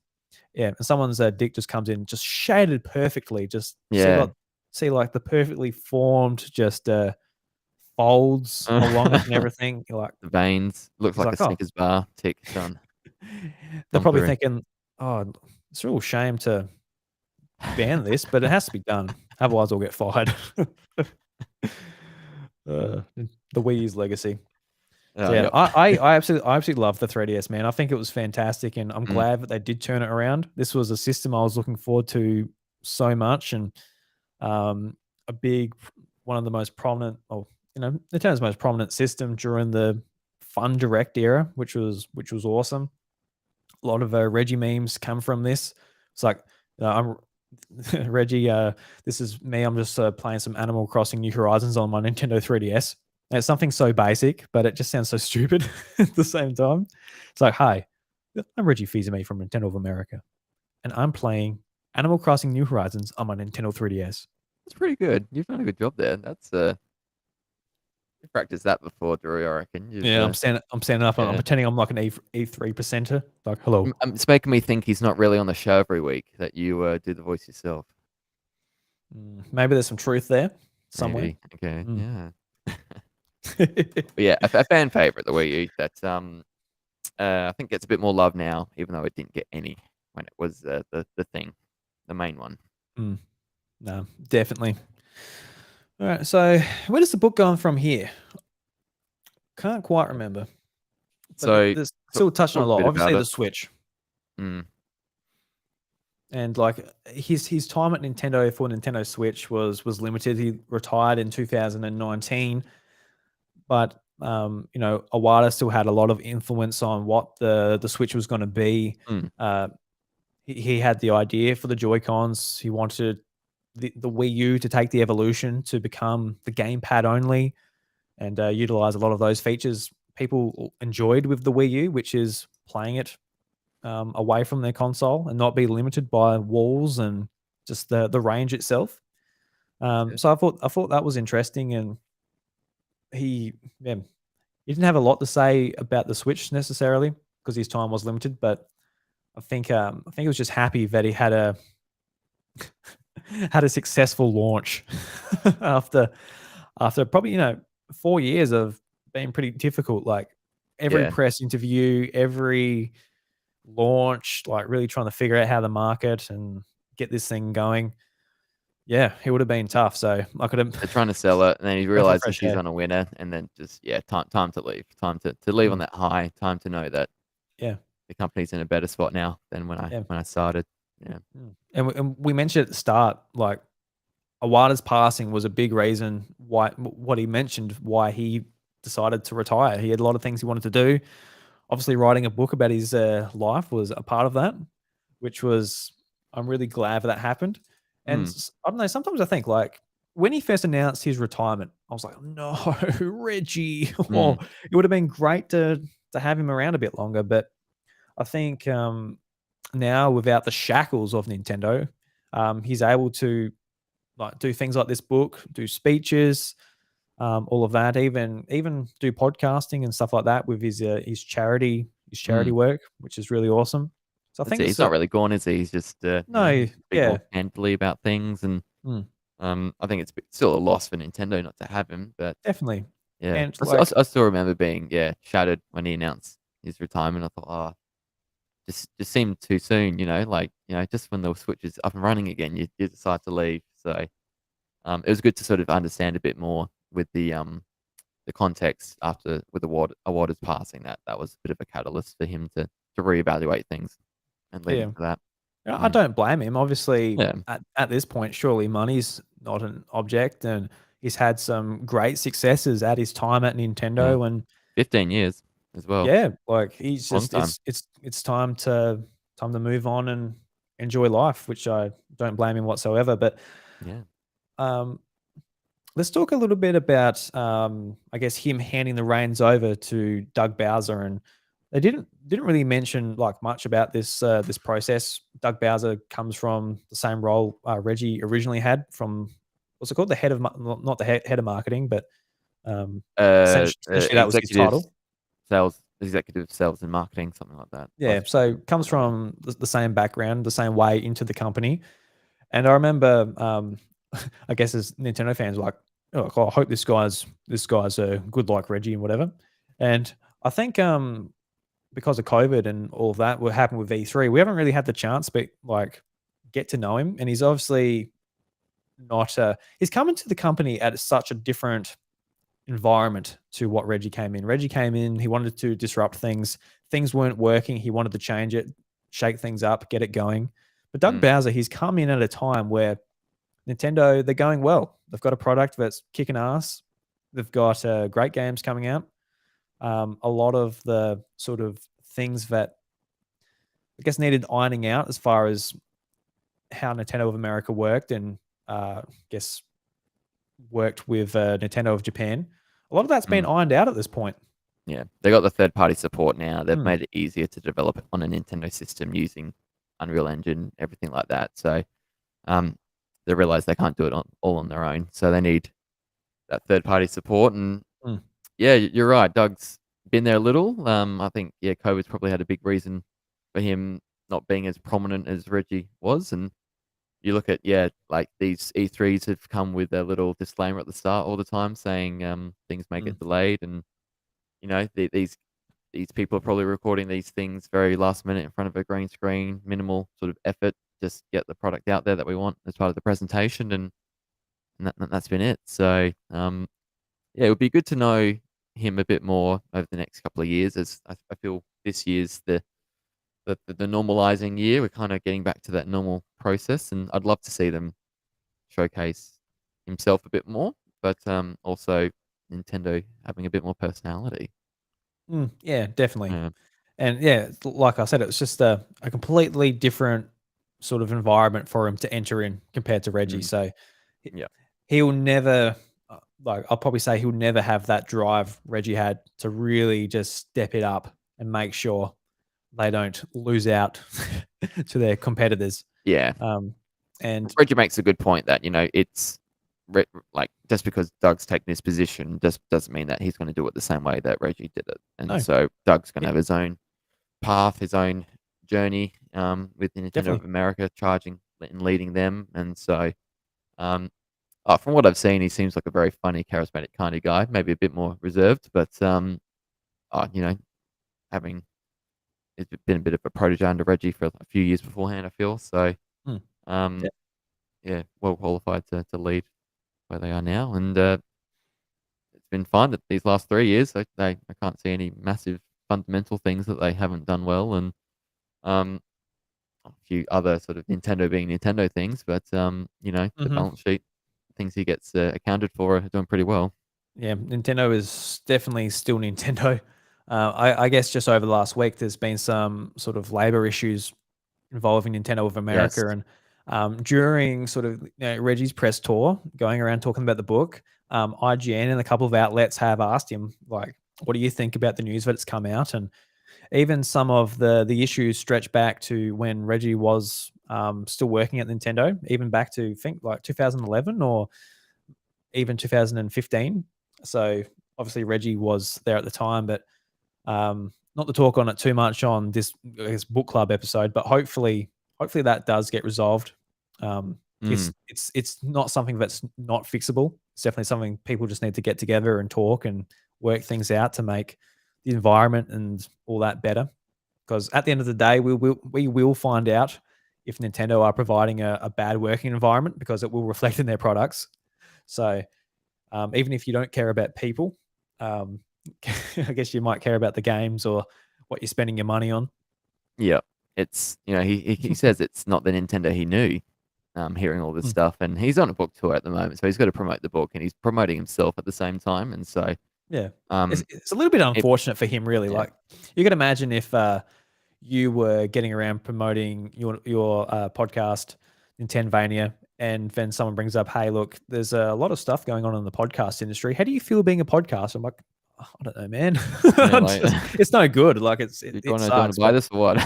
Yeah, and someone's dick just comes in, just shaded perfectly. Just yeah. see like the perfectly formed, just folds along it and The everything. You're like, veins looks it's like a like, oh, Snickers bar. Tick done. they're Come probably through. thinking, oh, it's a real shame to ban this, but it has to be done. Otherwise, we'll get fired. The Wii U's legacy. So yeah, Yep. I absolutely love the 3DS, man. I think it was fantastic, and I'm Mm, glad that they did turn it around. This was a system I was looking forward to so much, and um, a big one of the most prominent, oh, Nintendo's most prominent system during the Fun Direct era, which was awesome. A lot of Reggie memes come from this. It's like I'm Reggie. This is me. I'm just playing some Animal Crossing New Horizons on my Nintendo 3DS. And it's something so basic, but it just sounds so stupid at the same time. It's like, hi, I'm Reggie Fils-Aime from Nintendo of America, and I'm playing Animal Crossing New Horizons on my Nintendo 3DS. that's pretty good. You've done a good job there. That's you practiced that before, Drew. I reckon you've Yeah, I'm standing up. I'm yeah. pretending I'm like an E3 presenter. Like, hello. It's making me think he's not really on the show every week. That you do the voice yourself. Maybe there's some truth there somewhere. Maybe. Okay. Mm. Yeah. But yeah, a fan favorite, the Wii U. That I think gets a bit more love now, even though it didn't get any when it was the thing, the main one. Mm. No, definitely. All right. So where does the book go on from here? Can't quite remember, but So there's talk, still touching a talk a lot. bit Obviously, about it. the Switch Mm, and like his time at Nintendo for Nintendo Switch was limited. He retired in 2019, but Iwata still had a lot of influence on what the Switch was going to be. mm, Uh, he had the idea for the Joy Cons. He wanted the Wii U to take the evolution to become the gamepad only and utilize a lot of those features people enjoyed with the Wii U, which is playing it away from their console and not be limited by walls and just the range itself. yeah, So I thought that was interesting, and he yeah, he didn't have a lot to say about the Switch necessarily because his time was limited, but I think he was just happy that he had a had a successful launch after probably 4 years of being pretty difficult. Like every yeah. press interview, every launch, like really trying to figure out how to market and get this thing going. Yeah, it would have been tough. So I could have They're trying to sell it, and then he breath of realizes fresh he's air. on a winner, and then just yeah, time to leave. Time to leave on Mm, that high. Time to know that yeah, the company's in a better spot now than yeah. when I started. Yeah. And we mentioned at the start, like Awada's passing was a big reason why what he mentioned why he decided to retire. He had a lot of things he wanted to do. Obviously, writing a book about his life was a part of that, which was I'm really glad that happened. And Mm, I don't know. Sometimes I think like when he first announced his retirement, I was like, no, Reggie. Oh, mm, it would have been great to have him around a bit longer. But I think now without the shackles of Nintendo, he's able to like do things like this book, do speeches, all of that, even do podcasting and stuff like that with his charity mm. work, which is really awesome. So I That's think it. it's He's not really gone, is he? He's just no, a bit yeah, more candidly about things, and mm, I think it's still a loss for Nintendo not to have him. But definitely. Yeah. And like, I still remember being, shattered when he announced his retirement. I thought, "Oh, just seemed too soon," like, just when the Switch is up and running again, you decide to leave. So, it was good to sort of understand a bit more with the context after with Awarda's passing, that was a bit of a catalyst for him to reevaluate things and lead yeah, into that. I Mm. don't blame him. Obviously, Yeah. at this point, surely money's not an object, and he's had some great successes at his time at Yeah. Nintendo, and 15 years as well. yeah, like he's Long just time. it's time to move on and enjoy life, which I don't blame him whatsoever. But Yeah. um, let's talk a little bit about, I guess, him handing the reins over to Doug Bowser, and they didn't really mention like much about this process. Doug Bowser comes from the same role Reggie originally had from what's it called, the head of not the head of marketing, but essentially that was his title. Executive sales and marketing, something like that. Yeah, Vice so president, comes something like that. from the same background, the same way into the company. And I remember, I guess as Nintendo fans, were like, oh, I hope this guy's a good like Reggie and whatever. And I think because of COVID and all of that, what happened with V3, we haven't really had the chance, but like get to know him. And he's obviously not. He's come into the company at such a different environment to what Reggie came in. Reggie came in, he wanted to disrupt things. Things weren't working. He wanted to change it, shake things up, get it going. But Doug Mm. Bowser, he's come in at a time where Nintendo, they're going well. They've got a product that's kicking ass. They've got great games coming out. A lot of the sort of things that I guess needed ironing out as far as how Nintendo of America worked and I guess worked with Nintendo of Japan. A lot of that's been Mm. ironed out at this point. Yeah. They got the third party support now. They've Mm, made it easier to develop it on a Nintendo system using Unreal Engine, everything like that. So, um, they realize they can't do it all on their own. So they need that third party support. And mm, yeah, you're right. Doug's been there a little. I think, COVID's probably had a big reason for him not being as prominent as Reggie was. And you look at, like these E3s have come with a little disclaimer at the start all the time saying, things may mm, get delayed. And, these people are probably recording these things very last minute in front of a green screen, minimal sort of effort, just get the product out there that we want as part of the presentation. And that's been it. So, yeah, it would be good to know him a bit more over the next couple of years. As I feel this year's the normalizing year. We're kind of getting back to that normal process, and I'd love to see them showcase himself a bit more, but also Nintendo having a bit more personality. yeah, definitely. Yeah. And yeah, like I said, it's just a completely different sort of environment for him to enter in compared to Reggie. Mm. So he- Yeah. he'll never, like, I'll probably say he'll never have that drive Reggie had to really just step it up and make sure they don't lose out to their competitors. Yeah. Um, and Reggie makes a good point that it's like just because Doug's taken his position just doesn't mean that he's going to do it the same way that Reggie did it. And no, so Doug's going to yeah, have his own path, his own journey with the Nintendo of definitely. America, charging and leading them. And so, um, from what I've seen, he seems like a very funny, charismatic kind of guy. Maybe a bit more reserved, but uh, you know, having it's been a bit of a protege under Reggie for a few years beforehand. I feel so. Mm, Um, yeah. yeah, well qualified to lead where they are now, and it's been fun that these last 3 years. I can't see any massive fundamental things that they haven't done well, and um, a few other sort of Nintendo being Nintendo things, but the Mhm. balance sheet things he gets accounted for are doing pretty well. Yeah, Nintendo is definitely still Nintendo. I guess just over the last week, there's been some sort of labor issues involving Nintendo of Yes. America, and during sort of Reggie's press tour, going around talking about the book, IGN and a couple of outlets have asked him like, "What do you think about the news that it's come out?" And even some of the issues stretch back to when Reggie was still working at Nintendo, even back to think like 2011 or even 2015. So obviously Reggie was there at the time, but not to talk on it too much on this, I guess, book club episode, but hopefully that does get resolved. Mm. It's not something that's not fixable. it's definitely something people just need to get together and talk and work things out to make the environment and all that better. Because at the end of the day, we will find out if Nintendo are providing a bad working environment because it will reflect in their products. So even if you don't care about people, um, I guess you might care about the games or what you're spending your money on. Yeah, it's he says it's not the Nintendo he knew. Hearing all this Mm. stuff, and he's on a book tour at the moment, so he's got to promote the book, and he's promoting himself at the same time, and so Yeah, um, it's a little bit it, unfortunate for him, really. yeah, Like you can imagine if you were getting around promoting your podcast, NintenVania, and then someone brings up, "Hey, look, there's a lot of stuff going on in the podcast industry. How do you feel being a podcast?" I'm like, "Oh, I don't know, man. yeah, like It's no good. Like you it don't want sucks." to buy But this or what?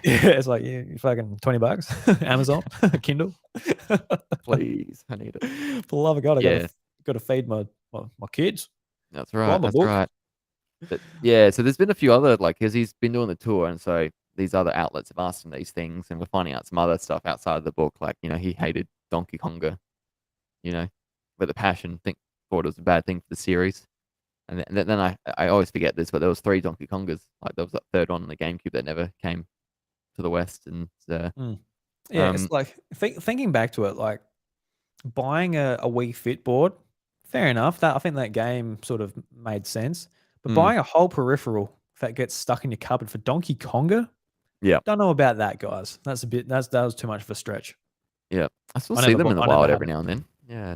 yeah, it's like you fucking $20, Amazon, Kindle. Please, I need it. For the love of God, I Yeah, gotta feed my kids. that's Buy right, my that's book. right. But yeah, so there's been a few other like because he's been doing the tour, and so these other outlets have asked him these things, and we're finding out some other stuff outside of the book, like he hated Donkey Konga, you know, with a passion. Thought it was a bad thing for the series. And then I always forget this, but there was 3 Donkey Kongas. Like there was that third one on the GameCube that never came to the West, and Mm. Yeah, it's um, like thinking back to it, like buying a Wii Fit board, fair enough. That I think that game sort of made sense. But mm, buying a whole peripheral that gets stuck in your cupboard for Donkey Konga, yeah, don't know about that, guys. That was too much of a stretch. yeah. I still see them in the I never wild had every it. now and then. Yeah,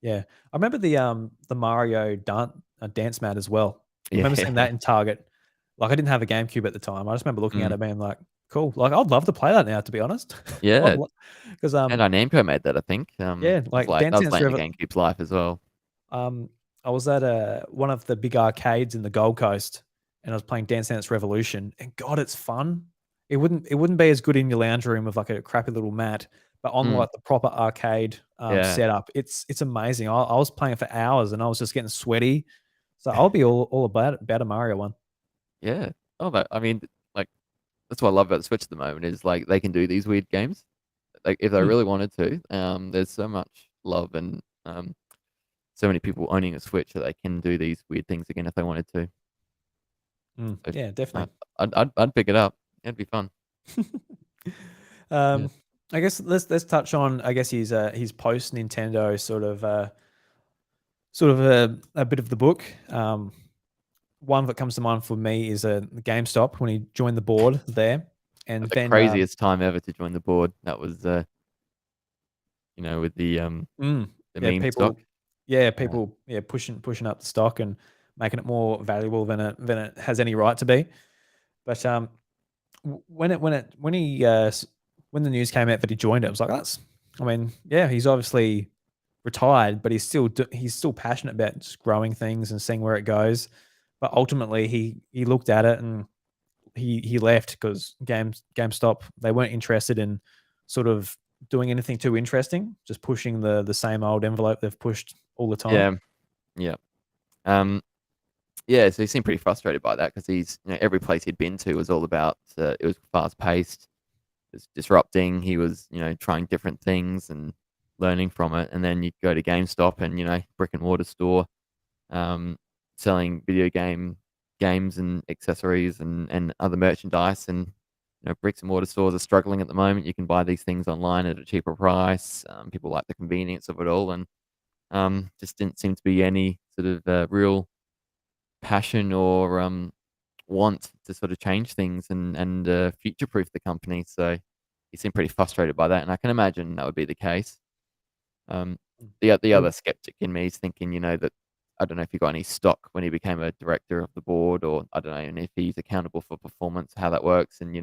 Yeah, I remember the Mario dance mat as well. I remember seeing yeah, that in Target. Like I didn't have a GameCube at the time. I just remember looking at mm, it being like, cool. Like I'd love to play that now, to be honest. yeah. Because And Namco made that, I think. yeah, It was like like that Dance was Dance late in the Revo GameCube's life as well. um, I was at one of the big arcades in the Gold Coast, and I was playing Dance Dance Revolution, and God, it's fun. It wouldn't be as good in your lounge room with like a crappy little mat, but on Mm, like the proper arcade yeah, setup, it's amazing. I was playing it for hours, and I was just getting sweaty. So I'll be all about a Mario one. yeah. Oh, but I mean, like that's what I love about the Switch at the moment is like they can do these weird games. Like if they Mm, really wanted to, there's so much love and so many people owning a Switch that they can do these weird things again if they wanted to. So, yeah, uh, definitely. I'd pick it up. It'd be fun. Yeah. um, I guess let's touch on I guess his post Nintendo sort of a bit of the book. One that comes to mind for me is GameStop when he joined the board there, and But the then craziest time ever to join the board. That was with the yeah, meme stock. Uh, people, yeah, pushing up the stock and making it more valuable than it has any right to be. But when the news came out that he joined it, I was like, that's. I mean, yeah, he's obviously retired, but he's still passionate about just growing things and seeing where it goes. But ultimately, he looked at it and he left because GameStop they weren't interested in sort of doing anything too interesting, just pushing the same old envelope they've pushed all the time. yeah, yeah. Um, yeah. So he seemed pretty frustrated by that because he's every place he'd been to was all about it was fast paced, it was disrupting. He was trying different things and learning from it. And then you go to GameStop and brick and mortar store, um, selling video games and accessories and other merchandise. And bricks and mortar stores are struggling at the moment. You can buy these things online at a cheaper price. People like the convenience of it all, and just didn't seem to be any sort of real passion or want to sort of change things and future proof the company. So he seemed pretty frustrated by that, and I can imagine that would be the case. Um, the Well, other skeptic in me is thinking, that I don't know if he got any stock when he became a director of the board, or I don't know, and if he's accountable for performance, how that works, and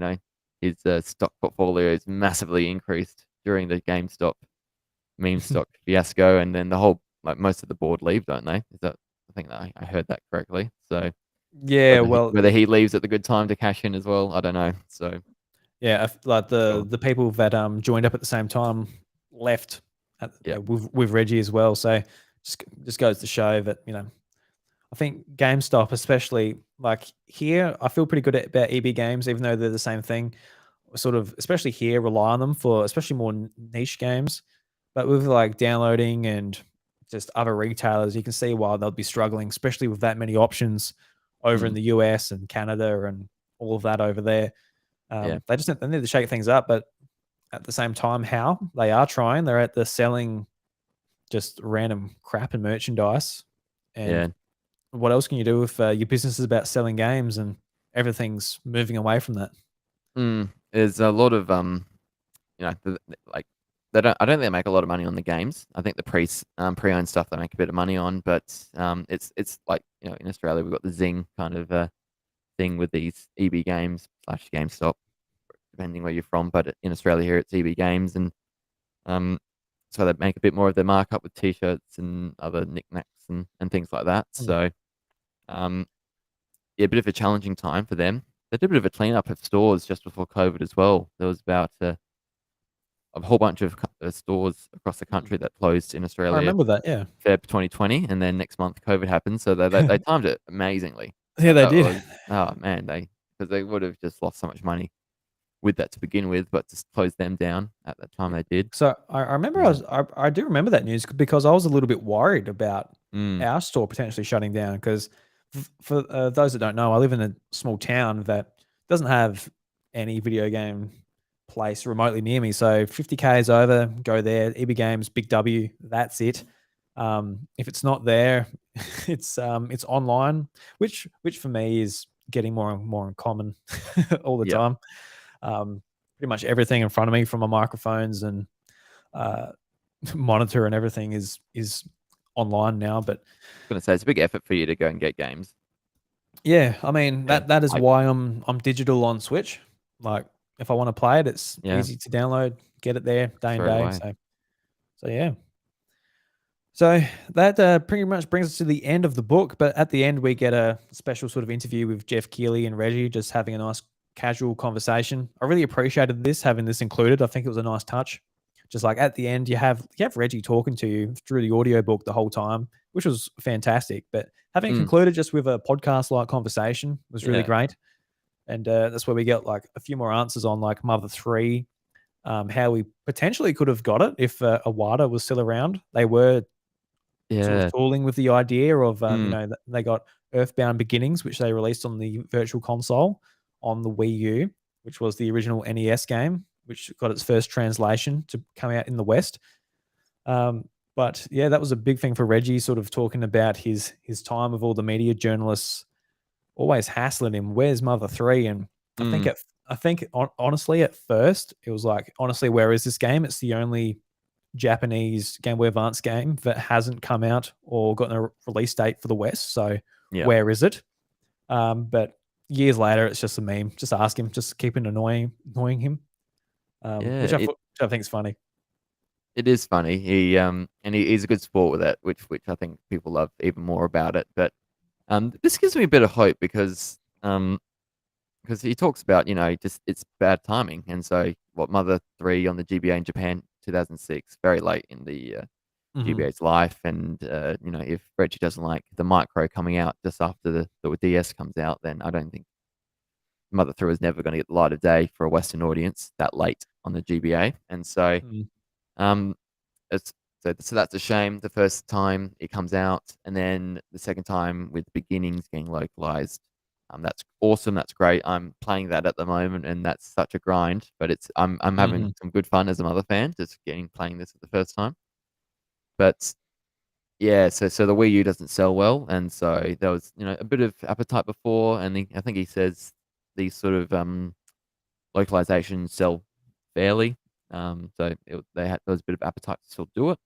his stock portfolio is massively increased during the GameStop meme stock fiasco, and then the whole like most of the board leave, don't they? Is that I think that I heard that correctly. So yeah, well, whether he leaves at the good time to cash in as well, I don't know. So yeah, like sure, the people that joined up at the same time left yeah, with Reggie as well. So just goes to show that I think GameStop, especially like here, I feel pretty good about EB Games, even though they're the same thing. Sort of, especially here, rely on them for especially more niche games. But with like downloading and just other retailers, you can see why they'll be struggling, especially with that many options over in Mm, the US and Canada and all of that over there. yeah. They need to shake things up, but at the same time, how they are trying, they're at the selling just random crap and merchandise. And Yeah. what else can you do if your business is about selling games and everything's moving away from that? There's a lot of like they don't. I don't think they make a lot of money on the games. I think the pre-owned stuff they make a bit of money on, but it's like in Australia we've got the Zing kind of thing with these EB games slash GameStop, depending where you're from. But in Australia here it's EB Games, and um, so they make a bit more of their markup with T-shirts and other knickknacks and things like that. Mm. So um, yeah, a bit of a challenging time for them. They did a bit of a cleanup of stores just before COVID as well. There was about a whole bunch of stores across the Mm. country that closed in I Australia remember that. Yeah. Feb 2020, and then next month COVID happened. So they timed it amazingly. Yeah, they That did. was oh man, because they would have just lost so much money with that to begin with, but just closed them down at that time they did. So I remember Yeah. I do remember that news because I was a little bit worried about Mm. our store potentially shutting down because for those that don't know, I live in a small town that doesn't have any video game place remotely near me. So 50 k's over, go there. EB Games, Big W, that's it. If it's not there, it's online, which for me is getting more and more common all the Yeah. time. Pretty much everything in front of me from my microphones and uh, monitor and everything is online now. But I'm gonna say it's a big effort for you to go and get games. yeah, I mean Yeah. that is I why I'm digital on Switch. Like if I want to play it, it's yeah, easy to download, get it there day and straight day. away. So yeah. So that pretty much brings us to the end of the book. But at the end, we get a special sort of interview with Jeff Keighley and Reggie, just having a nice casual conversation. I really appreciated this, having this included. I think it was a nice touch. Just like at the end, you have Reggie talking to you through the audiobook the whole time, which was fantastic. But having it Mm. concluded just with a podcast like conversation was really Yeah. great. And that's where we get like a few more answers on like Mother 3, how we potentially could have got it if Awada was still around. They were sort of Yeah. tooling with the idea of, Mm. they got Earthbound Beginnings, which they released on the Virtual Console on the Wii U, which was the original NES game, which got its first translation to come out in the West. But yeah, that was a big thing for Reggie, sort of talking about his time with all the media journalists always hassling him. Where's Mother 3? And I think Mm. at I think honestly at first it was like, honestly, where is this game? It's the only Japanese Game Boy Advance game that hasn't come out or gotten a release date for the West. So Yeah. where is it? But years later, it's just a meme. Just ask him. Just keeping annoying him, Yeah. which I think is funny. It is funny. He's a good sport with it, which I think people love even more about it. But this gives me a bit of hope because he talks about just it's bad timing, and so what Mother 3 on the GBA in Japan 2006, very late in the Hmm. GBA's life, and if Reggie doesn't like the micro coming out just after the DS comes out, then I don't think Mother 3 is never going to get the light of day for a Western audience that late on the GBA, and so Mm. um, it's so that's a shame. The first time it comes out, and then the second time with beginnings getting localized. That's awesome. That's great. I'm playing that at the moment, and that's such a grind. But I'm having Mhm. some good fun as a mother fan, just getting playing this for the first time. But yeah, so the Wii U doesn't sell well, and so there was a bit of appetite before, and I think he says these sort of localizations sell fairly. So there was a bit of appetite to still do it.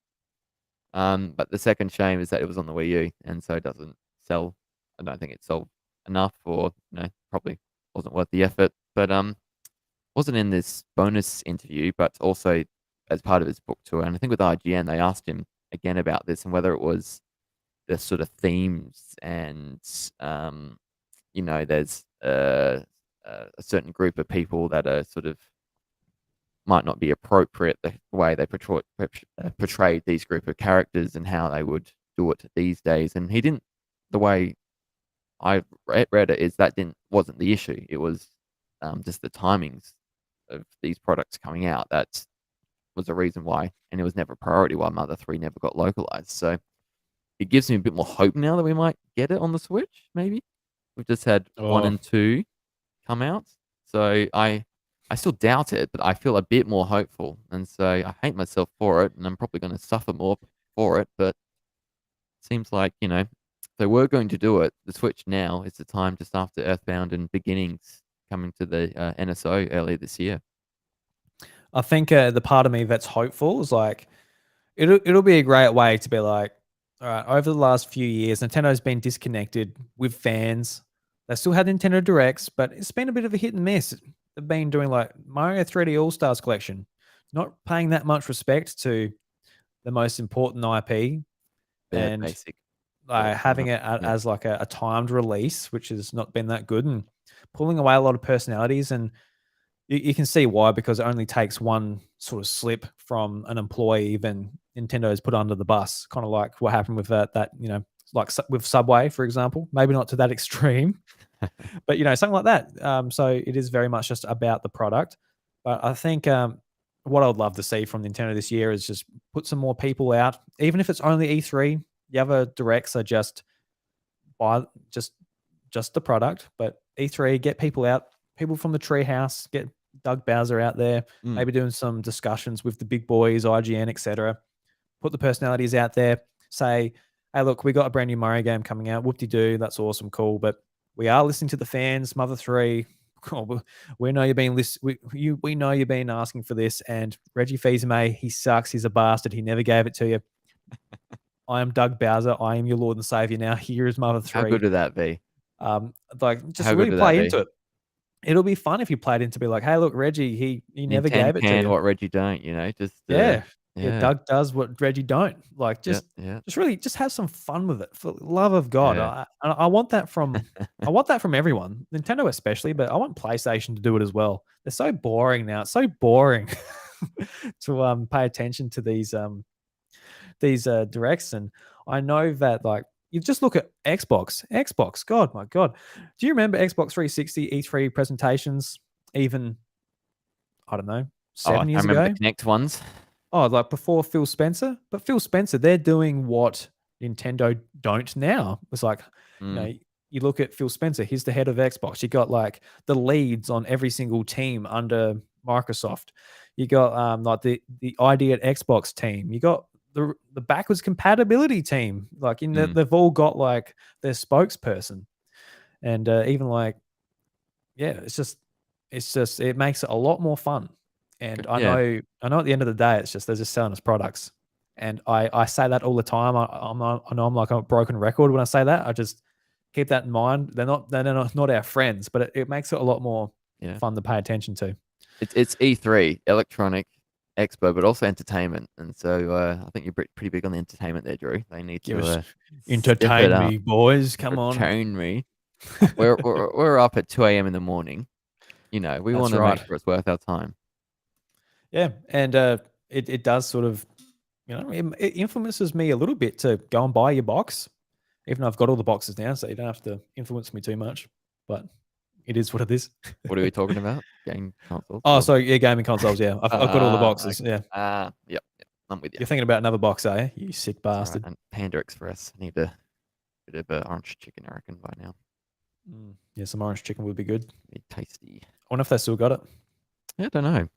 But the second shame is that it was on the Wii U, and so it doesn't sell. I don't think it sold enough, or probably wasn't worth the effort. But wasn't in this bonus interview, but also as part of his book tour. And I think with IGN, they asked him again about this and whether it was the sort of themes and there's a certain group of people that are sort of might not be appropriate the way they portrayed these group of characters and how they would do it these days. And he didn't. The way I read it is that didn't wasn't the issue. It was just the timings of these products coming out that was the reason why, and it was never a priority why Mother 3 never got localized. So it gives me a bit more hope now that we might get it on the Switch. Maybe we've just had 1 Oh, and 2 come out, so I still doubt it, but I feel a bit more hopeful, and so I hate myself for it, and I'm probably going to suffer more for it. But it seems like if they were going to do it, the Switch now is the time just after Earthbound and Beginnings coming to the NSO earlier this year. I think the part of me that's hopeful is like it'll be a great way to be like, all right, over the last few years, Nintendo's been disconnected with fans. They still had Nintendo Directs, but it's been a bit of a hit and miss. They've been doing like Mario 3D All Stars Collection, not paying that much respect to the most important IP, Bare and basic. Bare having it yeah. as like a timed release, which has not been that good, and pulling away a lot of personalities. And you can see why, because it only takes one sort of slip from an employee, then Nintendo is put under the bus. Kind of like what happened with that like with Subway, for example. Maybe not to that extreme, but something like that. So it is very much just about the product. But I think what I would love to see from Nintendo this year is just put some more people out, even if it's only E3. The other directs are just buy just the product, but E3, get people out, people from the treehouse, get Doug Bowser out there, Mm. maybe doing some discussions with the big boys, IGN, etc. Put the personalities out there. Say, hey, look, we got a brand new Mario game coming out. Whoop-de-doo, that's awesome, cool. But we are listening to the fans. Mother 3, we know you've been we know you've been asking for this. And Reggie Fils-Aime, he sucks. He's a bastard. He never gave it to you. I am Doug Bowser. I am your Lord and Savior now. Here is Mother 3. How good would that be? Like just How good really would that play be? into it. It'll be fun if you played into be like, hey, look, Reggie, he never Nintendo gave it to can you. what Reggie don't, just Yeah. yeah, Doug does what Reggie don't. Like yeah, just yeah, just really just have some fun with it. For the love of God. yeah. I want that from everyone. Nintendo especially, but I want PlayStation to do it as well. They're so boring now. It's so boring to pay attention to these directs. And I know that like you just look at Xbox, God, my God. Do you remember Xbox 360 E3 presentations even, I don't know, Oh, 7 I years remember ago? the Kinect ones. Oh, like before Phil Spencer? But Phil Spencer, they're doing what Nintendo don't now. It's like, you Mm, know, you look at Phil Spencer, he's the head of Xbox. You got like the leads on every single team under Microsoft. You got like the ID at Xbox team. You got the backwards compatibility team. Like mm, they've all got like their spokesperson. And even like, yeah, it's just it makes it a lot more fun. And I yeah, know at the end of the day, it's just they're just selling us products. And I say that all the time. I know I'm like a broken record when I say that. I just keep that in mind. They're not our friends, but it makes it a lot more yeah. fun to pay attention to. It's E3, electronic expo, but also entertainment, and so I think you're pretty big on the entertainment there, Drew. They need Give to us step it entertain up. me, boys. Come on. Return me. We're up at 2 a.m. in the morning. We want That's to make right. sure it's worth our time. Yeah, and it does sort of it influences me a little bit to go and buy your box, even though I've got all the boxes now, so you don't have to influence me too much. But it is what it is. What are we talking about? Game consoles? Oh, Or... sorry, yeah, gaming consoles. Yeah, I've got all the boxes. Okay. Yeah, Yep, yep. I'm with you. you're thinking about another box, eh? You sick That's all right. bastard. And Panda Express. I need a bit of orange chicken, I reckon, by now. Yeah, some orange chicken would be good. Be tasty. I wonder if they still got it. Yeah, I don't know.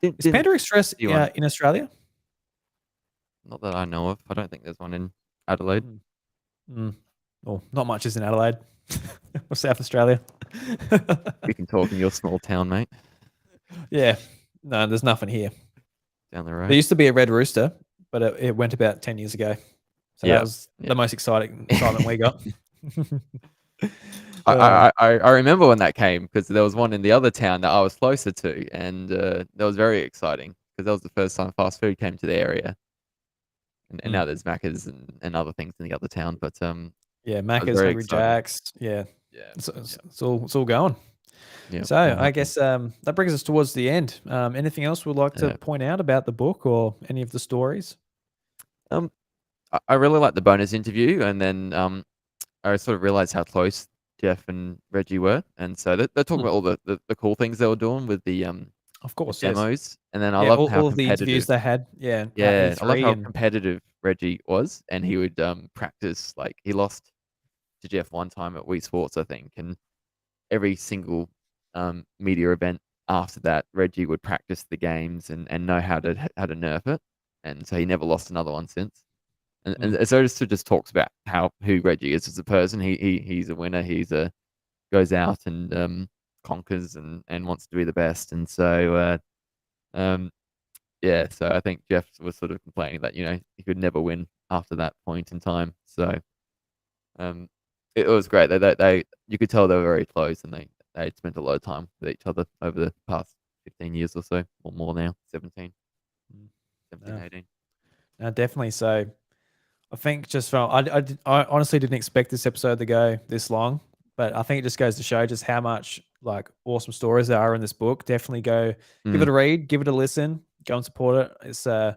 Is Panda Express see one. in Australia? Not that I know of. I don't think there's one in Adelaide. Well, not much is in Adelaide or South Australia. We can talk in your small town, mate. Yeah, no, there's nothing here. Down the road. There used to be a Red Rooster, but it went about 10 years ago. So that was the most excitement we got. I remember when that came because there was one in the other town that I was closer to, and that was very exciting because that was the first time fast food came to the area. And now there's Macca's and other things in the other town, but yeah, Macca's, very Hungry exciting. Jack's, yeah, Yeah, it's all going. yeah. So I guess that brings us towards the end. Anything else we'd like to point out about the book or any of the stories? I really like the bonus interview, and then I sort of realized how close Jeff and Reggie were, and so they're talking about all the cool things they were doing with the Of course, yes. demos, and then I Yeah, loved how all of the interviews competitive. they had, yeah, at Yeah, I love E3 how and competitive Reggie was, and he would practice. Like he lost to Jeff one time at Wii Sports, I think, and every single media event after that, Reggie would practice the games and know how to nerf it, and so he never lost another one since. mm, And so it just talks about who Reggie is as a person. He's a winner. Goes out and conquers and wants to be the best. And so um, yeah, so I think Jeff was sort of complaining that he could never win after that point in time. So um, it was great. They you could tell they were very close, and they had spent a lot of time with each other over the past 15 years or so, or more now, 17, mm, 17, no, 18. no, definitely. So I think just from I honestly didn't expect this episode to go this long, but I think it just goes to show just how much like awesome stories there are in this book. Definitely go give it Mm, a read, give it a listen, go and support it. It's as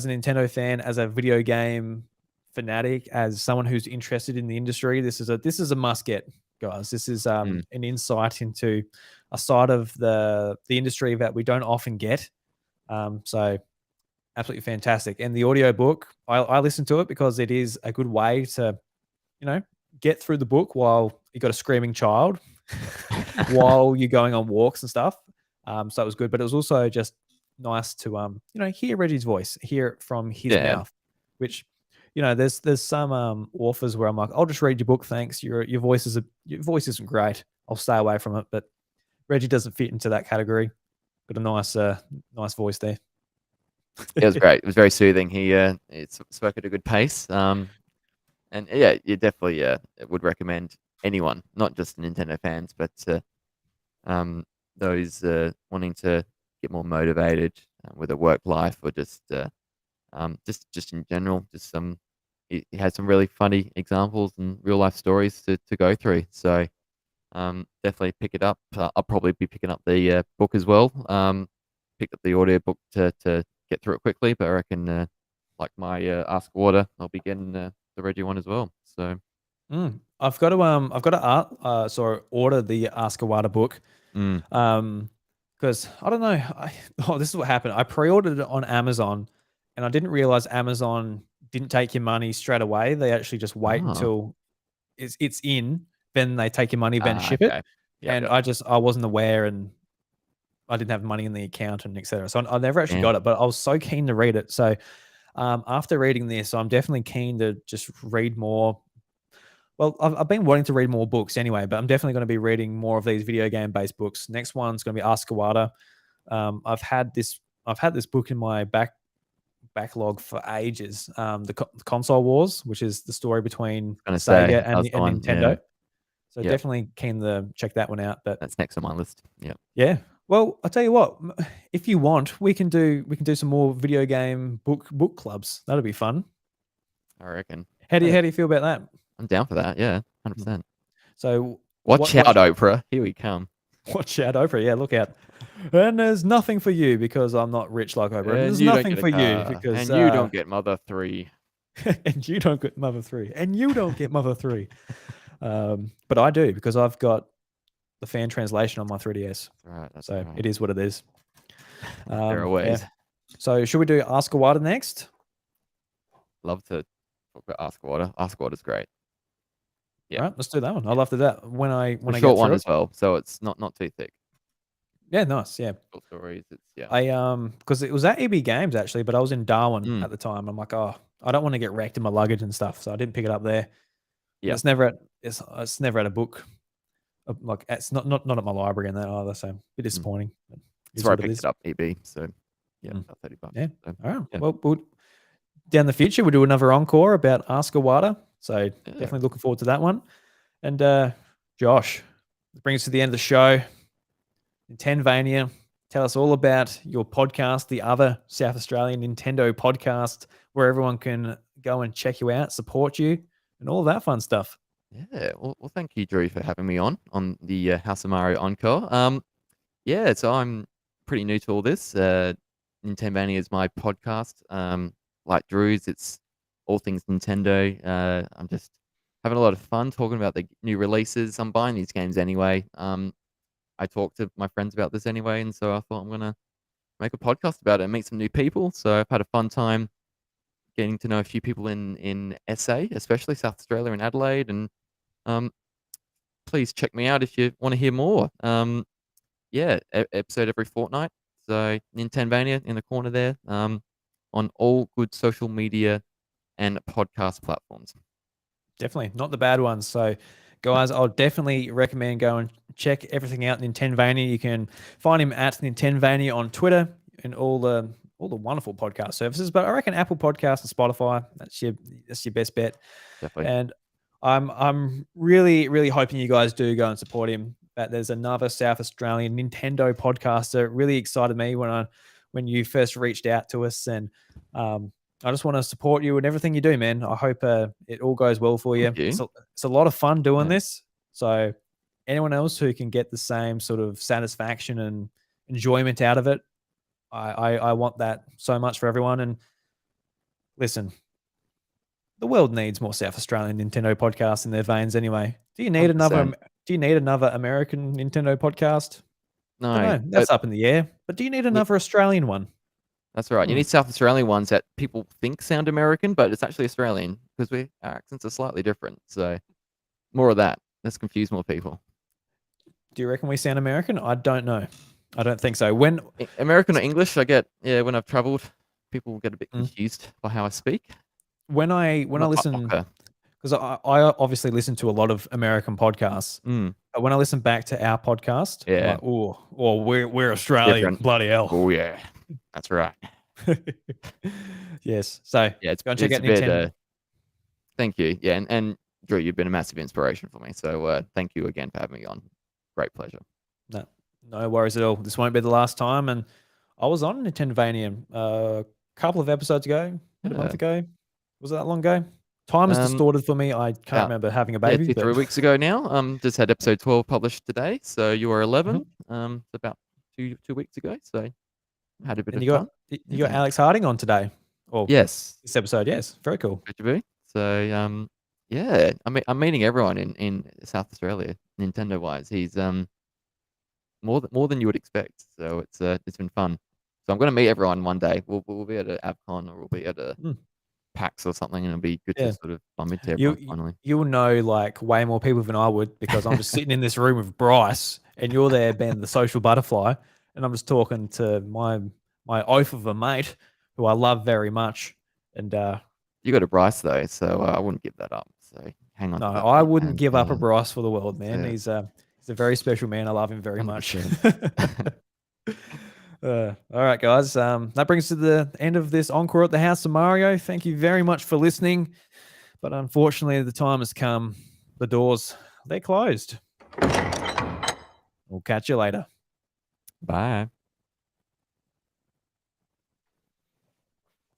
a Nintendo fan, as a video game fanatic, as someone who's interested in the industry, this is a must get, guys. This is mm. an insight into a side of the industry that we don't often get. So absolutely fantastic. And the audiobook, I listen to it because it is a good way to, you know, get through the book while you got a screaming child, while you're going on walks and stuff. So it was good, but it was also just nice to hear Reggie's voice, hear it from his Yeah, mouth, which there's some authors where I'm like, I'll just read your book, thanks. Your voice isn't great. I'll stay away from it. But Reggie doesn't fit into that category. Got a nice voice there. it was great. It was very soothing. He spoke at a good pace. And yeah, you definitely would recommend anyone, not just Nintendo fans, but um, those wanting to get more motivated with a work life or just in general. He has some really funny examples and real life stories to go through. So definitely pick it up. I'll probably be picking up the book as well. Picked up the audio book to get through it quickly, but I reckon like my Ask Water, I'll be getting the Reggie one as well. So I've got to order the Ask Awada book. mm. Because I don't know. This is what happened. I pre-ordered it on Amazon, and I didn't realize Amazon didn't take your money straight away. They actually just wait Oh, until it's in, then they take your money, then ship it. okay. Yep, And yep. I wasn't aware, and I didn't have money in the account and etc. So I never actually Damn. got it, but I was so keen to read it. So after reading this, I'm definitely keen to just read more. Well, I've been wanting to read more books anyway, but I'm definitely going to be reading more of these video game based books. Next one's going to be Ask Awada. I've had this book in my backlog for ages. The Console Wars, which is the story between Gonna say Sega that and was the and one. Yeah. Nintendo. So Yep. definitely keen to check that one out. But That's next on my list. Yep. yeah, well, I'll tell you what. If you want, we can do some more video game book clubs. That'll be fun. I reckon. How do you Yeah, how do you feel about that? I'm down for that. Yeah, Mm. 100%. So Watch out, Oprah. Here we come. watch out, Oprah. Yeah, look out. And there's nothing for you because I'm not rich like Oprah. And And there's you don't nothing get a for you car. because And you don't get Mother 3. and you don't get Mother 3. And you don't get Mother 3. But I do because I've got the fan translation on my 3DS. That's right. That's So right. it is what it is. There are Yeah. ways. So should we do Ask Awada next? Love to talk about Ask Water. Ask Water's great. All Yeah. right, let's do that one. I'll have to do that when I A get short one through it. as well, so it's not too thick. Yeah, nice. Yeah. Short stories. It's yeah. Because it was at EB Games actually, but I was in Darwin Mm, at the time. I'm like, oh, I don't want to get wrecked in my luggage and stuff, so I didn't pick it up there. And yeah. it's never at a book. Like it's not at my library and that either. So a bit Mm. disappointing. But it That's is where I what it picked is. it up. EB. So yeah, Mm. about $30. Yeah. So, All right. yeah. Well, down the future, we'll do another encore about Ask Awada. So Yeah. definitely looking forward to that one. And Josh, it brings us to the end of the show. NintenVania, tell us all about your podcast, the other South Australian Nintendo podcast, where everyone can go and check you out, support you, and all that fun stuff. Yeah. Well, thank you, Drew, for having me on the House of Mario encore. Yeah. So I'm pretty new to all this. NintenVania is my podcast. Like Drew's, it's all things Nintendo. I'm just having a lot of fun talking about the new releases. I'm buying these games anyway. I talk to my friends about this anyway, and so I thought I'm gonna make a podcast about it and meet some new people. So I've had a fun time getting to know a few people in SA, especially South Australia and Adelaide, and um, please check me out if you want to hear more. Yeah, episode every fortnight. So NintenVania in the corner there, on all good social media and podcast platforms. Definitely not the bad ones. So, guys, I'll definitely recommend go and check everything out. NintenVania. You can find him at NintenVania on Twitter and all the wonderful podcast services. But I reckon Apple Podcasts and Spotify. That's your best bet. Definitely. And I'm really hoping you guys do go and support him. That there's another South Australian Nintendo podcaster. It really excited me when you first reached out to us, and I just want to support you in everything you do, man. I hope it all goes well for you. Thank you. It's a lot of fun doing Yeah. this. So anyone else who can get the same sort of satisfaction and enjoyment out of it, I want that so much for everyone. And listen, the world needs more South Australian Nintendo podcasts in their veins anyway. Do you need 100%. another American Nintendo podcast? No, That's up in the air. But do you need another Australian one? that's right. You need South Australian ones that people think sound American, but it's actually Australian because our accents are slightly different. So more of that. Let's confuse more people. Do you reckon we sound American? I don't know. I don't think so. When American or English, when I've traveled, people get a bit confused by how I speak. When I listen, because I obviously listen to a lot of American podcasts. But when I listen back to our podcast, Yeah. I'm like, we're Australian. Different. Bloody hell. Oh yeah, that's right. Yes. So yeah, go and check out a bit, Nintendo. thank you. Yeah, and Drew, you've been a massive inspiration for me. So thank you again for having me on. Great pleasure. No worries at all. This won't be the last time. And I was on NintendoVania a couple of episodes ago, a month ago. Was it that long ago? Time is distorted for me. I can't remember having a baby. 3 weeks ago now. Just had episode 12 published today. So you were 11. It's about two weeks ago. So had a bit of fun. You got Alex Harding on today. Yes. This episode, yes. Very cool. Good to be. So yeah, I'm meeting everyone in South Australia, Nintendo wise. He's more than you would expect. So it's been fun. So I'm gonna meet everyone one day. We'll be at an AvCon or we'll be at a PAX or something, and it'll be good to sort of bump into everyone finally. You'll know like way more people than I would because I'm just sitting in this room with Bryce and you're there being the social butterfly, and I'm just talking to my oaf of a mate who I love very much. And you got a Bryce though, so I wouldn't give that up. So hang on. No, I wouldn't give up a Bryce for the world, man. Yeah. He's a very special man. I love him very much. All right, guys. That brings us to the end of this Encore at the House of Mario. Thank you very much for listening. But unfortunately, the time has come. The doors, they're closed. We'll catch you later. Bye.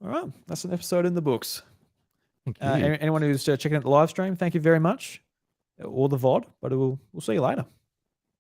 All right. That's an episode in the books. Thank you. Anyone who's checking out the live stream, thank you very much. Or the VOD, but we'll see you later.